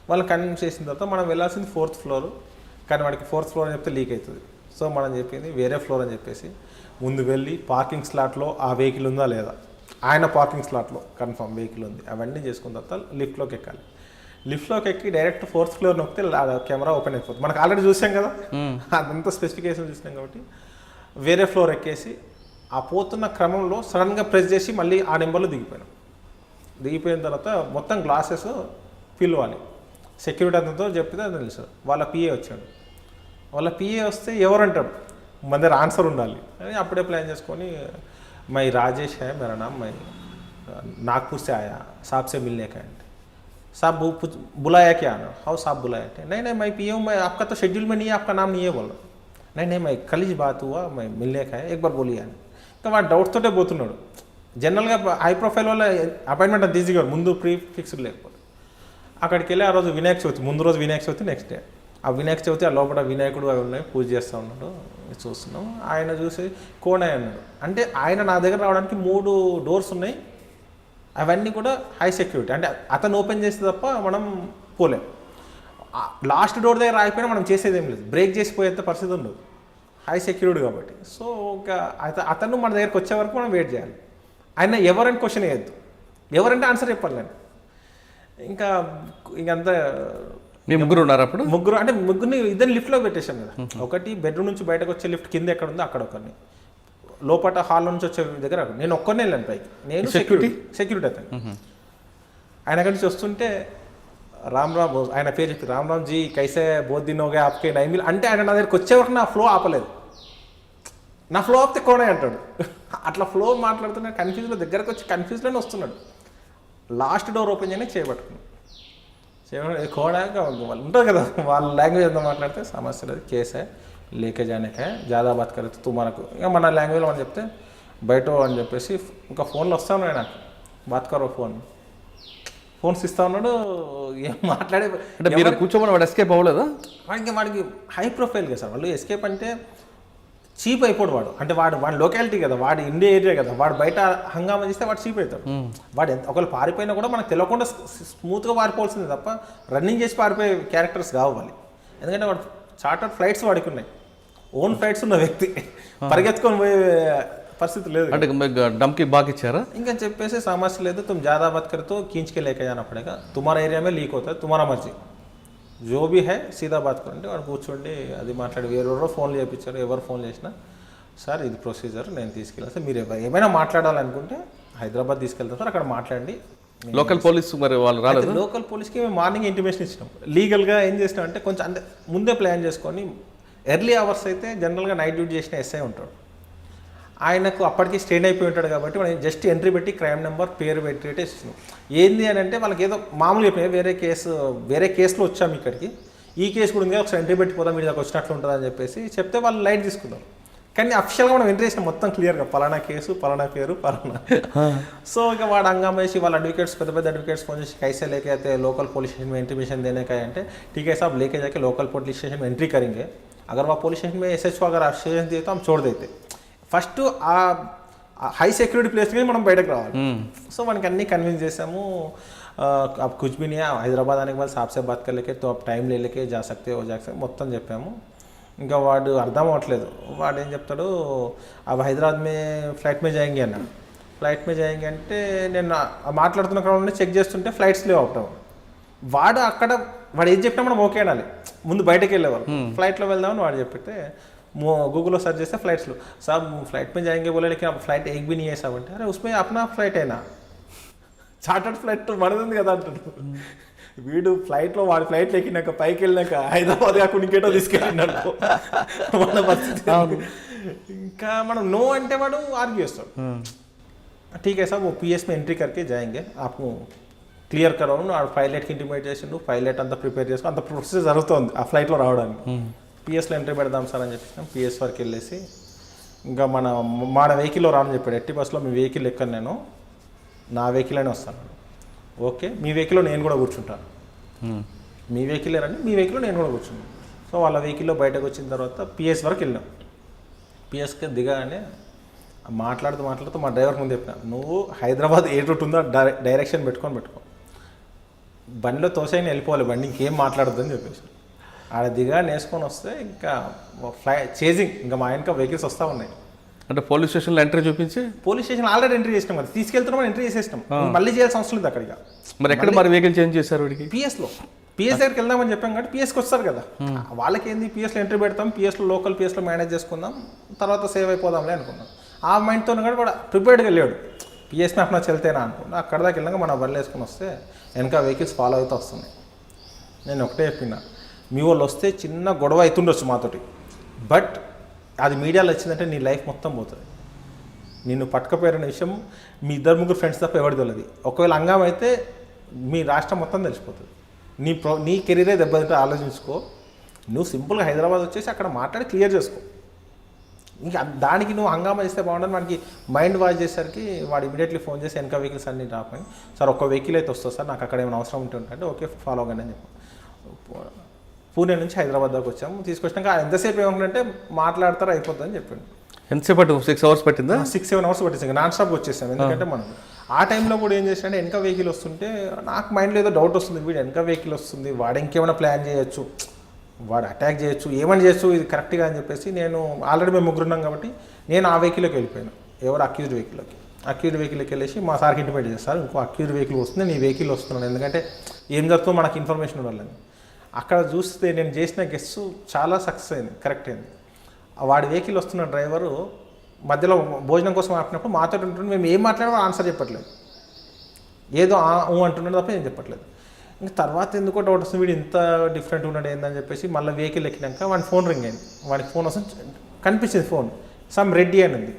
వాళ్ళని కన్విన్స్ చేసిన తర్వాత మనం వెళ్ళాల్సింది 4th ఫ్లోర్, కానీ వాడికి 4th ఫ్లోర్ అని చెప్తే లీక్ అవుతుంది. సో మనం చెప్పింది వేరే ఫ్లోర్ అని చెప్పేసి ముందు వెళ్ళి పార్కింగ్ స్లాట్లో ఆ వెహికల్ ఉందా లేదా, ఆయన పార్కింగ్ స్లాట్లో కన్ఫర్మ్ వెహికల్ ఉంది, అవన్నీ చేసుకున్న తర్వాత లిఫ్ట్లోకి ఎక్కాలి. లిఫ్ట్లోకి ఎక్కి డైరెక్ట్ 4th ఫ్లోర్ నొక్కితే కెమెరా ఓపెన్ అయిపోతుంది. మనకు ఆల్రెడీ చూసాం కదా, అదంతా స్పెసిఫికేషన్ చూసినాం కాబట్టి వేరే ఫ్లోర్ ఎక్కేసి ఆ పోతున్న క్రమంలో సడన్గా ప్రెస్ చేసి మళ్ళీ ఆ నెంబర్లో దిగిపోయిన తర్వాత మొత్తం గ్లాసెస్ పిలవాలి. సెక్యూరిటీ అతనితో చెప్తే అది తెలుసు. వాళ్ళ పిఏ వచ్చాడు. వాళ్ళ పిఏ వస్తే ఎవరంటాడు, మన దగ్గర ఆన్సర్ ఉండాలి అని అప్పుడే ప్లాన్ చేసుకొని my Rajesh high Mera NAM, my Nagpur से आया, साहब से मिलने का है. साहब बुलाया क्या ना, हाउ साहब बुलाया थे, नहीं मैं पी हूँ, मैं आपका तो शेड्यूल में नहीं है, आपका नाम नहीं है बोला. नहीं मैं कल ही बात हुआ, मैं मिलने का है, एक बार बोलिए అని. ఇంకా వాడు డౌట్ తోటే పోతున్నాడు. జనరల్గా హై ప్రొఫైల్ వల్ల అపాయింట్మెంట్ అంత ఈజీగా ముందు ప్రీ ఫిక్స్డ్ లేకపోతే అక్కడికి వెళ్ళి ఆ రోజు వినాయక చవితి, ముందు రోజు వినాయక చవితి, నెక్స్ట్ డే ఆ వినాయక చవితి ఆ లోపల వినాయకుడు అవి ఉన్నాయి, పూజ చేస్తూ ఉన్నాడు. చూస్తున్నాం. ఆయన చూసి కోనే అన్నాడు. అంటే ఆయన నా దగ్గర రావడానికి 3 డోర్స్ ఉన్నాయి, అవన్నీ కూడా హై సెక్యూరిటీ. అంటే అతను ఓపెన్ చేస్తే తప్ప మనం పోలేం. లాస్ట్ డోర్ దగ్గర రాయిపోయినా మనం చేసేది ఏం లేదు, బ్రేక్ చేసిపోయేంత పరిస్థితి ఉండదు, హై సెక్యూరిటీ కాబట్టి. సో ఇంకా అతను మన దగ్గరకు వచ్చే వరకు మనం వెయిట్ చేయాలి. ఆయన ఎవరంటే క్వశ్చన్ వేయద్దు, ఎవరంటే ఆన్సర్ చెప్పాలి నేను. ఇంకంతా ముగ్గురు ఉన్నారు అప్పుడు. అంటే ముగ్గురిని ఇద్దరు లిఫ్ట్లో పెట్టేశాం కదా. ఒకటి బెడ్రూమ్ నుంచి బయటకు వచ్చే లిఫ్ట్ కింద ఎక్కడ ఉందో అక్కడ ఒకరిని, లోపల హాల్ నుంచి వచ్చే దగ్గర నేను ఒక్కరినే వెళ్ళాను పైకి. నేను సెక్యూరిటీ అతను. ఆయన అక్కడి నుంచి వస్తుంటే రామ్ ఆయన పేరు చెప్పి రామ్ జీ కైసే బోత్ దిన్ హోగా ఆప్కే నై మిల్ అంటే ఆయన నా దగ్గరికి వచ్చే వరకు నా ఫ్లో ఆపలేదు. నా ఫ్లో ఆపితే కోనే అంటాడు. అట్లా ఫ్లో మాట్లాడుతున్నాడు, కన్ఫ్యూజ్లో దగ్గరకు వచ్చి కన్ఫ్యూజ్లోనే వస్తున్నాడు. లాస్ట్ డోర్ ఓపెన్ చేయని చేయబట్టుకున్నాడు. కోడాక వాళ్ళు ఉంటుంది కదా, వాళ్ళ లాంగ్వేజ్ ఎంత మాట్లాడితే సమస్య లేదు, కేసే లేకే జానేకే జాదా బాత్ కరే తుమారకు, ఇంకా మన లాంగ్వేజ్లో మనం చెప్తే బయట అని చెప్పేసి ఇంకా ఫోన్లో వస్తా ఉన్నాడు. నాకు బాత్ కరో ఫోన్స్ ఇస్తా ఉన్నాడు. ఏం మాట్లాడే అంటే మీరు కూర్చోమని వాడు ఎస్కేప్ అవ్వలేదా? వాడికి హై ప్రొఫైల్ కదా సార్. వాళ్ళు ఎస్కేప్ అంటే చీప్ అయిపోడు వాడు. అంటే వాడి లొకాలిటీ కదా, వాడి ఇండియా ఏరియా కదా, వాడు బయట హంగామా చేస్తే వాడు చీప్ అవుతాడు. వాడు ఒకవేళ పారిపోయినా కూడా మనకు తెలియకుండా స్మూత్గా పారిపోవాల్సింది తప్ప రన్నింగ్ చేసి పారిపోయే క్యారెక్టర్స్ కావాలి. ఎందుకంటే వాడు చార్టర్డ్ ఫ్లైట్స్ వాడికి ఉన్నాయి, ఓన్ ఫ్లైట్స్ ఉన్న వ్యక్తి, పరిగెత్తుకొని పోయే పరిస్థితి లేదు. అంటే డమ్కి బాగా ఇచ్చారా? ఇంకా చెప్పేసి సమస్య లేదు, तुम ज़्यादा मत कर तो खींच के लेके जाना पड़ेगा, तुम्हारा एरिया में लीक होता है, तुम्हारा मर्जी, जो भी है सीधा बात करो అంటే వాడు కూర్చోండి. అది మాట్లాడి వేరెవరో ఫోన్లు చేయించారు. ఎవరు ఫోన్ చేసినా సార్ ఇది ప్రొసీజర్, నేను తీసుకెళ్ళాను సార్, మీరు ఏమైనా మాట్లాడాలనుకుంటే హైదరాబాద్ తీసుకెళ్తాం సార్, అక్కడ మాట్లాడండి. లోకల్ పోలీసు మరి వాళ్ళు రాలేదు. లోకల్ పోలీస్కి మేము మార్నింగ్ ఇంటిమేషన్ ఇచ్చినాం. లీగల్గా ఏం చేసినాం అంటే కొంచెం అంటే ముందే ప్లాన్ చేసుకొని, ఎర్లీ అవర్స్ అయితే జనరల్గా నైట్ డ్యూటీ చేసిన ఎస్ఐ ఉంటాడు, ఆయనకు అప్పటికి స్టేన్ అయిపోయి ఉంటాడు కాబట్టి మనం జస్ట్ ఎంట్రీ పెట్టి క్రైమ్ నెంబర్ పేరు పెట్టి ఇచ్చినాం. ఏంది అని అంటే వాళ్ళకి ఏదో మామూలుగా చెప్పినాయి, వేరే కేసులో వచ్చాము ఇక్కడికి, ఈ కేసు కూడా ఉంది, ఒకసారి ఎంట్రీ పెట్టిపోదాం, మీరు దాకా వచ్చినట్లు ఉంటుంది అని చెప్పేసి చెప్తే వాళ్ళు లైట్ తీసుకున్నారు. కానీ అఫిషియల్గా మనం ఎంట్రీ చేసినాం మొత్తం క్లియర్గా, పలానా కేసు, పలానా పేరు, పలానా. సో ఇక వాడు హంగామా వేసి వాళ్ళ అడ్వకేట్స్, పెద్ద అడ్వకేట్స్ ఫోన్ చేసి कैसे लेके आते लोकल पुलिस स्टेशन में इंटीमेशन देने का है అంటే ठीक है साहब लेके जाके लोकल पुलिस स्टेशन में एंट्री करेंगे, अगर वह पुलिस स्टेशन में SHO अगर आश्चर्य दिए तो हम छोड़ देते. ఫస్ట్ ఆ హై సెక్యూరిటీ ప్లేస్కి మనం బయటకు రావాలి. సో మనకి అన్నీ కన్విన్స్ చేసాము. अब कुछ भी नहीं है, హైదరాబాద్ आने के बाद साहब से बात कर लेके तो आप टाइम ले लेके जा सकते हो మొత్తం చెప్పాము. ఇంకా వాడు అర్థం అవ్వట్లేదు. వాడు ఏం చెప్తాడు, अब हैदराबाद में ఫ్లైట్ में जाएंगे అన్నాడు. ఫ్లైట్ में जाएंगे అంటే నేను మాట్లాడుతున్న క్రమంలో చెక్ చేస్తుంటే ఫ్లైట్స్ లేవు అవటం. వాడు ఏం చెప్పినా మనం ఓకే అనాలి, ముందు బయటకు వెళ్ళేవాళ్ళు. ఫ్లైట్లో వెళ్దామని వాడు చెప్పితే गूगल सर्च చేస్తే ఫ్లైట్స్లో సాబ్ ఫ్లైట్ में जाएंगे बोले लेकिन अब फ्लाइट एक भी नहीं है साहब అంటే, అరే उसमें अपना फ्लाइट है ना, చార్టర్డ్ ఫ్లైట్ మనది ఉంది కదా అంటాడు. వీడు ఫ్లైట్లో వాడి ఫ్లైట్లో ఎక్కినాక పైకి వెళ్ళినాక హైదరాబాద్ కాకుండా ఇంకేటో తీసుకెళ్ళినాడు మన పరిస్థితి. ఇంకా మనం నో అంటే వాడు ఆర్గ్యూ చేస్తాడు. ठीक है साहब वो PS में एंट्री करके जाएंगे, आपको క్లియర్ కరవు, ఆ పైలట్కి ఇంటిమేట్ చేసిండు, పైలట్ అంతా ప్రిపేర్ చేసుకుని అంత ప్రొసెస్ జరుగుతుంది ఆ ఫ్లైట్లో రావడానికి. పిఎస్లో ఎంట్రీ పెడదాం సార్ అని చెప్పేసి పిఎస్ వరకు వెళ్ళేసి ఇంకా మన వెహికల్లో రాని చెప్పాడు. ఎట్టి బస్సులో మీ వెహికల్ ఎక్కను, నేను నా వెహికల్లోనే వస్తాను. ఓకే మీ వెహికల్లో నేను కూడా కూర్చుంటాను, మీ వెహికల్ రండి, మీ వెహికల్లో నేను కూడా కూర్చున్నాను. సో వాళ్ళ వెహికల్లో బయటకు వచ్చిన తర్వాత పిఎస్ వరకు వెళ్ళాం. పిఎస్కి దిగానే మాట్లాడుతూ మా డ్రైవర్ ముందు చెప్పిన, నువ్వు హైదరాబాద్ ఏ రూట్ ఉందో డైరెక్షన్ పెట్టుకో, బండిలో తోసైనా వెళ్ళిపోవాలి, బండి ఇంకేం మాట్లాడద్దని చెప్పేసి ఆడ దిగా నేసుకొని వస్తే ఇంకా చేజింగ్, ఇంకా మా ఆయనక వెహికల్స్ వస్తూ ఉన్నాయి. అంటే పోలీస్ స్టేషన్లో ఎంట్రీ చూపించి, పోలీస్ స్టేషన్ ఆల్రెడీ ఎంట్రీ చేసినాం కదా, తీసుకెళ్తున్నాం ఎంట్రీ చేసేసినాం, మళ్ళీ చేయాల్సిన అవసరం లేదు అక్కడికి. మరి ఎక్కడ మరి వెహికల్ చేంజ్ చేశారు వాడికి? పిఎస్ దగ్గరికి వెళ్దామని చెప్పాం కాబట్టి పిఎస్కి వస్తారు కదా, వాళ్ళకి ఏంది పిఎస్లో ఎంట్రీ పెడతాం, పిఎస్లో లోకల్ పిఎస్లో మేనేజ్ చేసుకుందాం, తర్వాత సేవ్ అయిపోదాంలే అనుకున్నాం. ఆ మైండ్తో కూడా ప్రిపేర్డ్గా వెళ్ళాడు. పిఎస్ నాకు నచ్చి వెళ్తేనా అనుకున్నా. అక్కడ దాకా వెళ్ళాక మన బండ్లు వేసుకుని వస్తే వెనక వెహికల్స్ ఫాలో అవుతూ వస్తున్నాయి. నేను ఒకటే చెప్పిన, మీ వాళ్ళు వస్తే చిన్న గొడవ అవుతుండొచ్చు మాతోటి, బట్ అది మీడియాలో వచ్చిందంటే నీ లైఫ్ మొత్తం పోతుంది. నిన్ను పట్టుకపోయిన విషయం మీ 2-3 ఫ్రెండ్స్ తప్ప ఎవరి తెలియదు. ఒకవేళ హంగామా అయితే మీ రాష్ట్రం మొత్తం తెలిసిపోతుంది. నీ కెరీరే దెబ్బతింటే ఆలోచించుకో. నువ్వు సింపుల్గా హైదరాబాద్ వచ్చేసి అక్కడ మాట్లాడి క్లియర్ చేసుకో. ఇంకా దానికి నువ్వు హంగామా చేస్తే బాగుంటుంది. మనకి మైండ్ వాష్ చేసేసరికి వాడు ఇమీడియట్లీ ఫోన్ చేసి వెనక వెహికల్స్ అన్ని డ్రాప్ అని, సార్ ఒక్క వెహికల్ అయితే వస్తుంది సార్, నాకు అక్కడ ఏమైనా అవసరం ఉంటుంటే ఓకే ఫాలో అవ్వగానే అని చెప్పాను. పూణే నుంచి హైదరాబాద్ దాకా వచ్చాము. తీసుకొచ్చినాక ఎంతసేపు ఏమంటే మాట్లాడతారు అయిపోతుందని చెప్పాను. ఎంతసేపు 6 hours పట్టిందా? 6-7 hours పట్టింది. నాన్ స్టాప్ వచ్చేసాం. ఎందుకంటే మనం ఆ టైంలో కూడా ఏం చేసినా వెనక వెహికల్ వస్తుంటే నాకు మైండ్లో ఏదో డౌట్ వస్తుంది, వీడు వెనక వెహికల్ వస్తుంది, వాడు ఇంకేమైనా ప్లాన్ చేయొచ్చు, వాడు అటాక్ చేయొచ్చు, ఏమని చేయొచ్చు, ఇది కరెక్ట్గా అని చెప్పేసి నేను ఆల్రెడీ మేము 3 ఉన్నాం కాబట్టి నేను ఆ వెహికల్లోకి వెళ్ళిపోయాను. ఎవరు అక్యూజ్డ్ వెహికల్లోకి వెళ్ళేసి మా సార్కి ఇంటిమేట్ చేస్తారు, ఇంకో అక్యూజ్డ్ వెహికల్ వస్తుంది, నీ వెహికల్ వస్తున్నాను, ఎందుకంటే ఏం జరుగుతుందో మనకి ఇన్ఫర్మేషన్ ఉండాలని. అక్కడ చూస్తే నేను చేసిన గెస్ చాలా సక్సెస్ అయింది, కరెక్ట్ అయింది. వాడి వెహికల్ వస్తున్న డ్రైవరు మధ్యలో భోజనం కోసం ఆపినప్పుడు మాతో ఉంటుండే, మేము ఏం మాట్లాడమో ఆన్సర్ చెప్పట్లేదు, ఏదో అంటున్నాడు తప్ప ఏం చెప్పట్లేదు. ఇంకా తర్వాత ఎందుకో డౌట్ వస్తుంది, వీడు ఇంత డిఫరెంట్ ఉన్నాడు ఏందని చెప్పేసి మళ్ళీ వెహికల్ ఎక్కినాక వాడి ఫోన్ రింగ్ అయింది. వాడికి ఫోన్ వస్తుంది, కనిపించింది ఫోన్, సమ్ రెడ్డి అని ఉంది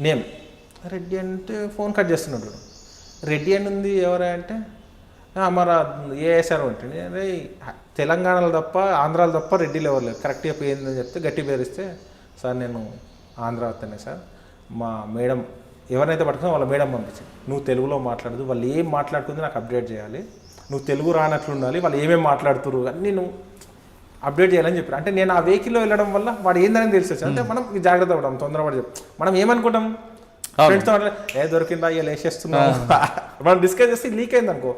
నేమ్. రెడ్డి అంటే ఫోన్ కట్ చేస్తున్నాడు. రెడ్డి అని ఉంది ఎవరా అంటే మరి ఏఎస్ఆర్ ఉంటుంది. అరే తెలంగాణలో తప్ప ఆంధ్రాలో తప్ప రెడ్డిలో ఎవరు లేరు, కరెక్ట్గా పోయిందని చెప్తే గట్టి పేరిస్తే, సార్ నేను ఆంధ్ర వస్తానే సార్, మా మేడం ఎవరైతే పట్టుకున్నా వాళ్ళ మేడం పంపించింది, నువ్వు తెలుగులో మాట్లాడదు, వాళ్ళు ఏం మాట్లాడుతుంది నాకు అప్డేట్ చేయాలి, నువ్వు తెలుగు రానట్లు ఉండాలి, వాళ్ళు ఏమేమి మాట్లాడుతురు అన్నీ నువ్వు అప్డేట్ చేయాలని చెప్పారు. అంటే నేను ఆ వెహికల్లో వెళ్ళడం వల్ల వాడు ఏందని తెలిసి వచ్చాను. అంటే మనం జాగ్రత్త పడడం, తొందరపడి మనం ఏమనుకుంటాం ఫ్రెండ్స్తో మాట్లాడే దొరికిందా ఇక లేచేస్తున్నాం, మనం డిస్కస్ చేసి లీక్ అయింది అనుకో,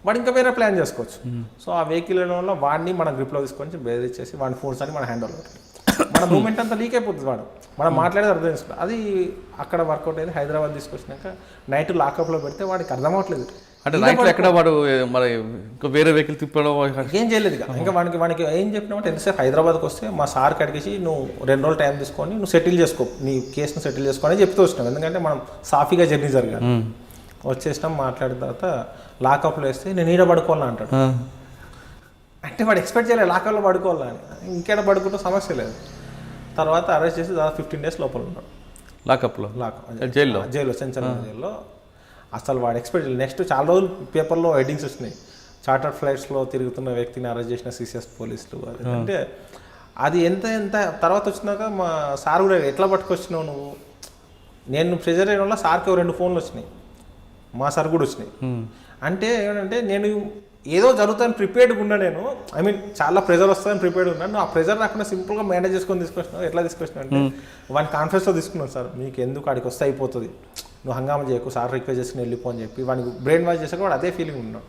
వాడు ఇంకా వేరే ప్లాన్ చేసుకోవచ్చు. సో ఆ వెహికల్ వెళ్ళడం వల్ల వాడిని మనం గ్రిప్లో తీసుకొని బెదిరించేసి వాడిని ఫోన్స్ అని మన హ్యాండ్ ఓవర్, మన మూమెంట్ అంతా లీక్ అయిపోతుంది, వాడు మనం మాట్లాడేది అర్థం చేసుకుంటాం. అది అక్కడ వర్కౌట్ అయింది. హైదరాబాద్ తీసుకొచ్చినాక నైట్ లాకప్లో పెడితే వాడికి అర్థం అవ్వట్లేదు. అంటే నైట్లో ఎక్కడ వాడు మరి ఇంకా వేరే వెహికల్ తిప్పడం ఏం చేయలేదు. ఇంకా వానికి ఏం చెప్పినామంటే ఎంతసేపు హైదరాబాద్కి వస్తే మా సార్కి అడిగేసి నువ్వు 2 రోజులు టైం తీసుకొని నువ్వు సెటిల్ చేసుకో, నీ కేసును సెటిల్ చేసుకొని చెప్తూ వచ్చినాం. ఎందుకంటే మనం సాఫీగా జర్నీ జరగాలి. వచ్చేసినాం, మాట్లాడిన తర్వాత లాకప్లో వేస్తే నేను ఈడ పడుకోవాలని అంటాడు. అంటే వాడు ఎక్స్పెక్ట్ చేయలేదు లాకప్లో పడుకోవాలని, ఇంకేడ పడుకుంటే సమస్య లేదు. తర్వాత అరెస్ట్ చేసి దాదాపు 15 days లోపల ఉన్నాడు లాకప్లో, జైల్లో సెంచరీ జైల్లో. అసలు వాడు ఎక్స్పెక్ట్ చేయలేదు. నెక్స్ట్ చాలా రోజులు పేపర్లో హెడ్డింగ్స్ వచ్చినాయి, చార్టర్డ్ ఫ్లైట్స్లో తిరుగుతున్న వ్యక్తిని అరెస్ట్ చేసిన సిసిఎస్ పోలీసులు. అంటే అది ఎంత తర్వాత వచ్చినాక మా సార్ కూడా ఎట్లా పట్టుకొచ్చినావు నువ్వు, నేను ప్రెజర్ అయిన వల్ల సార్కి 2 ఫోన్లు వచ్చినాయి, మా సార్ కూడా వచ్చినాయి. అంటే ఏంటంటే నేను ఏదో జరుగుతుందని ప్రిపేర్డ్గా ఉన్నా, నేను ఐ మీన్ చాలా ప్రెజర్ వస్తుందని ప్రిపేర్డ్ ఉన్నాను. ఆ ప్రెజర్ రాకుండా సింపుల్గా మేనేజ్ చేసుకొని తీసుకొచ్చినావు. ఎట్లా తీసుకొచ్చినావు అంటే వాడిని కాన్ఫరెన్స్లో తీసుకున్నాను, సార్ మీకు ఎందుకు అక్కడికి వస్తే అయిపోతుంది, నువ్వు హంగామా చేయకు, సార్ రిక్వెస్ట్ చేసుకుని వెళ్ళిపో అని చెప్పి వాడికి బ్రెయిన్ వాష్ చేసాక వాడు అదే ఫీలింగ్ ఉన్నాడు.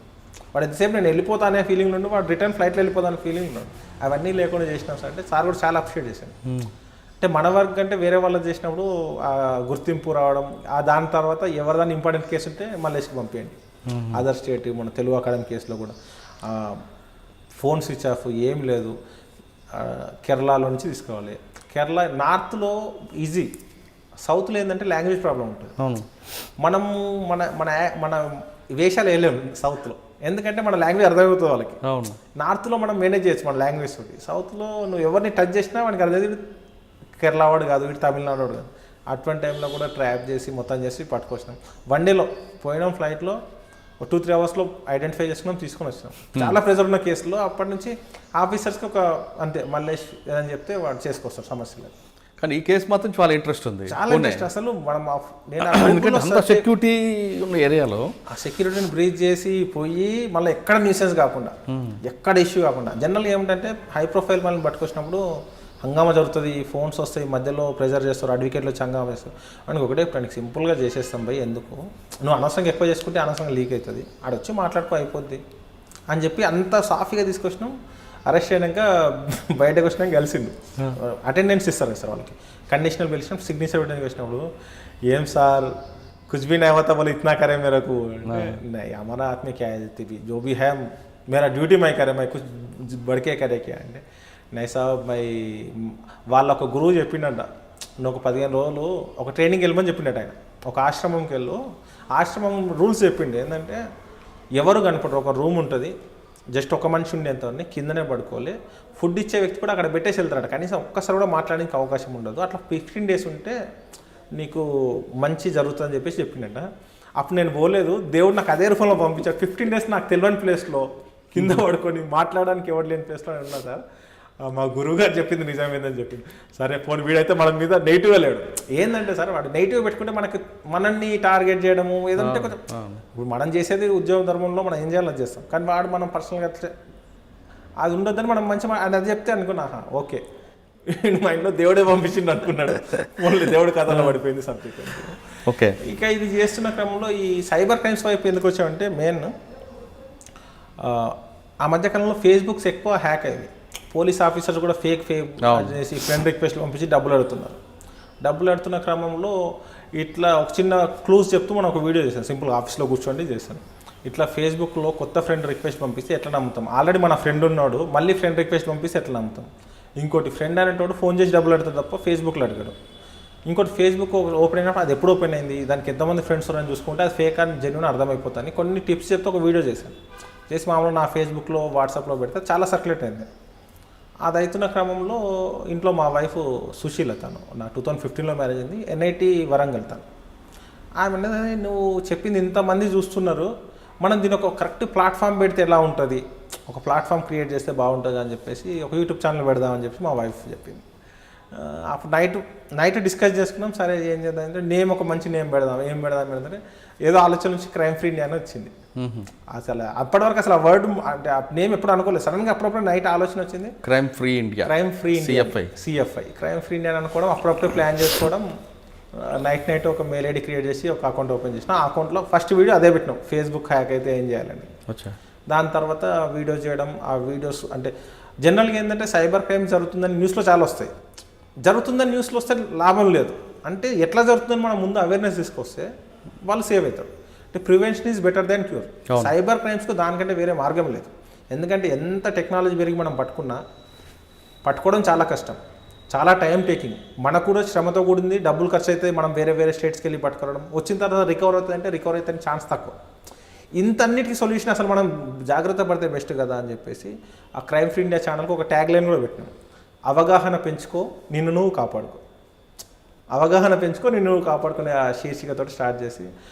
వాడు ఎంతసేపు నేను వెళ్ళిపోతా అనే ఫీలింగ్ నుండి వాడు రిటర్న్ ఫ్లైట్లో వెళ్ళిపోతానే ఫీలింగ్ ఉన్నాడు. అవన్నీ లేకుండా చేసినాం సార్ అంటే సార్ కూడా చాలా అప్రిషియేట్ చేశాను. అంటే మన వర్క్ అంటే వేరే వాళ్ళకి చేసినప్పుడు ఆ గుర్తింపు రావడం, ఆ దాని తర్వాత ఎవరిదాన్ని ఇంపార్టెంట్ కేసు ఉంటే మళ్ళీకి పంపించండి. అదర్ స్టేట్ మన తెలుగు అకాడమీ కేసులో కూడా ఫోన్ స్విచ్ ఆఫ్ ఏం లేదు, కేరళలో నుంచి తీసుకోవాలి. కేరళ నార్త్లో ఈజీ, సౌత్లో ఏంటంటే లాంగ్వేజ్ ప్రాబ్లం ఉంటుంది. మనము మన మన మన వేషాలు వేయలేము సౌత్లో, ఎందుకంటే మన లాంగ్వేజ్ అర్థమవుతుంది వాళ్ళకి. నార్త్లో మనం మేనేజ్ చేయొచ్చు మన లాంగ్వేజ్ తోటి. సౌత్లో నువ్వు ఎవరిని టచ్ చేసినా వాడికి అర్థం కేరళ వాడు కాదు, వీడు తమిళనాడు వాడు కాదు. అటువంటి టైంలో కూడా ట్రాప్ చేసి మొత్తం చేసి పట్టుకొచ్చినాం. 1 day పోయినాం, ఫ్లైట్లో 2-3 hours ఐడెంటిఫై చేసుకున్నాం, తీసుకొని వచ్చినాం. చాలా ప్రెజర్ ఉన్న కేసులో అప్పటి నుంచి ఆఫీసర్స్కి ఒక అంతే మల్లేష్ ఏదని చెప్తే వాడు చేసుకొస్తారు, సమస్య లేదు. కానీ ఈ కేసు మాత్రం చాలా ఇంట్రెస్ట్ ఉంది, చాలా ఇంట్రెస్ట్. అసలు మనం సెక్యూరిటీ ఉన్న ఏరియాలో ఆ సెక్యూరిటీని బ్రీచ్ చేసి పోయి మళ్ళీ ఎక్కడ న్యూసెన్స్ కాకుండా, ఎక్కడ ఇష్యూ కాకుండా. జనరల్గా ఏమిటంటే హై ప్రొఫైల్ మనల్ని పట్టుకొచ్చినప్పుడు హంగామా జరుగుతుంది, ఫోన్స్ వస్తాయి, మధ్యలో ప్రెజర్ చేస్తారు, అడ్వకేట్లు వచ్చి హంగామా చేస్తారు. మనకి ఒకటే ఇప్పుడు సింపుల్గా చేసేస్తాం భయ్, ఎందుకు నువ్వు అనవసరంగా ఎక్కువ చేసుకుంటే అనవసరంగా లీక్ అవుతుంది, ఆడొచ్చి మాట్లాడుకో అయిపోద్ది అని చెప్పి అంత సాఫీగా తీసుకొచ్చినాం. అరెస్ట్ అయినాక బయటకు వచ్చినాక కలిసిండు, అటెండెన్స్ ఇస్తారు సార్ వాళ్ళకి, కండిషనల్ పిలిచినప్పుడు సిగ్నేచర్ పెట్టడానికి వచ్చినప్పుడు ఏం సార్ कुछ भी नहीं होता बोले इतना करें मेरे को नहीं हमारा हाथ में क्या है जो भी है మేరా డ్యూటీ మై కరే మై కుछ బడికే కరేకే అంటే నైసా మై వాళ్ళ ఒక గురువు చెప్పిండట, నువ్వు ఒక 15 రోజులు ఒక ట్రైనింగ్ వెళ్ళమని చెప్పిండట ఆయన. ఒక ఆశ్రమంకి వెళ్ళు, ఆశ్రమం రూల్స్ చెప్పిండు ఏంటంటే ఎవరు కనపడరు, ఒక రూమ్ ఉంటుంది, జస్ట్ ఒక మనిషి ఉండేంత కిందనే పడుకోవాలి, ఫుడ్ ఇచ్చే వ్యక్తి కూడా అక్కడ పెట్టేసి వెళ్తారట, కనీసం ఒక్కసారి కూడా మాట్లాడడానికి అవకాశం ఉండదు, అట్లా 15 days ఉంటే నీకు మంచి జరుగుతుందని చెప్పేసి చెప్పిండట. అప్పుడు నేను పోలేదు, దేవుడు నాకు అదే రూపంలో పంపించాడు. 15 days నాకు తెలియని ప్లేస్లో కింద పడుకొని మాట్లాడడానికి ఎవరు లేని ప్లేస్లో ఉన్నా సార్. మా గురువు గారు చెప్పింది నిజమేందని చెప్పింది. సరే ఫోన్ వీడైతే మన మీద నెగిటివ్గా లేడు. ఏంటంటే సార్ వాడు నెగిటివ్ పెట్టుకుంటే మనల్ని టార్గెట్ చేయడము ఏదంటే కొంచెం, ఇప్పుడు మనం చేసేది ఉద్యోగ ధర్మంలో మనం ఏం చేయాలో చేస్తాం, కానీ వాడు మనం పర్సనల్గా అది ఉండొద్దని మనం మంచి అది చెప్తే అనుకున్నా ఓకే మా ఇంట్లో దేవుడే పంపించింది అనుకున్నాడు. ఓన్లీ దేవుడి కథలో పడిపోయింది సబ్జెక్ట్. ఓకే, ఇక ఇది చేస్తున్న క్రమంలో ఈ సైబర్ క్రైమ్స్ వైపు ఎందుకు వచ్చామంటే మెయిన్ ఆ మధ్యకాలంలో ఫేస్బుక్స్ ఎక్కువ హ్యాక్ అయ్యింది. పోలీస్ ఆఫీసర్స్ కూడా ఫేక్ చేసి ఫ్రెండ్ రిక్వెస్ట్లు పంపించి డబ్బులు అడుగుతున్నారు. డబ్బులు అడుగుతున్న క్రమంలో ఇట్లా ఒక చిన్న క్లూస్ చెప్తూ మనం ఒక వీడియో చేశాను, సింపుల్ ఆఫీస్లో కూర్చోండి చేశాను. ఇట్లా ఫేస్బుక్లో కొత్త ఫ్రెండ్ రిక్వెస్ట్ పంపిస్తే ఎట్లా నమ్ముతాం, ఆల్రెడీ మన ఫ్రెండ్ ఉన్నాడు మళ్ళీ ఫ్రెండ్ రిక్వెస్ట్ పంపిస్తే ఎట్లా నమ్ముతాం. ఇంకోటి ఫ్రెండ్ అనేటోడు ఫోన్ చేసి డబ్బులు అడుగుతాడు తప్ప ఫేస్బుక్లో అడగడు. ఇంకోటి ఫేస్బుక్ ఓపెన్ అయినప్పుడు అది ఎప్పుడు ఓపెన్ అయింది, దానికి ఎంతమంది ఫ్రెండ్స్ ఉన్నారని చూసుకుంటే అది ఫేక్ అని జెన్యూన్ అర్థమైపోతాను. కొన్ని టిప్స్ చెప్తే ఒక వీడియో చేశాను, చేసి మామూలుగా నా ఫేస్బుక్లో వాట్సాప్లో పెడితే చాలా సర్క్యులేట్ అయింది. అది అవుతున్న క్రమంలో ఇంట్లో మా వైఫ్ సుశీల, తను నా 2015లో మ్యారేజ్ అయింది, NIT వరంగల్ తను. ఆమె నువ్వు చెప్పింది ఇంతమంది చూస్తున్నారు, మనం దీని ఒక కరెక్ట్ ప్లాట్ఫామ్ పెడితే ఎలా ఉంటుంది, ఒక ప్లాట్ఫామ్ క్రియేట్ చేస్తే బాగుంటుంది అని చెప్పేసి ఒక యూట్యూబ్ ఛానల్ పెడదామని చెప్పి మా వైఫ్ చెప్పింది. అప్పుడు నైట్ డిస్కస్ చేసుకున్నాం. సరే ఏం చేద్దాం అంటే నేమ్ ఒక మంచి నేమ్ పెడదాం, ఏం పెడదాం ఏదో ఆలోచన నుంచి క్రైమ్ ఫ్రీ ఇండియా అని వచ్చింది. అసలు అప్పటివరకు అసలు ఆ వర్డ్ అంటే ఆ నేమ్ ఎప్పుడు అనుకోలేదు, సడన్గా అప్పుడప్పుడు నైట్ ఆలోచన వచ్చింది crime free India, CFI crime free India అనుకోవడం, అప్పుడప్పుడు ప్లాన్ చేసుకోవడం. నైట్ ఒక మెయిల్ ఐడి క్రియేట్ చేసి ఒక అకౌంట్ ఓపెన్ చేసిన, ఆ అకౌంట్లో ఫస్ట్ వీడియో అదే పెట్టినాం, ఫేస్బుక్ హ్యాక్ అయితే ఏం చేయాలని. దాని తర్వాత వీడియోస్ చేయడం, ఆ వీడియోస్ అంటే జనరల్గా ఏంటంటే సైబర్ క్రైమ్ జరుగుతుందని న్యూస్లో చాలా వస్తాయి, జరుగుతుందని న్యూస్లో వస్తే లాభం లేదు, అంటే ఎట్లా జరుగుతుందని మనం ముందు అవేర్నెస్ తీసుకొస్తే వాళ్ళు సేవ్ అవుతారు. అంటే prevention is better than cure. Cyber క్రైమ్స్కు దానికంటే వేరే మార్గం లేదు, ఎందుకంటే ఎంత టెక్నాలజీ పెరిగి మనం పట్టుకోవడం చాలా కష్టం, చాలా టైం టేకింగ్, మనకు కూడా శ్రమతో కూడింది, డబ్బులు ఖర్చు అయితే, మనం వేరే స్టేట్స్కి వెళ్ళి పట్టుకోవడం, వచ్చిన తర్వాత రికవర్ అవుతుంది ఛాన్స్ తక్కువ. ఇంతన్నిటికీ సొల్యూషన్ అసలు మనం జాగ్రత్త పడితే బెస్ట్ కదా అని చెప్పేసి ఆ క్రైమ్ ఫ్రీ ఇండియా ఛానల్కి ఒక ట్యాగ్ లైన్ కూడా పెట్టినాం, అవగాహన పెంచుకో నిన్ను నువ్వు కాపాడుకో. అవగాహన పెంచుకో నిన్ను నువ్వు కాపాడుకునే ఆ శీర్షికతో స్టార్ట్ చేసి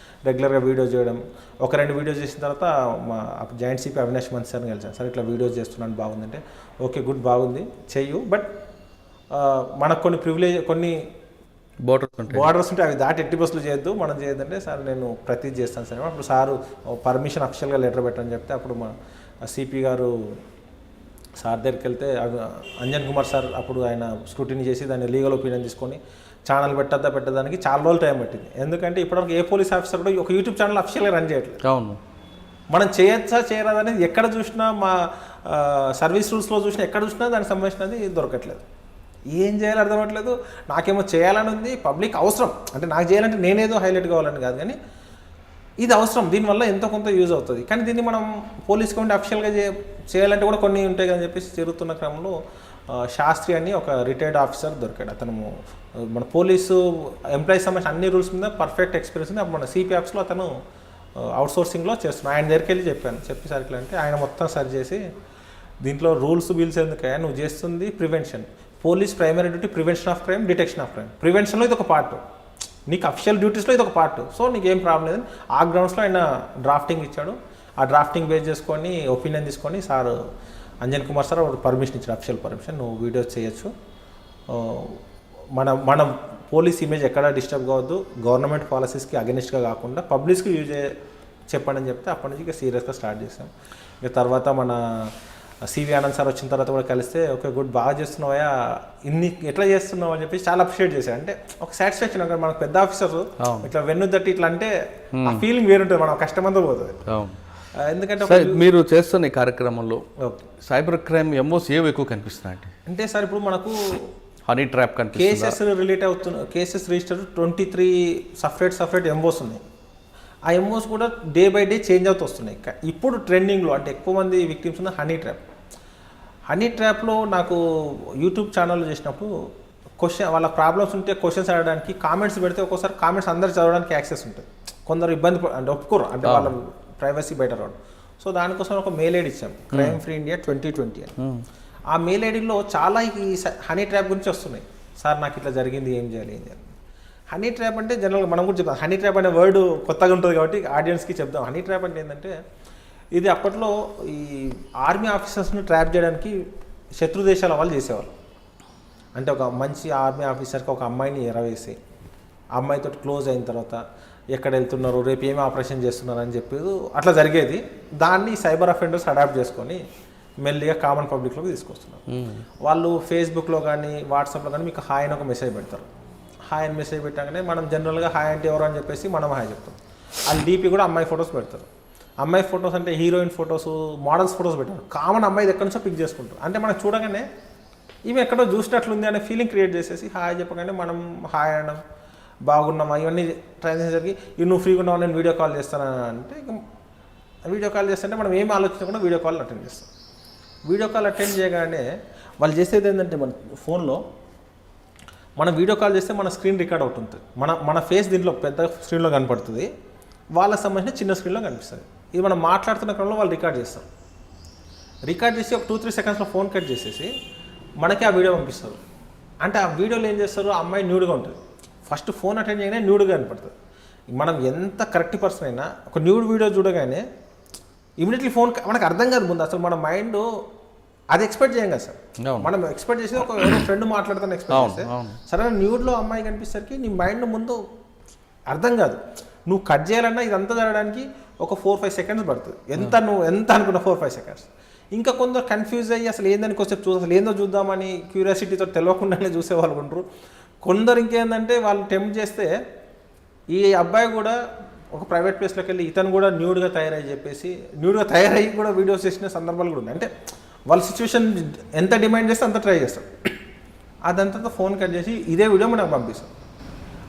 రెగ్యులర్గా వీడియోస్ చేయడం. ఒక 2 వీడియోస్ చేసిన తర్వాత మా జాయింట్ CP అవినాష్ మంచి సార్ని కలిసాను, సార్ ఇట్లా వీడియోస్ చేస్తున్నాను బాగుందంటే, ఓకే గుడ్ బాగుంది చెయ్యు, బట్ మనకు కొన్ని బోర్డర్స్ ఉంటే అవి దాటి ఎట్టి బస్సులు చేయొద్దు, మనం చేయొద్దంటే సార్ నేను ప్రతి చేస్తాను సార్. అప్పుడు సారు పర్మిషన్ అఫిషియల్గా లెటర్ పెట్టని చెప్తే అప్పుడు మా CP గారు సార్ దగ్గరికి వెళ్తే అంజన్ కుమార్ సార్ అప్పుడు ఆయన స్క్రూటినీ చేసి దాన్ని లీగల్ ఒపీనియన్ తీసుకొని ఛానల్ పెట్టడానికి చాలా రోజులు టైం పట్టింది. ఎందుకంటే ఇప్పటివరకు ఏ పోలీస్ ఆఫీసర్ కూడా ఒక యూట్యూబ్ ఛానల్ అఫిషియల్గా రన్ చేయట్లేదు. అవును, మనం చేయొచ్చా చేయరాదనేది ఎక్కడ చూసినా, మా సర్వీస్ రూల్స్లో చూసినా, ఎక్కడ చూసినా దానికి సంబంధించినది దొరకట్లేదు. ఏం చేయాలో అర్థమవట్లేదు. నాకేమో చేయాలని ఉంది, పబ్లిక్ అవసరం, అంటే నాకు చేయాలంటే నేనేదో హైలైట్ కావాలని కాదు, కానీ ఇది అవసరం, దీనివల్ల ఎంతో కొంత యూజ్ అవుతుంది. కానీ దీన్ని మనం పోలీస్ కౌంటీ అఫిషియల్గా చేయాలంటే కూడా కొన్ని ఉంటాయి అని చెప్పేసి తిరుగుతున్న క్రమంలో శాస్త్రి అని ఒక రిటైర్డ్ ఆఫీసర్ దొరికాడు. అతను మన పోలీసు ఎంప్లాయీస్ సంబంధించిన అన్ని రూల్స్ మీద పర్ఫెక్ట్ ఎక్స్పీరియన్స్ ఉంది. మన CP ఆఫీస్లో అతను అవుట్సోర్సింగ్లో చేస్తున్నాడు. ఆయన దగ్గరికి వెళ్ళి చెప్పి సార్ ఇట్లా అంటే ఆయన మొత్తం సరి చేసి దీంట్లో రూల్స్ బిల్స్ ఎందుకయ్యా, నువ్వు చేస్తుంది prevention, police primary duty prevention of crime, detection of crime. ప్రివెన్షన్లో ఇది ఒక పార్ట్, నీకు అఫిషియల్ డ్యూటీస్లో ఇది ఒక పార్ట్, సో నీకు ఏం ప్రాబ్లం లేదని ఆ గ్రౌండ్స్లో ఆయన డ్రాఫ్టింగ్ ఇచ్చాడు. ఆ డ్రాఫ్టింగ్ బేస్ చేసుకొని ఒపీనియన్ తీసుకొని సార్ అంజన్ కుమార్ సార్ ఒక పర్మిషన్ ఇచ్చాడు, అఫిషియల్ పర్మిషన్, నువ్వు వీడియోస్ చేయొచ్చు, మన పోలీస్ ఇమేజ్ ఎక్కడ డిస్టర్బ్ కావద్దు, గవర్నమెంట్ పాలసీస్కి అగెనిస్ట్గా కాకుండా పబ్లిక్స్కి యూజ్ చెప్పండి అని చెప్తే అప్పటి నుంచి ఇక సీరియస్గా స్టార్ట్ చేసాం. ఇక తర్వాత మన CV ఆనంద్ సార్ వచ్చిన తర్వాత కూడా కలిస్తే ఓకే గుడ్ బాగా చేస్తున్నావా, ఇన్ని ఎట్లా చేస్తున్నావు అని చెప్పి చాలా అప్రిషియేట్ చేశారు. అంటే ఒక సాటిస్ఫాక్షన్, అక్కడ మనకు పెద్ద ఆఫీసర్ ఇట్లా వెన్ను తట్టి ఇట్లా అంటే ఆ ఫీలింగ్ వేరుంటుంది, మనం కష్టమంతా పోతుంది. ఎందుకంటే మీరు చేస్తున్న ఈ కార్యక్రమంలో సైబర్ క్రైమ్ MOs ఏవి ఎక్కువ కనిపిస్తున్నాయి అంటే సార్ ఇప్పుడు మనకు హనీ ట్రాప్ కనిపిస్తుంది, కేసెస్ రిలేట్ అవుతున్న కేసెస్ రిజిస్టర్ 23 సపరేట్ MOs ఉన్నాయి. ఆ ఎంఓస్ కూడా డే బై డే చేంజ్ అవుతూ వస్తున్నాయి. ఇప్పుడు ట్రెండింగ్లో అంటే ఎక్కువ మంది విక్టిమ్స్ ఉన్న హనీ ట్రాప్లో నాకు యూట్యూబ్ ఛానల్ చేసినప్పుడు వాళ్ళ ప్రాబ్లమ్స్ ఉంటే క్వశ్చన్స్ అడగడానికి కామెంట్స్ పెడితే ఒక్కోసారి కామెంట్స్ అందరు చదవడానికి యాక్సెస్ ఉంటుంది. కొందరు ఇబ్బంది అంటే ఒప్పుకోరు, అంటే వాళ్ళ ప్రైవసీ బయట రావడం. సో దానికోసం ఒక మెయిల్ ఐడి ఇచ్చాం, క్రైమ్ ఫ్రీ ఇండియా 2020 అని. ఆ మెయిల్ ఐడిలో చాలా ఈ హనీ ట్రాప్ గురించి వస్తున్నాయి. సార్ నాకు ఇట్లా జరిగింది, ఏం చేయాలి. హనీ ట్రాప్ అంటే జనరల్గా మనం కూడా చెప్తాం. హనీ ట్రాప్ అనే వర్డ్ కొత్తగా ఉంటుంది కాబట్టి ఆడియన్స్కి చెప్తాం. హనీ ట్రాప్ అంటే ఏంటంటే ఇది అప్పట్లో ఈ ఆర్మీ ఆఫీసర్స్ని ట్రాప్ చేయడానికి శత్రు దేశాల వాళ్ళు చేసేవాళ్ళు. అంటే ఒక మంచి ఆర్మీ ఆఫీసర్కి ఒక అమ్మాయిని ఎరవేసి ఆ అమ్మాయితో క్లోజ్ అయిన తర్వాత ఎక్కడ వెళ్తున్నారు, రేపు ఏమి ఆపరేషన్ చేస్తున్నారు అని చెప్పేది అట్లా జరిగేది. దాన్ని సైబర్ అఫెండర్స్ అడాప్ట్ చేసుకొని మెల్లిగా కామన్ పబ్లిక్లోకి తీసుకొస్తున్నారు. వాళ్ళు ఫేస్బుక్లో కానీ వాట్సాప్లో కానీ మీకు హాయ్ అని ఒక మెసేజ్ పెడతారు. హాయ్ అని మెసేజ్ పెట్టగానే మనం జనరల్గా హాయ్ అంటే ఎవరు అని చెప్పేసి మనం హాయ్ చెప్తాం. వాళ్ళు డీపీ కూడా అమ్మాయి ఫొటోస్ పెడతారు. అమ్మాయి ఫొటోస్ అంటే హీరోయిన్ ఫొటోస్, మోడల్స్ ఫొటోస్ పెట్టారు. కామన్ అమ్మాయి ఎక్కడి నుంచో పిక్ చేసుకుంటారు. అంటే మనం చూడగానే ఈమె ఎక్కడో చూసినట్లుంది అనే ఫీలింగ్ క్రియేట్ చేసేసి హాయ్ చెప్పగానే మనం హాయ్ అనడం, బాగున్నామా, ఇవన్నీ ట్రాన్సాక్షన్ జరిగి నువ్వు ఫ్రీగా ఉన్నావు నేను వీడియో కాల్ చేస్తాను అంటే వీడియో కాల్ చేస్తుంటే మనం ఏం ఆలోచించకుండా వీడియో కాల్ అటెండ్ చేస్తాం. వీడియో కాల్ అటెండ్ చేయగానే వాళ్ళు చేసేది ఏంటంటే మన ఫోన్లో మనం వీడియో కాల్ చేస్తే మన స్క్రీన్ రికార్డ్ అవుతుంది. మన ఫేస్ దీంట్లో పెద్ద స్క్రీన్లో కనపడుతుంది, వాళ్ళకి సంబంధించిన చిన్న స్క్రీన్లో కనిపిస్తుంది. ఇది మనం మాట్లాడుతున్న క్రమంలో వాళ్ళు రికార్డ్ చేస్తారు. రికార్డ్ చేసి ఒక 2-3 సెకండ్స్లో ఫోన్ కట్ చేసేసి మనకి ఆ వీడియో పంపిస్తారు. అంటే ఆ వీడియోలో ఏం చేస్తారు, ఆ అమ్మాయి న్యూడ్గా ఉంటుంది. ఫస్ట్ ఫోన్ అటెండ్ చేయగానే న్యూడ్గా కనపడుతుంది. మనం ఎంత కరెక్ట్ పర్సన్ అయినా ఒక న్యూడ్ వీడియో చూడగానే ఇమీడియట్లీ ఫోన్ మనకు అర్థం కాదు ముందు. అసలు మన మైండ్ అది ఎక్స్పెక్ట్ చేయం కదా సార్. మనం ఎక్స్పెక్ట్ చేసి ఒక ఎవరో ఫ్రెండ్ మాట్లాడుతాను ఎక్స్పెక్ట్ చేస్తే సరే న్యూడ్లో అమ్మాయి కనిపిసరికి నీ మైండ్ ముందు అర్థం కాదు. నువ్వు కట్ చేయాలన్నా ఇదంతా జరగడానికి ఒక 4-5 సెకండ్స్ పడుతుంది. నువ్వు ఎంత అనుకున్న 4-5 సెకండ్స్. ఇంకా కొందరు కన్ఫ్యూజ్ అయ్యి అసలు ఏందని కొంచెం అసలు ఏందో చూద్దామని క్యూరియాసిటీతో తెలియకుండానే చూసేవాళ్ళు ఉంటారు. కొందరు ఇంకేందంటే వాళ్ళు టెంప్ట్ చేస్తే ఈ అబ్బాయి కూడా ఒక ప్రైవేట్ ప్లేస్లోకి వెళ్ళి ఇతను కూడా న్యూడ్గా తయారయ్యి కూడా వీడియోస్ చేసిన సందర్భాలు కూడా ఉన్నాయి. అంటే వాళ్ళ సిచ్యువేషన్ ఎంత డిమాండ్ చేస్తే అంత ట్రై చేస్తారు. అదంతా ఫోన్ కట్ చేసి ఇదే వీడియో మనకు పంపిస్తాం.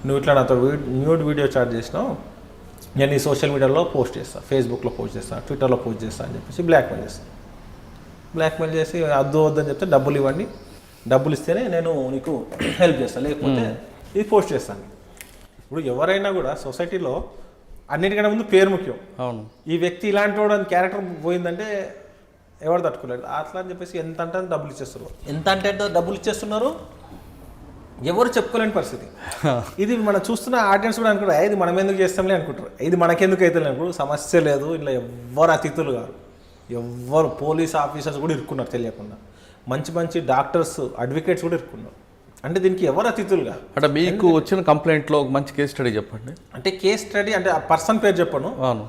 నువ్వు ఇట్లా నాతో న్యూడ్ వీడియో చార్జ్ చేసినావు, నేను ఈ సోషల్ మీడియాలో పోస్ట్ చేస్తాను, ఫేస్బుక్లో పోస్ట్ చేస్తాను, ట్విట్టర్లో పోస్ట్ చేస్తాను అని చెప్పేసి బ్లాక్మెయిల్ చేసి వద్దని చెప్తే డబ్బులు ఇవ్వండి, డబ్బులు ఇస్తేనే నేను నీకు హెల్ప్ చేస్తాను, లేకపోతే ఇది పోస్ట్ చేస్తాను. ఇప్పుడు ఎవరైనా కూడా సొసైటీలో అన్నిటికన్నా ముందు పేరు ముఖ్యం. అవును, ఈ వ్యక్తి ఇలాంటి వాడు అని క్యారెక్టర్ పోయిందంటే ఎవరు తట్టుకోలేడు. అట్లా అని చెప్పేసి ఎంత అంటే డబ్బులు ఇచ్చేస్తారు. ఎంత అంటే డబ్బులు ఇచ్చేస్తున్నారు, ఎవరు చెప్పుకోలేని పరిస్థితి. ఇది మనం చూస్తున్న ఆడియన్స్ కూడా అనుకుంటారు, ఇది మనం ఎందుకు చేస్తాంలే అనుకుంటారు, ఇది మనకెందుకు అయితే అనుకుంటారు. సమస్య లేదు, ఇలా ఎవ్వరు అతిథులు కాదు, ఎవ్వరు పోలీస్ ఆఫీసర్స్ కూడా ఇరుక్కున్నారు తెలియకుండా, మంచి డాక్టర్స్, అడ్వకేట్స్ కూడా ఇరుక్కున్నారు. అంటే దీనికి ఎవరు అతిథులు కాదు. అంటే మీకు వచ్చిన కంప్లైంట్లో ఒక మంచి కేస్ స్టడీ చెప్పండి. అంటే కేస్ స్టడీ అంటే ఆ పర్సన్ పేరు చెప్పను. అవును,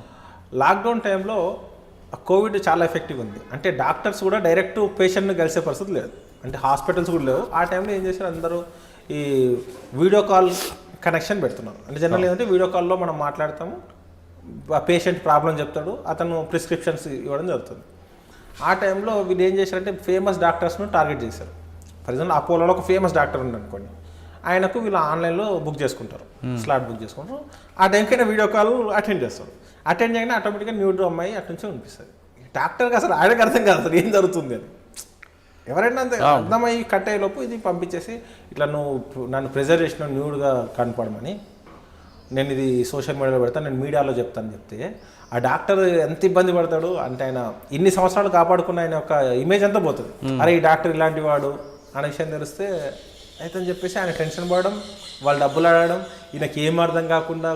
లాక్డౌన్ టైంలో కోవిడ్ చాలా ఎఫెక్టివ్ ఉంది. అంటే డాక్టర్స్ కూడా డైరెక్ట్ పేషెంట్ని కలిసే పరిస్థితి లేదు, అంటే హాస్పిటల్స్ కూడా లేవు. ఆ టైంలో ఏం చేశారు, అందరూ ఈ వీడియో కాల్ కనెక్షన్ పెడుతున్నారు. అంటే జనరల్ ఏంటంటే వీడియో కాల్లో మనం మాట్లాడతాము, ఆ పేషెంట్ ప్రాబ్లం చెప్తాడు, అతను ప్రిస్క్రిప్షన్స్ ఇవ్వడం జరుగుతుంది. ఆ టైంలో వీళ్ళు ఏం చేశారంటే ఫేమస్ డాక్టర్స్ను టార్గెట్ చేశారు. ఫర్ ఎగ్జాంపుల్ అపోలోలో ఒక ఫేమస్ డాక్టర్ ఉంది అనుకోండి, ఆయనకు వీళ్ళు ఆన్లైన్లో బుక్ చేసుకుంటారు, స్లాట్ బుక్ చేసుకుంటారు. ఆ టైంకైనా వీడియో కాల్ అటెండ్ చేస్తారు. అటెండ్ చేయగానే ఆటోమేటిక్గా న్యూడ్ అమ్మాయి అటు నుంచి అనిపిస్తుంది. డాక్టర్కి అసలు ఆయనకు అర్థం కాదు అసలు ఏం జరుగుతుంది అని. ఎవరైనా అంతే అర్థమయ్యి కట్ అయ్యేలోపు ఇది పంపించేసి ఇట్లా నువ్వు నన్ను ప్రెజర్ చేసిన న్యూడ్గా కనపడమని, నేను ఇది సోషల్ మీడియాలో పెడతాను, నేను మీడియాలో చెప్తాను చెప్తే ఆ డాక్టర్ ఎంత ఇబ్బంది పడతాడు అంటే, ఆయన ఇన్ని సంవత్సరాలు కాపాడుకున్న ఆయన ఒక ఇమేజ్ అంతా పోతుంది. అరే ఈ డాక్టర్ ఇలాంటి వాడు అనే విషయం తెలిస్తే అయితే అని చెప్పేసి ఆయన టెన్షన్ పడడం, వాళ్ళు డబ్బులు అడగడం, ఈయనకి ఏం అర్థం కాకుండా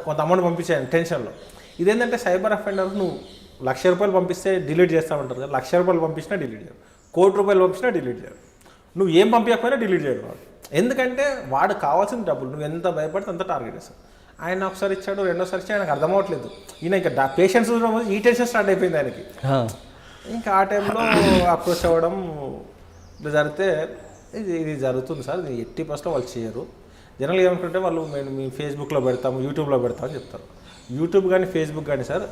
కొంత అమౌంట్ పంపించాను టెన్షన్లో. ఇదేంటంటే సైబర్ అఫెండర్ నువ్వు ₹1,00,000 పంపిస్తే డిలీట్ చేస్తామంటారు కదా, ₹1,00,000 పంపించినా డిలీట్ చేయరు, ₹1,00,00,000 పంపించినా డిలీట్ చేయరు, నువ్వు ఏం పంపించకపోయినా డిలీట్ చేయడు వాడు. ఎందుకంటే వాడు కావాల్సిన డబ్బులు, నువ్వు ఎంత భయపడితే అంత టార్గెట్ చేస్తావు. ఆయన ఒకసారి ఇచ్చాడు, రెండోసారి ఇచ్చాడు, ఆయనకు అర్థం అవ్వట్లేదు. ఈయన ఇంకా పేషెంట్స్ ఈ టెన్షన్ స్టార్ట్ అయిపోయింది ఆయనకి. ఇంకా ఆ టైంలో అప్రోచ్ అవ్వడం జరిగితే ఇది జరుగుతుంది సార్, ఇది 80% వాళ్ళు చేయరు. జనరల్గా ఏమనుకుంటే వాళ్ళు మేము మీ ఫేస్బుక్లో పెడతాము, యూట్యూబ్లో పెడతామని చెప్తారు. యూట్యూబ్ కానీ ఫేస్బుక్ కానీ సార్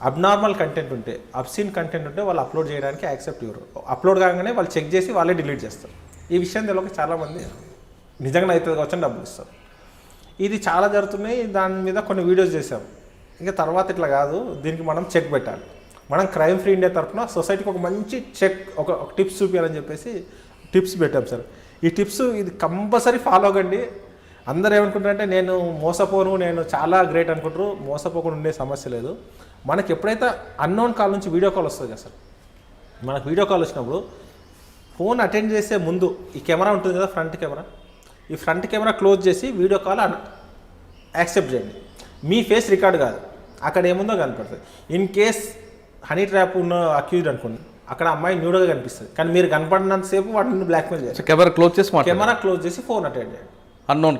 అబ్నార్మల్ కంటెంట్ ఉంటే, అబ్సీన్ కంటెంట్ ఉంటే వాళ్ళు అప్లోడ్ చేయడానికి యాక్సెప్ట్ ఇవ్వరు. అప్లోడ్ కాగానే వాళ్ళు చెక్ చేసి వాళ్ళే డిలీట్ చేస్తారు. ఈ విషయం తెలియక చాలామంది నిజంగా అవుతుంది కావచ్చు అని డబ్బులు ఇస్తారు. ఇది చాలా జరుగుతున్నాయి. దాని మీద కొన్ని వీడియోస్ చేసాం. ఇంకా తర్వాత ఇట్లా కాదు, దీనికి మనం చెక్ పెట్టాలి. మనం క్రైమ్ ఫ్రీ ఇండియా తరఫున సొసైటీకి ఒక మంచి చెక్ ఒక టిప్స్ చూపించాలని చెప్పేసి టిప్స్ పెట్టాం సార్. ఈ టిప్స్ ఇది కంపల్సరీ ఫాలో అవ్వండి. అందరూ ఏమనుకుంటారంటే నేను మోసపోను, నేను చాలా గ్రేట్ అనుకుంటారు. మోసపోకుండా ఉండే సమస్య లేదు. మనకి ఎప్పుడైతే అన్నోన్ కాల్ నుంచి వీడియో కాల్ వస్తుంది కదా సార్, మనకు వీడియో కాల్ వచ్చినప్పుడు ఫోన్ అటెండ్ చేసే ముందు ఈ కెమెరా ఉంటుంది కదా, ఫ్రంట్ కెమెరా, ఈ ఫ్రంట్ కెమెరా క్లోజ్ చేసి వీడియో కాల్ యాక్సెప్ట్ చేయండి. మీ ఫేస్ రికార్డ్ కాదు, అక్కడ ఏముందో కనపడుతుంది. ఇన్ కేస్ హనీ ట్రాప్ ఉన్న అక్యూజ్డ్ అనుకోండి, అక్కడ అమ్మాయి న్యూడ్గా కనిపిస్తుంది, కానీ మీరు కనపడినంతసేపు వాటిని బ్లాక్మెయిల్ చేయాలి. కెమెరా క్లోజ్ చేసి కెమెరా క్లోజ్ చేసి ఫోన్ అటెండ్ చేయండి. అన్నోన్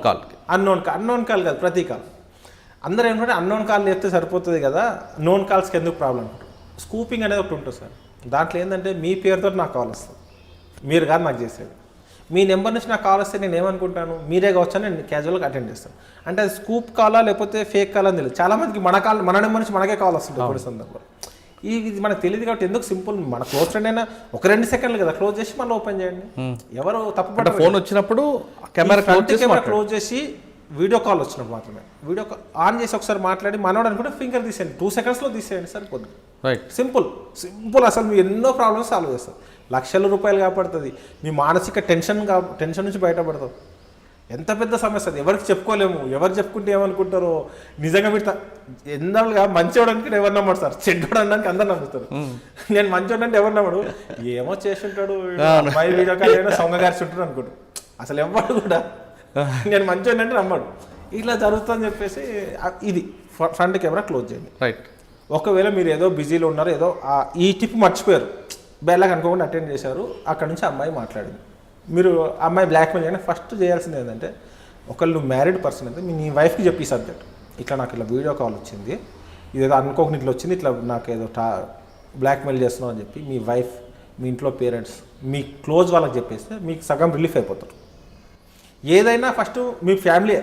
కాల్ కాదు, ప్రతి కాల్. అందరూ ఏంటంటే అన్నోన్ కాల్ చేస్తే సరిపోతుంది కదా, నోన్ కాల్స్కి ఎందుకు ప్రాబ్లం అనుకుంటారు. స్కూపింగ్ అనేది ఒకటి ఉంటుంది సార్. దాంట్లో ఏంటంటే మీ పేరుతో నాకు కాల్ వస్తుంది, మీరు కాదు నాకు చేసేది. మీ నెంబర్ నుంచి నాకు కాల్ వస్తే నేను ఏమనుకుంటాను, మీరే కావచ్చు అని నేను క్యాజువల్గా అటెండ్ చేస్తాను. అంటే అది స్కూప్ కాలా లేకపోతే ఫేక్ కాల్ అని తెలియదు. చాలామందికి మన నెంబర్ నుంచి మనకే కాల్ వస్తుంది కొన్ని సందర్భాలు. ఇది మనకు తెలియదు కాబట్టి ఎందుకు సింపుల్, మన క్లోజ్ ఫ్రెండ్ అయినా ఒక 2 సెకండ్లు కదా, క్లోజ్ చేసి మళ్ళీ ఓపెన్ చేయండి. ఎవరు తప్పు ఫోన్ వచ్చినప్పుడు కెమెరా క్లోజ్ చేసి వీడియో కాల్ వచ్చినప్పుడు మాత్రమే వీడియో కాల్ ఆన్ చేసి ఒకసారి మాట్లాడి మనోడు అనుకుంటే ఫింగర్ తీసేయండి, 2 సెకండ్స్లో తీసేయండి సరిపోద్ది. Right, simple. అసలు మీరు ఎన్నో ప్రాబ్లమ్స్ సాల్వ్ చేస్తారు. లక్షల రూపాయలు కాపాడుతుంది. మీ మానసిక టెన్షన్ నుంచి బయటపడతాం. ఎంత పెద్ద సమస్య అది, ఎవరికి చెప్పుకోలేము. ఎవరు చెప్పుకుంటే ఏమనుకుంటారో. నిజంగా మీరు ఎందాలుగా మంచివాడు అనుకుంటే ఎవరు నమ్మడు సార్, చెడ్డోడు అనడానికి అందరు నమ్ముతారు. నేను మంచివాడు అంటే ఎవరు నమ్మడు, ఏమో చేసి ఉంటాడు, వీడియో కాల్ అయినా సొంగగారిచి ఉంటాడు అనుకుంటాడు. అసలు ఎవరు కూడా నేను మంచివాడు అంటే నమ్మడు. ఇట్లా జరుగుతుందని చెప్పేసి ఇది ఫ్రంట్ కెమెరా క్లోజ్ చేయండి. రైట్. ఒకవేళ మీరు ఏదో బిజీలో ఉన్నారు, ఏదో ఈ టిప్ మర్చిపోయారు, బెల్లగా అనుకోకుండా అటెండ్ చేశారు, అక్కడ నుంచి అమ్మాయి మాట్లాడింది, మీరు అమ్మాయి బ్లాక్మెయిల్ చేయడానికి ఫస్ట్ చేయాల్సింది ఏంటంటే, ఒకళ్ళు మ్యారీడ్ పర్సన్ అయితే నీ వైఫ్కి చెప్పి సబ్జెక్ట్, ఇట్లా నాకు ఇట్లా వీడియో కాల్ వచ్చింది, ఇదేదో అనుకోకుండా ఇట్లా వచ్చింది, ఇట్లా నాకు ఏదో బ్లాక్మెయిల్ చేస్తున్నావు అని చెప్పి మీ వైఫ్, మీ ఇంట్లో పేరెంట్స్, మీ క్లోజ్ వాళ్ళకి చెప్పేస్తే మీకు సగం రిలీఫ్ అయిపోతారు. ఏదైనా ఫస్ట్ మీ ఫ్యామిలీ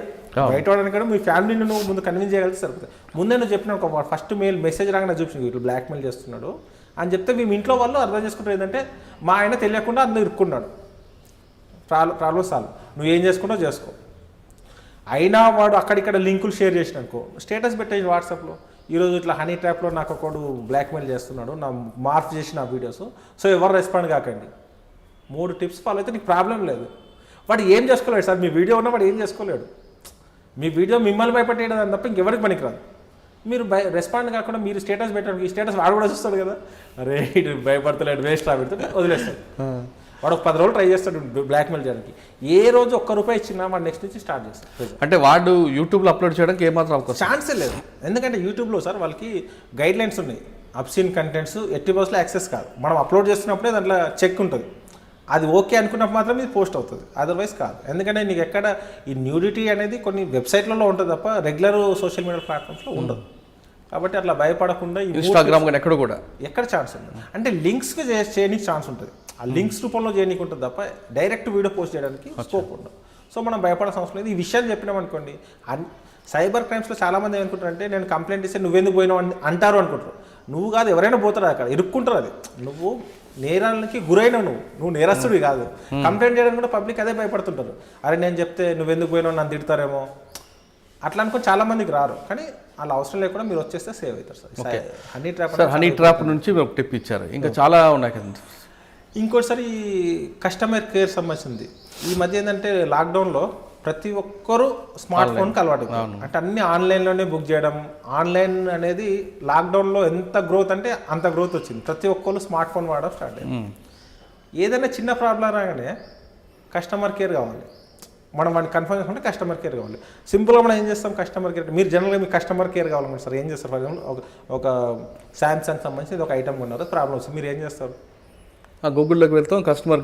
బయట వాడని కూడా మీ ఫ్యామిలీని నువ్వు ముందు కన్విన్స్ చేయగలిగితే సరిపోతుంది. ముందే నువ్వు చెప్పిన ఒక ఫస్ట్ మెసేజ్ రాగానే చూపించింది ఇట్లా బ్లాక్మెయిల్ చేస్తున్నాడు అని చెప్తే మీ ఇంట్లో వాళ్ళు అర్థం చేసుకుంటారు ఏంటంటే మా ఆయన తెలియకుండా అందులో ఇరుక్కున్నాడు, ప్రాబ్లమ్ సాల్వ్, నువ్వు ఏం చేసుకుంటావు చేసుకో. అయినా వాడు అక్కడిక్కడ లింకులు షేర్ చేసిననుకో, స్టేటస్ పెట్టేసి వాట్సాప్లో, ఈరోజు ఇట్లా హనీ ట్రాప్లో నాకు ఒకడు బ్లాక్మెయిల్ చేస్తున్నాడు, నా మార్ఫ్ చేసి నా వీడియోస్, సో ఎవరు రెస్పాండ్ కాకండి. 3 టిప్స్ ఫాలో అయితే నీకు ప్రాబ్లం లేదు. వాడు ఏం చేసుకోలేడు సార్, మీ వీడియో ఉన్నా వాడు ఏం చేసుకోలేడు. మీ వీడియో మిమ్మల్ని భయపెట్టేయడం తప్ప ఇంకెవరికి పనికిరాదు. మీరు రెస్పాండ్ కాకుండా మీరు స్టేటస్ పెట్టడానికి, ఈ స్టేటస్ వాడు కూడా చూస్తాడు కదా, అరే ఇటు భయపడతలేడు, వేస్ట్ రా పెడితే వదిలేస్తాడు. వాడు ఒక 10 రోజులు ట్రై చేస్తాడు బ్లాక్మెయిల్ చేయడానికి. ఏ రోజు ₹1 ఇచ్చినా వాడు నెక్స్ట్ నుంచి స్టార్ట్ చేస్తాడు. అంటే వాడు యూట్యూబ్లో అప్లోడ్ చేయడానికి ఏమాత్రం అవకాశం ఛాన్సే లేదు. ఎందుకంటే యూట్యూబ్లో సార్ వాళ్ళకి గైడ్ లైన్స్ ఉన్నాయి. అబ్సీన్ కంటెంట్స్ ఎట్టి బస్లో యాక్సెస్ కాదు. మనం అప్లోడ్ చేస్తున్నప్పుడే దాంట్లో చెక్ ఉంటుంది, అది ఓకే అనుకున్నప్పుడు మాత్రం ఇది పోస్ట్ అవుతుంది, అదర్వైజ్ కాదు. ఎందుకంటే నీకు ఎక్కడ ఈ న్యూడిటీ అనేది కొన్ని వెబ్సైట్లలో ఉంటుంది తప్ప రెగ్యులర్ సోషల్ మీడియా ప్లాట్ఫామ్స్లో ఉండదు. కాబట్టి అట్లా భయపడకుండా ఇన్స్టాగ్రామ్ కానీ ఎక్కడ ఛాన్స్ ఉంటుంది. అంటే లింక్స్కి చేయడానికి ఛాన్స్ ఉంటుంది, ఆ లింక్స్ రూపంలో చేయడానికి ఉంటుంది తప్ప డైరెక్ట్ వీడియో పోస్ట్ చేయడానికి స్కోప్ ఉండదు. సో మనం భయపడాల్సిన అవసరం లేదు. ఈ విషయాలు చెప్పినామనుకోండి, సైబర్ క్రైమ్స్లో చాలామంది ఏమనుకుంటారంటే నేను కంప్లైంట్ ఇస్తే నువ్వెందుకు పోయినావు అని అంటారు అనుకుంటారు. నువ్వు కాదు, ఎవరైనా పోతారు అక్కడ, ఇరుక్కుంటారు. అది నువ్వు నేరాలకి గురైనవు, నువ్వు నేరస్తుడివి కాదు. కంప్లైంట్ చేయడానికి కూడా పబ్లిక్ అదే భయపడుతుంటారు. అరే నేను చెప్తే నువ్వెందుకు పోయినావు నన్ను తిడతారేమో అట్లా అనుకో చాలామందికి రారు. కానీ అలా అవసరం లేకుండా మీరు వచ్చేస్తే సేవ్ అవుతారు సార్. హనీ ట్రాప్ నుంచి ఒక టిప్ ఇచ్చారు, ఇంకా చాలా ఉన్నాయి కదా. ఇంకోటిసారి కస్టమర్ కేర్ సంబంధించింది. ఈ మధ్య ఏంటంటే లాక్డౌన్లో ప్రతి ఒక్కరూ స్మార్ట్ ఫోన్కి అలవాటు, అంటే అన్ని ఆన్లైన్లోనే బుక్ చేయడం. ఆన్లైన్ అనేది లాక్డౌన్లో ఎంత గ్రోత్ అంటే అంత గ్రోత్ వచ్చింది. ప్రతి ఒక్కరు స్మార్ట్ ఫోన్ వాడడం స్టార్ట్ అయ్యింది. ఏదైనా చిన్న ప్రాబ్లం రాగానే కస్టమర్ కేర్ కావాలి. మనం వాడిని కన్ఫర్మ్ చేసుకుంటే కస్టమర్ కేర్ కావాలి. సింపుల్గా మనం ఏం చేస్తాం, కస్టమర్ కేర్. మీరు జనరల్గా మీకు కస్టమర్ కేర్ కావాలనుకుంటే సార్ ఏం చేస్తారు? ఫర్ ఎగ్జాంపుల్ ఒక శాంసంగ్ సంబంధించి ఒక ఐటమ్ కొన్నారు, ప్రాబ్లం వస్తుంది, మీరు ఏం చేస్తారు? గూగుల్లోకి వెళ్తాం, customer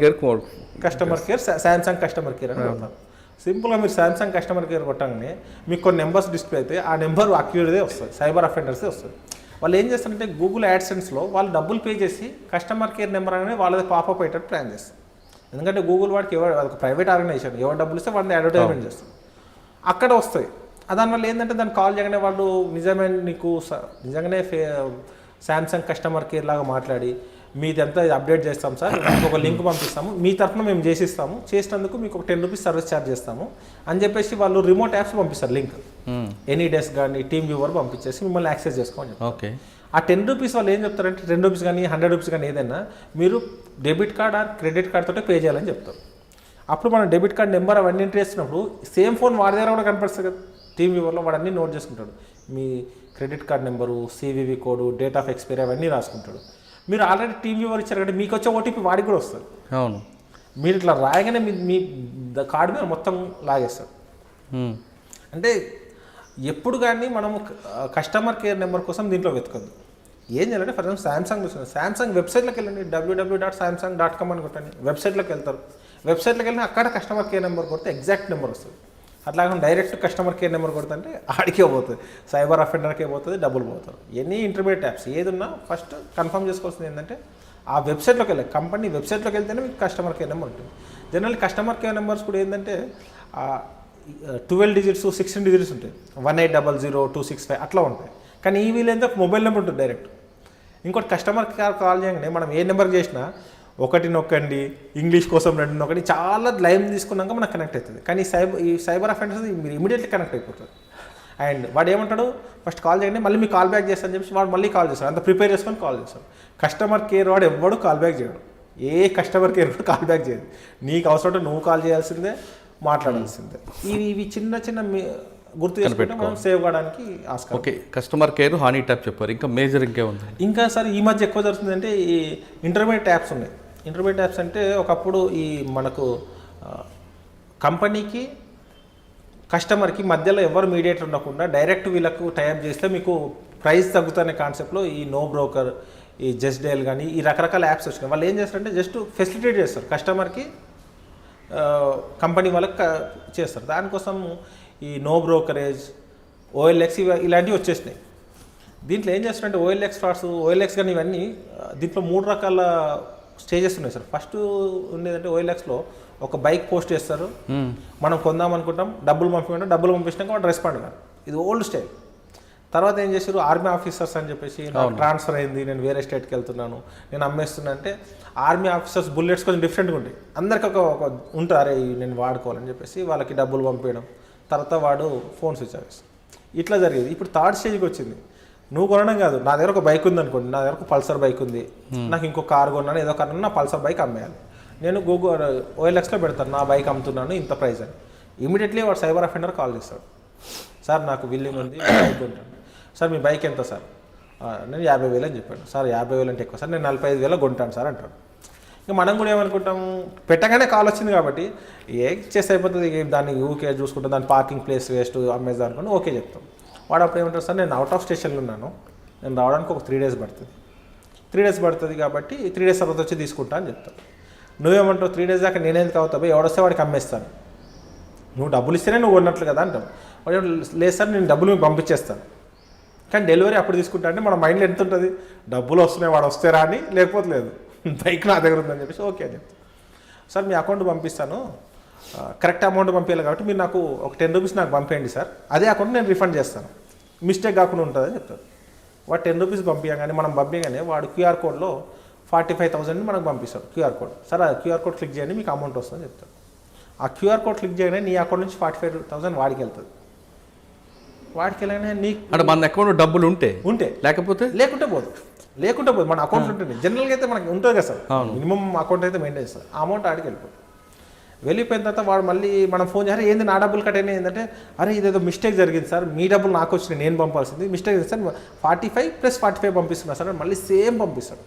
care Samsung customer care అని కొడతాం. సింపుల్గా మీరు శాంసంగ్ కస్టమర్ కేర్ కొట్టగానే మీకు కొన్ని నెంబర్స్ డిస్ప్లే అయితే ఆ నెంబర్ అక్యూర్దే వస్తుంది, సైబర్ అఫెండర్స్దే వస్తుంది. వాళ్ళు ఏం చేస్తారంటే గూగుల్ యాడ్సెన్స్లో వాళ్ళు డబ్బులు పే చేసి కస్టమర్ కేర్ నెంబర్ అనేది వాళ్ళది పాపప్ అయ్యేటట్టు ప్లాన్ చేస్తారు. ఎందుకంటే గూగుల్ వాడికి ఒక ప్రైవేట్ ఆర్గనైజేషన్, ఎవరు డబ్బులు ఇస్తే వాడిని అడ్వర్టైజ్మెంట్ చేస్తారు, అక్కడ వస్తాయి. దానివల్ల ఏంటంటే దాన్ని కాల్ చేయగానే వాళ్ళు నిజంగానే శాంసంగ్ కస్టమర్ కేర్ లాగా మాట్లాడి మీది ఎంత అప్డేట్ చేస్తాం సార్, మీకు ఒక లింక్ పంపిస్తాము, మీ తరఫున మేము చేసిస్తాము, చేసినందుకు మీకు ఒక 10 రూపీస్ సర్వీస్ ఛార్జ్ చేస్తాము అని చెప్పేసి వాళ్ళు రిమోట్ యాప్స్ పంపిస్తారు లింక్. ఎనీ డెస్క్ కానీ టీమ్ వ్యూవర్ పంపించేసి మిమ్మల్ని యాక్సెస్ చేసుకోండి. ఓకే. ఆ 10 రూపీస్ వాళ్ళు ఏం చెప్తారంటే 10 రూపీస్ కానీ 100 రూపీస్ కానీ ఏదైనా మీరు debit card or credit card తోటే పే చేయాలని చెప్తారు. అప్పుడు మనం డెబిట్ కార్డ్ నెంబర్ అవన్నీ ఎంటర్ చేస్తున్నప్పుడు సేమ్ ఫోన్ వాడి దగ్గర కూడా కనిపిస్తుంది కదా, టీమ్ వ్యూవర్లో వాడు అన్నీ నోట్ చేసుకుంటాడు. మీ credit card number, CVV code, date of expiry అవన్నీ రాసుకుంటాడు. మీరు ఆల్రెడీ టీమ్ వ్యూవర్ ఇచ్చారు కాబట్టి మీకు వచ్చే ఓటీపీ వాడికి కూడా వస్తుంది. అవును. మీరు ఇట్లా రాయగానే మీ కార్డు మీద మొత్తం లాగేస్తారు. అంటే ఎప్పుడు కానీ మనము కస్టమర్ కేర్ నెంబర్ కోసం దీంట్లో వెతకద్దు. ఏం చేయాలంటే ఫర్ ఎగ్జాంపుల్ సామ్సంగ్ చూస్తుంది, సామ్సంగ్ వెబ్సైట్లోకి వెళ్ళండి, www.samsung.com అని కొట్టండి, వెబ్సైట్లోకి వెళ్తారు. వెబ్సైట్లోకి వెళ్ళిన అక్కడ కస్టమర్ కేర్ నెంబర్ కొడితే ఎగ్జాక్ట్ నెంబర్ వస్తుంది. అట్లా డైరెక్ట్ కస్టమర్ కేర్ నెంబర్ కొడుతుంటే ఆడికే పోతుంది, సైబర్ అఫెండర్కే పోతుంది, డబ్బులు పోతారు. ఎనీ ఇంటర్మీడియట్ యాప్స్ ఏదున్నా ఫస్ట్ కన్ఫర్మ్ చేసుకోవాల్సింది ఏంటంటే ఆ వెబ్సైట్లోకి వెళ్ళాలి, కంపెనీ వెబ్సైట్లోకి వెళ్తేనే మీకు కస్టమర్ కేర్ నెంబర్ ఉంటుంది. జనరల్లీ కస్టమర్ కేర్ నెంబర్స్ కూడా ఏంటంటే 12 డిజిట్స్ 16 డిజిట్స్ ఉంటాయి, 1800-265 అట్లా ఉంటాయి. కానీ ఈ వీళ్ళంతా మొబైల్ నెంబర్ ఉంటుంది డైరెక్ట్. ఇంకోటి కస్టమర్ కేర్ కాల్ చేయగానే మనం ఏ నెంబర్కి చేసినా 1 నొక్కండి, ఇంగ్లీష్ కోసం 2 నొక్కండి, చాలా లైన్ తీసుకున్నాక మనకు కనెక్ట్ అవుతుంది. కానీ ఈ సైబర్ అఫెండర్స్ మీరు ఇమీడియట్లీ కనెక్ట్ అయిపోతుంది. అండ్ వాడు ఏమంటాడు, ఫస్ట్ కాల్ చేయండి, మళ్ళీ మీకు కాల్ బ్యాక్ చేస్తాను చెప్పి వాడు మళ్ళీ కాల్ చేస్తాడు, అంత ప్రిపేర్ చేసుకొని కాల్ చేస్తాడు. కస్టమర్ కేర్ వాడు ఎవ్వడు కాల్ బ్యాక్ చేయడు, ఏ కస్టమర్ కేర్ కూడా కాల్ బ్యాక్ చేయదు. నీకు అవసరం నువ్వు కాల్ చేయాల్సిందే, మాట్లాడాల్సిందే. ఇవి చిన్న చిన్న గుర్తు చేసుకుంటే మనం సేవ్ కావడానికి ఆస్కారం. ఓకే. కస్టమర్ కేర్, హానీ ట్యాప్ చెప్పారు, ఇంకా మేజర్ ఇంకేముంది? ఇంకా సార్ ఈ మధ్య ఎక్కువ జరుగుతుందంటే ఈ ఇంటర్మీడియట్ యాప్స్ ఉన్నాయి. ఇంటర్మీడియట్ యాప్స్ అంటే ఒకప్పుడు ఈ మనకు కంపెనీకి కస్టమర్కి మధ్యలో ఎవరు మీడియేటర్ ఉండకుండా డైరెక్ట్ వీళ్ళకు టైప్ చేస్తే మీకు ప్రైస్ తగ్గుతున్న కాన్సెప్ట్లో ఈ నో బ్రోకర్, ఈ జస్ట్ డైల్ కానీ ఈ రకరకాల యాప్స్ వచ్చినాయి. వాళ్ళు ఏం చేస్తారంటే జస్ట్ ఫెసిలిటేట్ చేస్తారు, కస్టమర్కి కంపెనీ వాళ్ళకి చేస్తారు. దానికోసం ఈ నో బ్రోకరేజ్, ఓఎల్ఎక్స్ ఇలాంటివి వచ్చేసినాయి. దీంట్లో ఏం చేస్తారంటే ఓఎల్ఎక్స్ ఫ్రాడ్స్, ఓఎల్ఎక్స్ కానీ ఇవన్నీ దీంట్లో 3 రకాల స్టేజెస్ ఉన్నాయి సార్. ఫస్ట్ ఉండేదంటే ఓఎల్ఎక్స్లో ఒక బైక్ పోస్ట్ చేస్తారు, మనం కొందాం అనుకుంటాం, డబ్బులు పంపించినాక వాడు రెస్పాండ్ కాదు. ఇది ఓల్డ్ స్టైల్. తర్వాత ఏం చేశారు, ఆర్మీ ఆఫీసర్స్ అని చెప్పేసి నాకు ట్రాన్స్ఫర్ అయింది, నేను వేరే స్టేట్కి వెళ్తున్నాను, నేను అమ్మేస్తున్నా అంటే ఆర్మీ ఆఫీసర్స్ బుల్లెట్స్ కొంచెం డిఫరెంట్గా ఉంటాయి. అందరికి ఒక ఉంటారు, అరే నేను వాడుకోవాలని చెప్పేసి వాళ్ళకి డబ్బులు పంపించడం, తర్వాత వాడు ఫోన్ స్విచ్ ఆఫ్ చేస్తాడు. ఇట్లా జరిగేది. ఇప్పుడు థర్డ్ స్టేజ్కి వచ్చింది. నువ్వు కొనడం కాదు, నా దగ్గర ఒక బైక్ ఉంది అనుకోండి, నా దగ్గర ఒక పల్సర్ బైక్ ఉంది, నాకు ఇంకో కార్ కొన్నాను, ఏదో కారణం నా పల్సర్ బైక్ అమ్మేయాలి, నేను గూగుల్ ఓఎల్ఎక్స్లో పెడతాను నా బైక్ అమ్ముతున్నాను ఇంత ప్రైస్ అని. ఇమీడియట్లీ వాడు సైబర్ అఫెండర్ కాల్ చేస్తాడు, సార్ నాకు విల్లింగ్ ఉంది, బైక్ కొంటాను, సార్ మీ బైక్ ఎంత సార్, నేను 50,000 అని చెప్పాను. సార్ 50,000 అంటే ఎక్కువ సార్, నేను 45,000 కొంటాను సార్ అంటాడు. ఇంకా మనం కూడా ఏమనుకుంటాము, పెట్టగానే కాల్ వచ్చింది కాబట్టి ఏ చేస్తే అయిపోతుంది, దాన్ని ఊకే చూసుకుంటాం, దాని పార్కింగ్ ప్లేస్ వేస్ట్ అమ్మేది అనుకుని ఓకే చెప్తాం. వాడు అప్పుడు ఏమంటారు, సార్ నేను అవుట్ ఆఫ్ స్టేషన్లో ఉన్నాను, నేను రావడానికి ఒక 3 డేస్ పడుతుంది, 3 డేస్ పడుతుంది కాబట్టి 3 డేస్ తర్వాత వచ్చి తీసుకుంటా అని చెప్తాను. నువ్వేమంటావు, 3 డేస్ దాకా నేనేందుకు అవుతావు, ఎవడొస్తే వాడికి అమ్మేస్తాను, నువ్వు డబ్బులు ఇస్తేనే నువ్వు కొన్నట్లు కదా అంటావు. వాడు లేదు సార్ నేను డబ్బులు మీకు పంపించేస్తాను, కానీ డెలివరీ అప్పుడు తీసుకుంటా అంటే మన మైండ్లో ఎంత ఉంటుంది, డబ్బులు వస్తున్నాయి వాడు వస్తే రాని, లేకపోతే లేదు, బైక్ నా దగ్గర ఉందని చెప్పేసి ఓకే అని చెప్తాను. సార్ మీ అకౌంట్ పంపిస్తాను, కరెక్ట్ అమౌంట్ పంపించాలి కాబట్టి మీరు నాకు ఒక 10 రూపీస్ నాకు పంపేయండి సార్, అదే అకౌంట్ నేను రిఫండ్ చేస్తాను, మిస్టేక్ కాకుండా ఉంటుందని చెప్తారు. వాడు 10 రూపీస్ పంపించగానే మనం పంపించగానే వాడు క్యూఆర్ కోడ్లో 45,000 మనకు పంపిస్తాడు క్యూఆర్ కోడ్. సార్ ఆ క్యూఆర్ కోడ్ క్లిక్ చేయండి మీకు అమౌంట్ వస్తుందని చెప్తాడు. ఆ క్యూఆర్ కోడ్ క్లిక్ చేయగానే నీ అకౌంట్ నుంచి 45,000 వాడికి వెళ్తుంది. వాడికి వెళ్ళగానే నీకు అంటే మన అకౌంట్ డబ్బులు ఉంటే లేకుంటే పోదు, మన అకౌంట్ ఉంటుంది. జనరల్గా అయితే మనకి ఉంటుంది కదా సార్, మినిమం అకౌంట్ అయితే మెయింటైన్ చేస్తారు, ఆ అమౌంట్ ఆడికి వెళ్ళిపోతుంది. వెళ్ళిపోయిన తర్వాత వాడు మళ్ళీ మనం ఫోన్ చేయాలి, ఏంది నా డబ్బులు కట్ అయినా, ఏంటంటే అరే ఇదేదో మిస్టేక్ జరిగింది సార్, మీ డబ్బులు నాకు వచ్చినాయి, నేను పంపాల్సింది మిస్టేక్ సార్, 45 + 45 పంపిస్తున్నా సార్, మళ్ళీ సేమ్ పంపిస్తాడు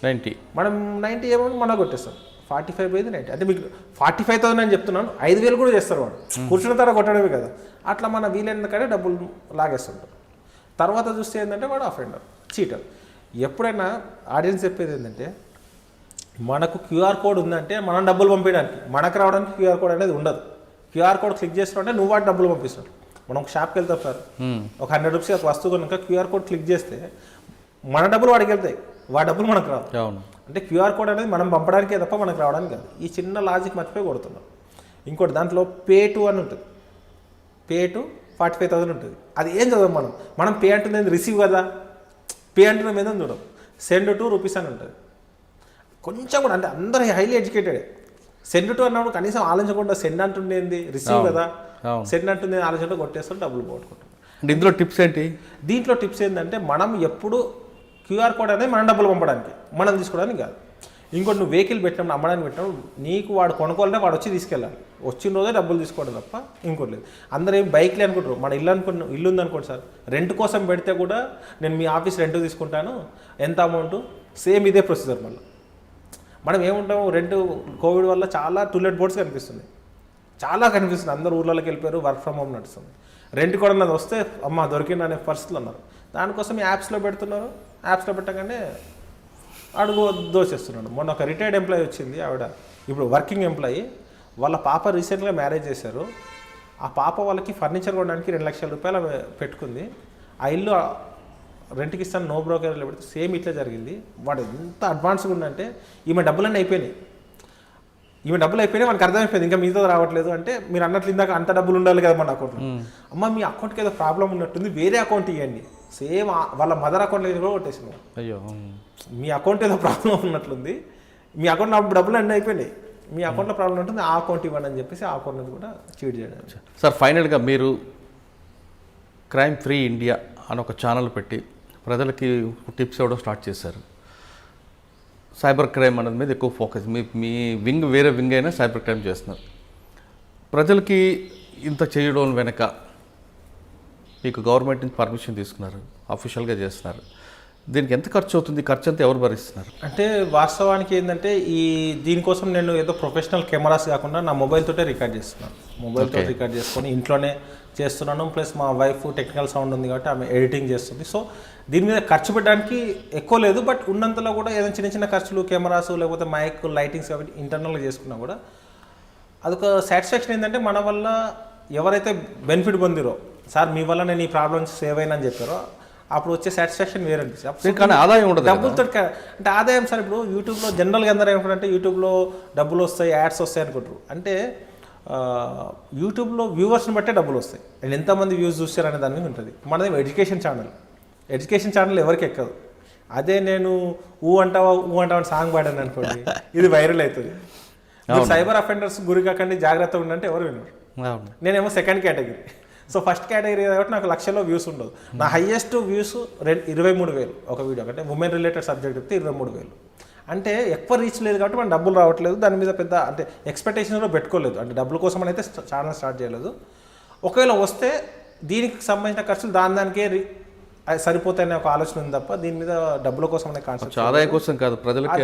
90. మనం 90 ఏమో మన కొట్టేస్తాం, 45 పోయింది 90. అంటే మీకు 45,000 అని చెప్తున్నాను, 5,000 కూడా చేస్తారు వాడు, కూర్చున్న తర్వాత కొట్టడమే కదా. అట్లా మన వీలైన కాడే డబ్బులు లాగేస్తుంటారు. తర్వాత చూస్తే ఏంటంటే వాడు అఫెండర్, చీటర్. ఎప్పుడైనా ఆడియన్స్ చెప్పేది ఏంటంటే, మనకు క్యూఆర్ కోడ్ ఉందంటే మనం డబ్బులు పంపించడానికి, మనకు రావడానికి క్యూఆర్ కోడ్ అనేది ఉండదు. క్యూఆర్ కోడ్ క్లిక్ చేస్తున్నావు అంటే నువ్వు వాటి డబ్బులు పంపిస్తాడు. మనం ఒక షాప్కి వెళ్తాం సార్, ఒక 100 రూపీస్ ఒక వస్తువు కనుక క్యూఆర్ కోడ్ క్లిక్ చేస్తే మన డబ్బులు వాడికి వెళ్తాయి, వాడి డబ్బులు మనకు రావు. అంటే క్యూఆర్ కోడ్ అనేది మనం పంపడానికే తప్ప మనకు రావడానికి కాదు. ఈ చిన్న లాజిక్ మర్చిపోయి కొడుతున్నాం. ఇంకోటి దాంట్లో పే2 అని ఉంటుంది, పే2 45,000 ఉంటుంది. అది ఏం చదవం మనం పే అంటుంది రిసీవ్ కదా, పే అంటున్నాం ఏదో చూడం, సెండ్ 2 రూపీస్ అని ఉంటుంది. కొంచెం కూడా అంటే అందరూ హైలీ ఎడ్యుకేటెడ్. సెండ్ టు అన్నప్పుడు కనీసం ఆలోచించకుండా సెండ్ అంటుండేంది, రిసీవ్ కదా, సెండ్ అంటుంది ఆలోచన కొట్టేస్తారు, డబ్బులు పోగొట్టుకుంటారు. అంటే ఇందులో టిప్స్ ఏంటి? దీంట్లో టిప్స్ ఏంటంటే మనం ఎప్పుడు క్యూఆర్ కోడ్ అనేది మనం డబ్బులు పంపడానికి, మనం తీసుకోవడానికి కాదు. ఇంకోటి నువ్వు వెహికల్ పెట్టినప్పుడు అమ్మడానికి పెట్టినప్పుడు నీకు వాడు కొనుక్కోవాలంటే వాడు వచ్చి తీసుకెళ్ళాలి, వచ్చిన రోజే డబ్బులు తీసుకోవడం తప్ప ఇంకోటి లేదు. అందరూ ఏం బైక్లే అనుకుంటారు. మన ఇల్లు ఉందనుకోండి సార్, రెంట్ కోసం పెడితే కూడా నేను మీ ఆఫీస్ రెంట్ తీసుకుంటాను, ఎంత అమౌంట్, సేమ్ ఇదే ప్రొసీజర్. మళ్ళీ మనం ఏముంటాము, రెంట్ కోవిడ్ వల్ల చాలా టూలెట్ బోర్డ్స్ కనిపిస్తుంది, చాలా కనిపిస్తుంది. అందరూ ఊర్లోకి వెళ్ళిపోయారు, వర్క్ ఫ్రమ్ హోమ్ నడుస్తుంది. రెంట్ కూడా అన్నది వస్తే అమ్మ దొరికింది అనే పరిస్థితులు ఉన్నారు. దానికోసం యాప్స్లో పెడుతున్నారు, యాప్స్లో పెట్టగానే అడుగు దోచేస్తున్నాడు. మొన్న ఒక రిటైర్డ్ ఎంప్లాయీ వచ్చింది, ఆవిడ ఇప్పుడు వర్కింగ్ ఎంప్లాయీ, వాళ్ళ పాప రీసెంట్గా మ్యారేజ్ చేశారు. ఆ పాప వాళ్ళకి ఫర్నిచర్ కొనడానికి 2 లక్షల రూపాయలు పెట్టుకుంది. ఆ ఇల్లు రెంట్కి ఇస్తాను నో బ్రోకర్లో పెడితే సేమ్ ఇట్లా జరిగింది. వాడు ఎంత అడ్వాన్స్గా ఉందంటే ఈమె డబ్బులన్నీ అయిపోయినాయి, మనకు అర్థమైపోయింది ఇంకా మీతో రావట్లేదు. అంటే మీరు అన్నట్లు ఇందాక అంత డబ్బులు ఉండాలి కదా మన అకౌంట్లో. అమ్మ మీ అకౌంట్కి ఏదో ప్రాబ్లం ఉన్నట్టుంది, వేరే అకౌంట్ ఇవ్వండి. సేమ్ వాళ్ళ మదర్ అకౌంట్లో కూడా కొట్టేసింది. అయ్యో, మీ అకౌంట్ ఏదో ప్రాబ్లం ఉన్నట్లుంది, మీ అకౌంట్లో డబ్బులు అన్నీ అయిపోయినాయి, మీ అకౌంట్లో ప్రాబ్లం ఉంటుంది, ఆ అకౌంట్ ఇవ్వండి అని చెప్పేసి ఆ అకౌంట్ కూడా చీట్ చేయడం. సార్ ఫైనల్గా మీరు క్రైమ్ ఫ్రీ ఇండియా అని ఒక ఛానల్ పెట్టి ప్రజలకి టిప్స్ ఇవ్వడం స్టార్ట్ చేశారు. సైబర్ క్రైమ్ అనేది మీద ఎక్కువ ఫోకస్, మీ వింగ్ వేరే వింగ్ అయినా సైబర్ క్రైమ్ చేస్తున్నారు. ప్రజలకి ఇంత చేయడం వెనక మీకు గవర్నమెంట్ నుంచి పర్మిషన్ తీసుకున్నారు, అఫీషియల్గా చేస్తున్నారు. దీనికి ఎంత ఖర్చు అవుతుంది? ఖర్చు అంతా ఎవరు భరిస్తున్నారు? అంటే వాస్తవానికి ఏంటంటే దీనికోసం నేను ఏదో ప్రొఫెషనల్ కెమెరాస్ కాకుండా నా మొబైల్ తోటే రికార్డ్ చేస్తున్నాను. మొబైల్తో రికార్డ్ చేసుకొని ఇంట్లోనే చేస్తున్నాను. ప్లస్ మా వైఫ్ టెక్నికల్ సౌండ్ ఉంది కాబట్టి ఆమె ఎడిటింగ్ చేస్తుంది. సో దీని మీద ఖర్చు పెట్టడానికి ఎక్కువ లేదు, బట్ ఉన్నంతలో కూడా ఏదైనా చిన్న చిన్న ఖర్చులు, కెమెరాస్ లేకపోతే మైక్, లైటింగ్స్ కాబట్టి ఇంటర్నల్గా చేసుకున్నా కూడా అదొక సాటిస్ఫాక్షన్. ఏంటంటే మన వల్ల ఎవరైతే బెనిఫిట్ పొందిరో, సార్ మీ వల్ల నేను ఈ ప్రాబ్లమ్స్ సేవ్ అయినా అని చెప్పారో అప్పుడు వచ్చే సాటిస్ఫాక్షన్ వేరే అనిపిస్తుంది. కానీ ఆదాయం ఉండదు, డబ్బులతో అంటే ఆదాయం. సార్ ఇప్పుడు యూట్యూబ్లో జనరల్గా అందరూ ఏమంటారంటే యూట్యూబ్లో డబ్బులు వస్తాయి, యాడ్స్ వస్తాయి అనుకుంటారు. అంటే యూట్యూబ్లో వ్యూవర్స్ని బట్టే డబ్బులు వస్తాయి, అండ్ ఎంతమంది వ్యూస్ చూస్తారనే దాని మీద ఉంటుంది. మనది ఎడ్యుకేషన్ ఛానల్ ఎవరికి ఎక్కదు. అదే నేను ఊ అంటావా అని సాంగ్ పాడాను అనుకోండి, ఇది వైరల్ అవుతుంది. సైబర్ అఫెండర్స్ గురి కాకండి, జాగ్రత్తగా ఉండంటే ఎవరు వినరు. నేనేమో second category. So first category కాబట్టి నాకు లక్షల్లో వ్యూస్ ఉండదు. నా హైయెస్ట్ వ్యూస్ 23,000 ఒక వీడియో, అంటే ఉమెన్ రిలేటెడ్ సబ్జెక్ట్ చెప్తే 23,000. అంటే ఎక్కువ రీచ్ లేదు కాబట్టి మన డబ్బులు రావట్లేదు. దాని మీద పెద్ద అంటే ఎక్స్పెక్టేషన్లో పెట్టుకోలేదు, అంటే డబ్బుల కోసం అయితే ఛానల్ స్టార్ట్ చేయలేదు. ఒకవేళ వస్తే దీనికి సంబంధించిన ఖర్చులు దానికే సరిపోతాయనే ఒక ఆలోచన ఉంది తప్ప దీని మీద డబ్బుల కోసం అనే కాన్సెప్ట్, ఆదాయం కోసం కాదు. ప్రజలకి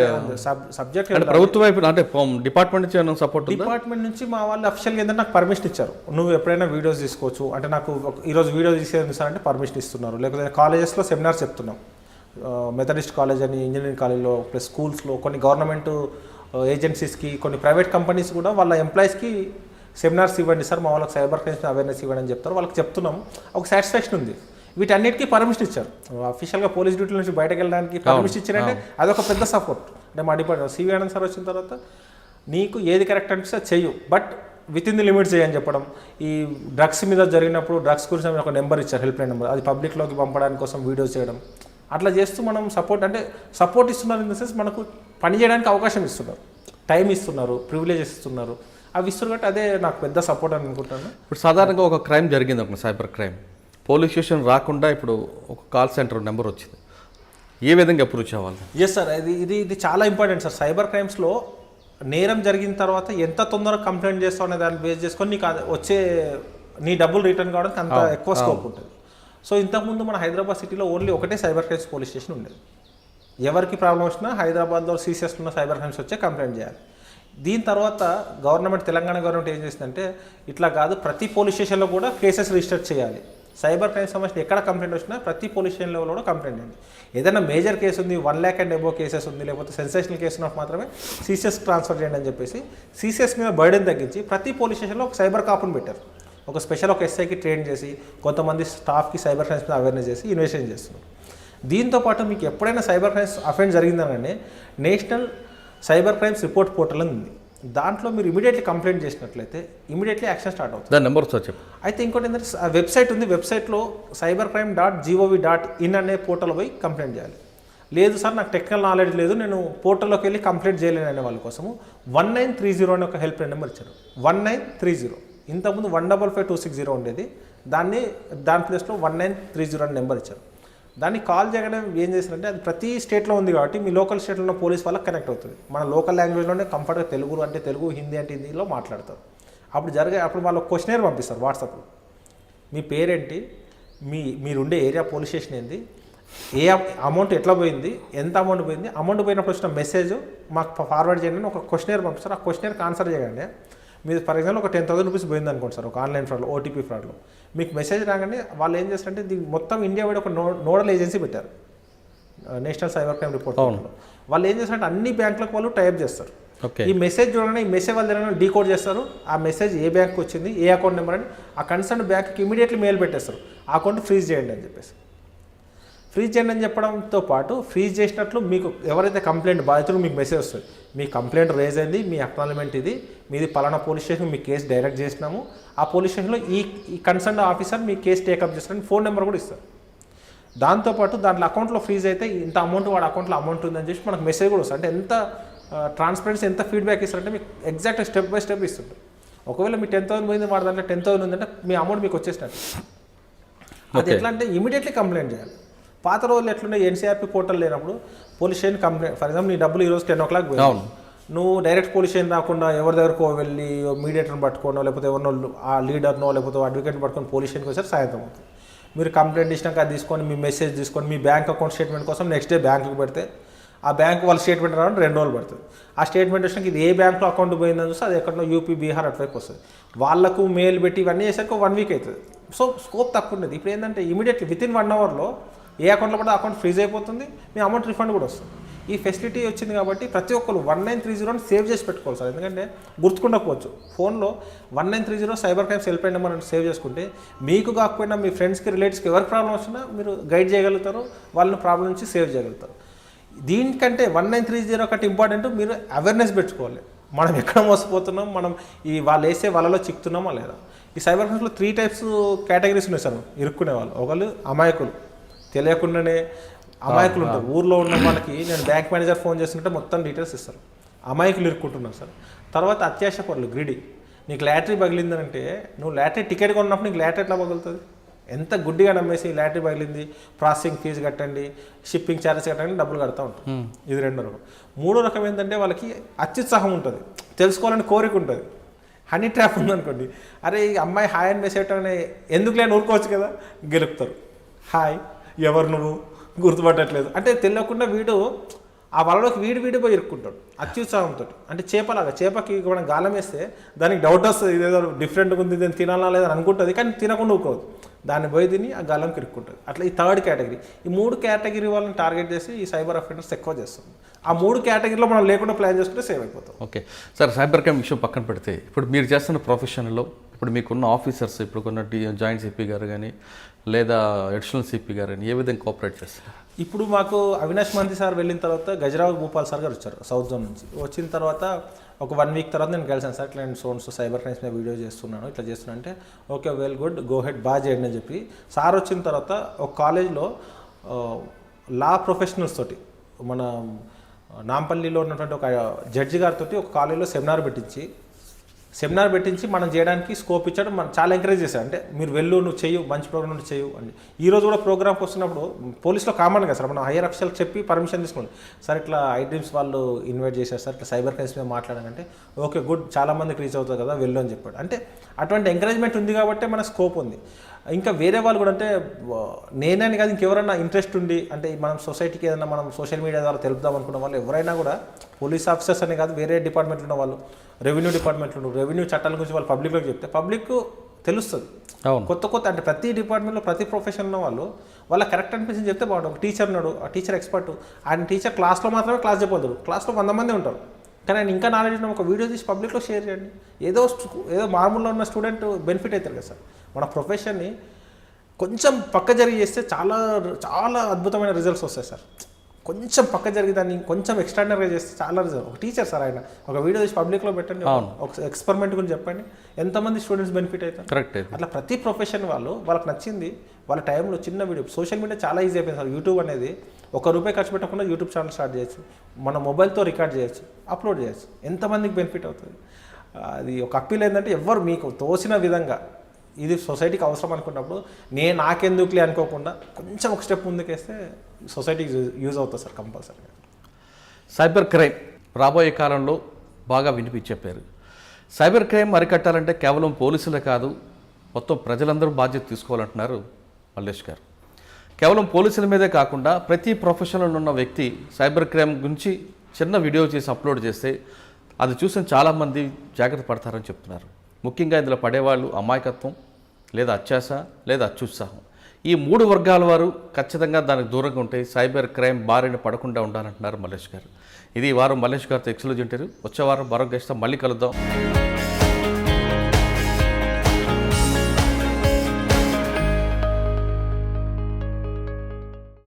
సబ్జెక్ట్ ప్రభుత్వం వైపు అంటే డిపార్ట్మెంట్ నుంచి సపోర్ట్, డిపార్ట్మెంట్ నుంచి మా వాళ్ళు అఫిషియల్గా ఏంటంటే నాకు పర్మిషన్ ఇచ్చారు. నువ్వు ఎప్పుడైనా వీడియోస్ తీసుకోవచ్చు అంటే, నాకు ఈరోజు వీడియో తీసేసారంటే పర్మిషన్ ఇస్తున్నారు. లేకపోతే కాలేజెస్లో సెమినార్స్ చెప్తున్నాం, మెథడిస్ట్ కాలేజ్ అని, ఇంజనీరింగ్ కాలేజ్లో, ప్లస్ స్కూల్స్లో, కొన్ని గవర్నమెంట్ ఏజెన్సీస్కి, కొన్ని ప్రైవేట్ కంపెనీస్ కూడా వాళ్ళ ఎంప్లాయీస్కి సెమినార్స్ ఇవ్వండి సార్, మా వాళ్ళకి సైబర్ క్రైమ్స్ అవేర్నెస్ ఇవ్వండి అని చెప్తారు. వాళ్ళకి చెప్తున్నాం, ఒక సాటిస్ఫాక్షన్ ఉంది. వీటన్నిటికీ పర్మిషన్ ఇచ్చారు. అఫీషియల్గా పోలీస్ డ్యూటీ నుంచి బయటకు వెళ్ళడానికి పర్మిషన్ ఇచ్చారంటే అదొక పెద్ద సపోర్ట్. అంటే మా డిపార్ట్మెంట్ సివి ఆనంద్ సార్ వచ్చిన తర్వాత నీకు ఏది కరెక్ట్ అనిపిస్తే చెయ్యు, but with in the limits చేయని చెప్పడం. ఈ డ్రగ్స్ మీద జరిగినప్పుడు డ్రగ్స్ గురించి ఒక నెంబర్ ఇచ్చారు, హెల్ప్ లైన్ నెంబర్, అది పబ్లిక్లోకి పంపడానికి కోసం వీడియోస్ చేయడం. అట్లా చేస్తూ మనం సపోర్ట్ ఇస్తున్నారు. ఇన్ ద సెన్స్ మనకు పని చేయడానికి అవకాశం ఇస్తున్నారు, టైం ఇస్తున్నారు, ప్రివిలేజెస్ ఇస్తున్నారు. అవి ఇస్తున్నారు కాబట్టి అదే నాకు పెద్ద సపోర్ట్ అని అనుకుంటాను. ఇప్పుడు సాధారణంగా ఒక క్రైమ్ జరిగింది, ఒక సైబర్ క్రైమ్, పోలీస్ స్టేషన్ రాకుండా ఇప్పుడు ఒక కాల్ సెంటర్ నెంబర్ వచ్చింది, ఏ విధంగా అప్రోచ్ అవ్వాలి? ఎస్ సార్, ఇది చాలా ఇంపార్టెంట్ సార్. సైబర్ క్రైమ్స్లో నేరం జరిగిన తర్వాత ఎంత తొందరగా కంప్లైంట్ చేస్తావు అనే దాన్ని బేస్ చేసుకొని నీకు వచ్చే నీ డబ్బులు రిటర్న్ కావడానికి అంత ఎక్కువ స్కోప్ ఉంటుంది. సో ఇంతకుముందు మన హైదరాబాద్ సిటీలో ఓన్లీ ఒకటే సైబర్ క్రైమ్స్ పోలీస్ స్టేషన్ ఉండేది. ఎవరికి ప్రాబ్లం వచ్చినా హైదరాబాద్లో సీసీఎస్లో ఉన్న సైబర్ క్రైమ్స్ వచ్చే కంప్లైంట్ చేయాలి. దీని తర్వాత తెలంగాణ గవర్నమెంట్ ఏం చేసిందంటే, ఇట్లా కాదు ప్రతి పోలీస్ స్టేషన్లో కూడా కేసెస్ రిజిస్టర్ చేయాలి. సైబర్ క్రైమ్ సంబంధించిన ఎక్కడ కంప్లైంట్ వచ్చినా ప్రతి పోలీస్ స్టేషన్ లెవెల్లో కూడా కంప్లైంట్ చేయండి. ఏదైనా మేజర్ కేసు ఉంది, 1 lakh and above కేసెస్ ఉంది, లేకపోతే సెన్సేషనల్ కేసు ఉన్నప్పుడు మాత్రమే సీసీఎస్ ట్రాన్స్ఫర్ చేయండి అని చెప్పేసి సీసీఎస్ మీద బర్డెన్ తగ్గించి ప్రతి పోలీస్ స్టేషన్లో ఒక సైబర్ కాపుని పెట్టారు. ఒక స్పెషల్ ఒక ఎస్ఐకి ట్రైన్ చేసి కొంతమంది స్టాఫ్కి సైబర్ క్రైమ్స్ మీద అవేర్నెస్ చేసి ఇన్వెస్టిగేషన్ చేస్తున్నారు. దీంతోపాటు మీకు ఎప్పుడైనా సైబర్ క్రైమ్స్ అఫెన్స్ జరిగిందనంటే national cyber crimes report portal ఉంది. దాంట్లో మీరు ఇమీడియట్లీ కంప్లైంట్ చేసినట్లయితే ఇమీడియట్లీ యాక్షన్ స్టార్ట్ అవుతుంది. దాని నెంబర్ చెప్పు. అయితే ఇంకోటి ఏంటంటే వెబ్సైట్ ఉంది, వెబ్సైట్లో cybercrime.gov.in అనే పోర్టల్ పోయి కంప్లైంట్ చేయాలి. లేదు సార్ నాకు టెక్నికల్ నాలెడ్జ్ లేదు, నేను పోర్టల్లోకి వెళ్ళి కంప్లీట్ చేయలేను అనే వాళ్ళ కోసము 1930 అనే ఒక హెల్ప్ లైన్ నెంబర్ ఇచ్చారు. 1930. ఇంతకుముందు 155-260 ఉండేది, దాని ప్లేస్లో 1930 అనే నెంబర్ ఇచ్చారు. దాన్ని కాల్ చేయగానే ఏం చేశారంటే, అది ప్రతి స్టేట్లో ఉంది కాబట్టి మీ లోకల్ స్టేట్లో ఉన్న పోలీస్ వాళ్ళకి కనెక్ట్ అవుతుంది. మన లోకల్ లాంగ్వేజ్లోనే కంఫర్ట్గా తెలుగు అంటే తెలుగు, హిందీ అంటే హిందీలో మాట్లాడతారు. అప్పుడు వాళ్ళు క్వశ్చనర్ పంపిస్తారు వాట్సాప్లో. మీ పేరేంటి, మీరుండే ఏరియా పోలీస్ స్టేషన్ ఏంది, ఏ అమౌంట్ ఎట్లా పోయింది, ఎంత అమౌంట్ పోయింది, అమౌంట్ పోయినప్పుడు వచ్చిన మెసేజ్ మాకు ఫార్వర్డ్ చేయండి అని ఒక క్వశ్చనర్ పంపిస్తారు. ఆ క్వశ్చనర్కి ఆన్సర్ చేయగానే మీరు ఫర్ ఎగ్జాంపుల్ ఒక 10,000 రూపీస్ పోయింది అనుకోండి సార్, ఒక ఆన్లైన్ ఫ్రాడ్లో, ఓటీపీ ఫ్రాడ్లో, మీకు మెసేజ్ రాగానే వాళ్ళు ఏం చేస్తారంటే దీన్ని మొత్తం ఇండియా వైడ్ ఒక నోడల్ ఏజెన్సీ పెట్టారు, నేషనల్ సైబర్ క్రైమ్ రిపోర్ట్. వాళ్ళు ఏం చేస్తారంటే అన్ని బ్యాంకులకు వాళ్ళు టైప్ చేస్తారు. ఈ మెసేజ్ చూడండి, ఈ మెసేజ్ వాళ్ళు డీకోడ్ చేస్తారు. ఆ మెసేజ్ ఏ బ్యాంక్కి వచ్చింది, ఏ అకౌంట్ నెంబర్ అని ఆ కన్సర్న్ బ్యాంక్కి ఇమీడియట్లీ మెయిల్ పెట్టేస్తారు, ఆ అకౌంట్ ఫ్రీజ్ చేయండి అని చెప్పేసి. ఫ్రీజ్ చేయండి అని చెప్పడంతో పాటు ఫ్రీజ్ చేసినట్లు మీకు ఎవరైతే కంప్లైంట్ బాధితులు మీకు మెసేజ్ వస్తుంది, మీ కంప్లైంట్ రేజ్ అయింది, మీ అక్నాలజ్మెంట్ ఇది, మీది పలానా పోలీస్ స్టేషన్ మీ కేసు డైరెక్ట్ చేసినాము, ఆ పోలీస్ స్టేషన్లో ఈ కన్సర్న్ ఆఫీసర్ మీ కేసు టేకప్ చేస్తారని ఫోన్ నెంబర్ కూడా ఇస్తారు. దాంతోపాటు దాంట్లో అకౌంట్లో ఫ్రీజ్ అయితే ఇంత అమౌంట్ వాడి అకౌంట్లో అమౌంట్ ఉందని చెప్పి మనకు మెసేజ్ కూడా వస్తుంది. అంటే ఎంత ట్రాన్స్పరెన్సీ, ఎంత ఫీడ్బ్యాక్ ఇస్తారంటే మీకు ఎగ్జాక్ట్ స్టెప్ బై స్టెప్ ఇస్తుంటారు. ఒకవేళ మీ 10,000 పోయింది, వాడి దాంట్లో 10,000 ఉందంటే మీ అమౌంట్ మీకు వచ్చేసినట్టు. అది ఎట్లా అంటే ఇమీడియట్లీ కంప్లైంట్ చేయాలి. పాత రోజులు ఎట్లుండే ఎన్సీఆర్పీ పోర్టల్ లేనప్పుడు police station complaint, for example నీ డబ్బులు ఈరోజు 10 o'clock పోయింది, నువ్వు డైరెక్ట్ పోలీస్ స్టేషన్ రాకుండా ఎవరి దగ్గరకో వెళ్ళి మీడియేటర్ని పట్టుకోనో లేకపోతే ఎవరినో ఆ లీడర్నో లేకపోతే అడ్వకేట్ని పట్టుకొని పోలీస్ స్టేషన్కి వచ్చారు సాయంత్రం అవుతుంది. మీరు కంప్లైంట్ ఇచ్చినాక అది తీసుకొని మీ మెసేజ్ తీసుకొని మీ బ్యాంక్ అకౌంట్ స్టేట్మెంట్ కోసం నెక్స్ట్ డే బ్యాంకుకి పెడితే ఆ బ్యాంక్ వాళ్ళ స్టేట్మెంట్ రావడానికి 2 రోజులు పడుతుంది. ఆ స్టేట్మెంట్ వచ్చినాక ఇది ఏ బ్యాంక్లో అకౌంట్ పోయిందని చూస్తే అది ఎక్కడో యూపీ, బీహార్ అటువైపు వస్తుంది. వాళ్ళకు మెయిల్ పెట్టి ఇవన్నీ చేసరికి 1 week అవుతుంది. సో స్కోప్ తక్కువ ఉండేది. ఇప్పుడు ఏంటంటే ఇమీడియట్లీ వితిన్ 1 hourలో ఏ అకౌంట్లో పడితే అకౌంట్ ఫ్రీజ్ అయిపోతుంది, మీ అమౌంట్ రిఫండ్ కూడా వస్తుంది. ఈ ఫెసిలిటీ వచ్చింది కాబట్టి ప్రతి ఒక్కరు 1930 సేవ్ చేసి పెట్టుకోవాలి సార్. ఎందుకంటే గుర్తుకుండకపోవచ్చు, ఫోన్లో 1930 cyber crimes help line number save చేసుకుంటే మీకు కాకపోయినా మీ ఫ్రెండ్స్కి, రిలేటివ్స్కి ఎవరికి ప్రాబ్లం వచ్చినా మీరు గైడ్ చేయగలుగుతారు, వాళ్ళని ప్రాబ్లం నుంచి సేవ్ చేయగలుగుతారు. దీనికంటే 1930 ఒకటి ఇంపార్టెంట్, మీరు అవేర్నెస్ పెట్టుకోవాలి. మనం ఎక్కడ మోసపోతున్నాం, మనం వాళ్ళు వేసే వాళ్ళలో చిక్కుతున్నామా లేదా. ఈ సైబర్ క్రైమ్స్లో 3 types కేటగిరీస్ ఉన్నాయి సార్ ఇరుక్కునే వాళ్ళు. ఒకళ్ళు అమాయకులు, తెలియకుండానే అమాయకులు ఉంటారు. ఊర్లో ఉన్న మనకి నేను బ్యాంక్ మేనేజర్ ఫోన్ చేస్తుంటే మొత్తం డీటెయిల్స్ ఇస్తారు, అమాయకులు ఇరుక్కుంటున్నారు సార్. తర్వాత అత్యాశ పరులు, గ్రీడీ. నీకు లాటరీ పగిలిందంటే నువ్వు లాటరీ టికెట్ కొన్నప్పుడు నీకు లాటరీ ఎట్లా పగులుతుంది, ఎంత గుడ్డిగా నమ్మేసి లాటరీ పగిలింది, ప్రాసెసింగ్ ఫీజు కట్టండి, షిప్పింగ్ ఛార్జెస్ కట్టండి, డబ్బులు కడతా ఉంటాం. ఇది 2వ రకం. 3వ రకం ఏంటంటే వాళ్ళకి అత్యుత్సాహం ఉంటుంది, తెలుసుకోవాలని కోరిక ఉంటుంది. హనీ ట్రాప్ ఉందనుకోండి, అరే ఈ అమ్మాయి హాయ్ అని మెసేజ్ పెట్టగానే ఎందుకు లేని ఊరుకోవచ్చు కదా, గెలుపుతారు. హాయ్, ఎవరు నువ్వు, గుర్తుపట్టట్లేదు అంటే తెలియకుండా వీడు ఆ వలలోకి వీడి పోయి ఇరుక్కుంటాడు అత్యుత్సాహంతో. అంటే చేపకి మనం గాలం వేస్తే దానికి డౌట్ వస్తుంది, ఇదేదో డిఫరెంట్గా ఉంది, దీన్ని తినాలా లేదని అనుకుంటుంది, కానీ తినకుండా ఊరుకోదు, దాన్ని పోయి తిని ఆ గాలంకి ఇరుక్కుంటుంది. అట్లా ఈ 3rd కేటగిరీ, ఈ 3 కేటగిరీ వాళ్ళని టార్గెట్ చేసి ఈ సైబర్ అఫెండర్స్ ఎక్కువ చేస్తుంది. ఆ 3 కేటగిరీలో మనం లేకుండా ప్లాన్ చేసుకుంటే సేవ్ అయిపోతాం. ఓకే సార్, సైబర్ క్రైమ్ విషయం పక్కన పెడితే ఇప్పుడు మీరు చేస్తున్న ప్రొఫెషన్లో ఇప్పుడు మీకున్న ఆఫీసర్స్, ఇప్పుడు కొన్న జాయింట్ సిపి గారు కానీ లేదా అడిషనల్ సిపి గారు కానీ ఏ విధంగా కోఆపరేట్ చేస్తారు? ఇప్పుడు మాకు అవినాష్ మంత్రి సార్ వెళ్ళిన తర్వాత గజరావు భూపాల్ సార్ గారు వచ్చారు సౌత్ జోన్ నుంచి. వచ్చిన తర్వాత ఒక 1 week తర్వాత నేను కలిసాను సార్, ఇట్లా నేను సోన్స్ సైబర్ క్రైమ్స్ మీద వీడియో చేస్తున్నాను, ఇట్లా చేస్తున్నా అంటే okay well good, go head, బాగా చేయండి అని చెప్పి సార్ వచ్చిన తర్వాత ఒక కాలేజ్లో లా ప్రొఫెషనల్స్ తోటి మన నాంపల్లిలో ఉన్నటువంటి ఒక జడ్జి గారితో ఒక కాలేజ్లో సెమినార్ పెట్టించి మనం చేయడానికి స్కోప్ ఇచ్చాడు. మనం చాలా ఎంకరేజ్ చేశాడు. అంటే మీరు నువ్వు చెయ్యు, మంచి ప్రోగ్రామ్ నుండి చెయ్యు అని. ఈరోజు కూడా ప్రోగ్రామ్కి వస్తున్నప్పుడు పోలీసులో కామన్ కదా సార్, మనం హైయర్ అఫీషియల్కి చెప్పి పర్మిషన్ తీసుకోండి, సార్ ఇట్లా ఐడ్రీమ్స్ వాళ్ళు ఇన్వైట్ చేశారు సార్, ఇట్లా సైబర్ క్రైమ్స్ మీద మాట్లాడాలంటే ఓకే గుడ్, చాలా మందికి రీచ్ అవుతుంది కదా, వెళ్ళు అని చెప్పాడు. అంటే అటువంటి ఎంకరేజ్మెంట్ ఉంది కాబట్టి మన స్కోప్ ఉంది. ఇంకా వేరే వాళ్ళు కూడా అంటే నేనని కాదు, ఇంకెవరైనా ఇంట్రెస్ట్ ఉండి అంటే మనం సొసైటీకి ఏదైనా మనం సోషల్ మీడియా ద్వారా తెలుపుదాం అనుకున్న వాళ్ళు ఎవరైనా కూడా, పోలీస్ ఆఫీసర్స్ అనే కాదు, వేరే డిపార్ట్మెంట్లో ఉన్న వాళ్ళు, రెవెన్యూ డిపార్ట్మెంట్లో రెవెన్యూ చట్టాల గురించి వాళ్ళు పబ్లిక్లోకి చెప్తే పబ్లిక్ తెలుస్తుంది. కొత్త అంటే ప్రతి డిపార్ట్మెంట్లో ప్రతి ప్రొఫెషన్ ఉన్న వాళ్ళు వాళ్ళ కరెక్ట్ అనిపించింది చెప్తే బాగుంటుంది. ఒక టీచర్ ఉన్నాడు, ఆ టీచర్ ఎక్స్పర్ట్, ఆయన టీచర్ క్లాస్లో మాత్రమే క్లాస్ చెప్పగలరు, క్లాస్లో 100 మంది ఉంటారు, కానీ ఆయన ఇంకా నాలెడ్జ్ ఉన్న ఒక వీడియో తీసి పబ్లిక్లో షేర్ చేయండి, ఏదో మామూలుగా ఉన్న స్టూడెంట్ బెనిఫిట్ అవుతారు కదా సార్. మన ప్రొఫెషన్ని కొంచెం పక్క జరిగి చేస్తే చాలా చాలా అద్భుతమైన రిజల్ట్స్ వస్తాయి సార్. కొంచెం పక్క జరిగి దాన్ని కొంచెం ఎక్స్ట్రాడినరీగా చేస్తే చాలా రిజల్ట్. ఒక టీచర్ సార్ ఆయన ఒక వీడియో తీసి పబ్లిక్లో పెట్టండి, ఒక ఎక్స్పెరిమెంట్ గురించి చెప్పండి, ఎంతమంది స్టూడెంట్స్ బెనిఫిట్ అవుతారు. కరెక్ట్. అట్లా ప్రతి ప్రొఫెషన్ వాళ్ళకి నచ్చింది వాళ్ళ టైంలో చిన్న వీడియో. సోషల్ మీడియా చాలా ఈజీ అయిపోయింది సార్. యూట్యూబ్ అనేది ₹1 ఖర్చు పెట్టకుండా యూట్యూబ్ ఛానల్ స్టార్ట్ చేయొచ్చు, మన మొబైల్తో రికార్డ్ చేయొచ్చు, అప్లోడ్ చేయొచ్చు, ఎంతమందికి బెనిఫిట్ అవుతుంది. అది ఒక అప్పీల్ ఏంటంటే ఎవరు మీకు తోసిన విధంగా ఇది సొసైటీకి అవసరం అనుకున్నప్పుడు నాకెందుకులే అనుకోకుండా కొంచెం ఒక స్టెప్ ముందుకేస్తే సొసైటీకి యూజ్ అవుతుంది సార్ కంపల్సరీగా. సైబర్ క్రైమ్ రాబోయే కాలంలో బాగా వినిపించారు. సైబర్ క్రైమ్ అరికట్టాలంటే కేవలం పోలీసులే కాదు, మొత్తం ప్రజలందరూ బాధ్యత తీసుకోవాలంటున్నారు మల్లేష్ గారు. కేవలం పోలీసుల మీదే కాకుండా ప్రతి ప్రొఫెషన్లో ఉన్న వ్యక్తి సైబర్ క్రైమ్ గురించి చిన్న వీడియో చేసి అప్లోడ్ చేస్తే అది చూసిన చాలామంది జాగ్రత్త పడతారని చెప్తున్నారు. ముఖ్యంగా ఇందులో పడేవాళ్ళు అమాయకత్వం లేదా అత్యాశ లేదా అత్యుత్సాహం, ఈ 3 వర్గాల వారు ఖచ్చితంగా దానికి దూరంగా ఉంటే సైబర్ క్రైమ్ బారిన పడకుండా ఉండాలంటున్నారు మల్లేష్ గారు. ఇది ఈ వారం మల్లేష్ గారితో ఎక్స్క్లూజివ్ ఇంటర్వ్యూ. వచ్చే వారం మరొక గెస్ట్తో మళ్ళీ కలుద్దాం.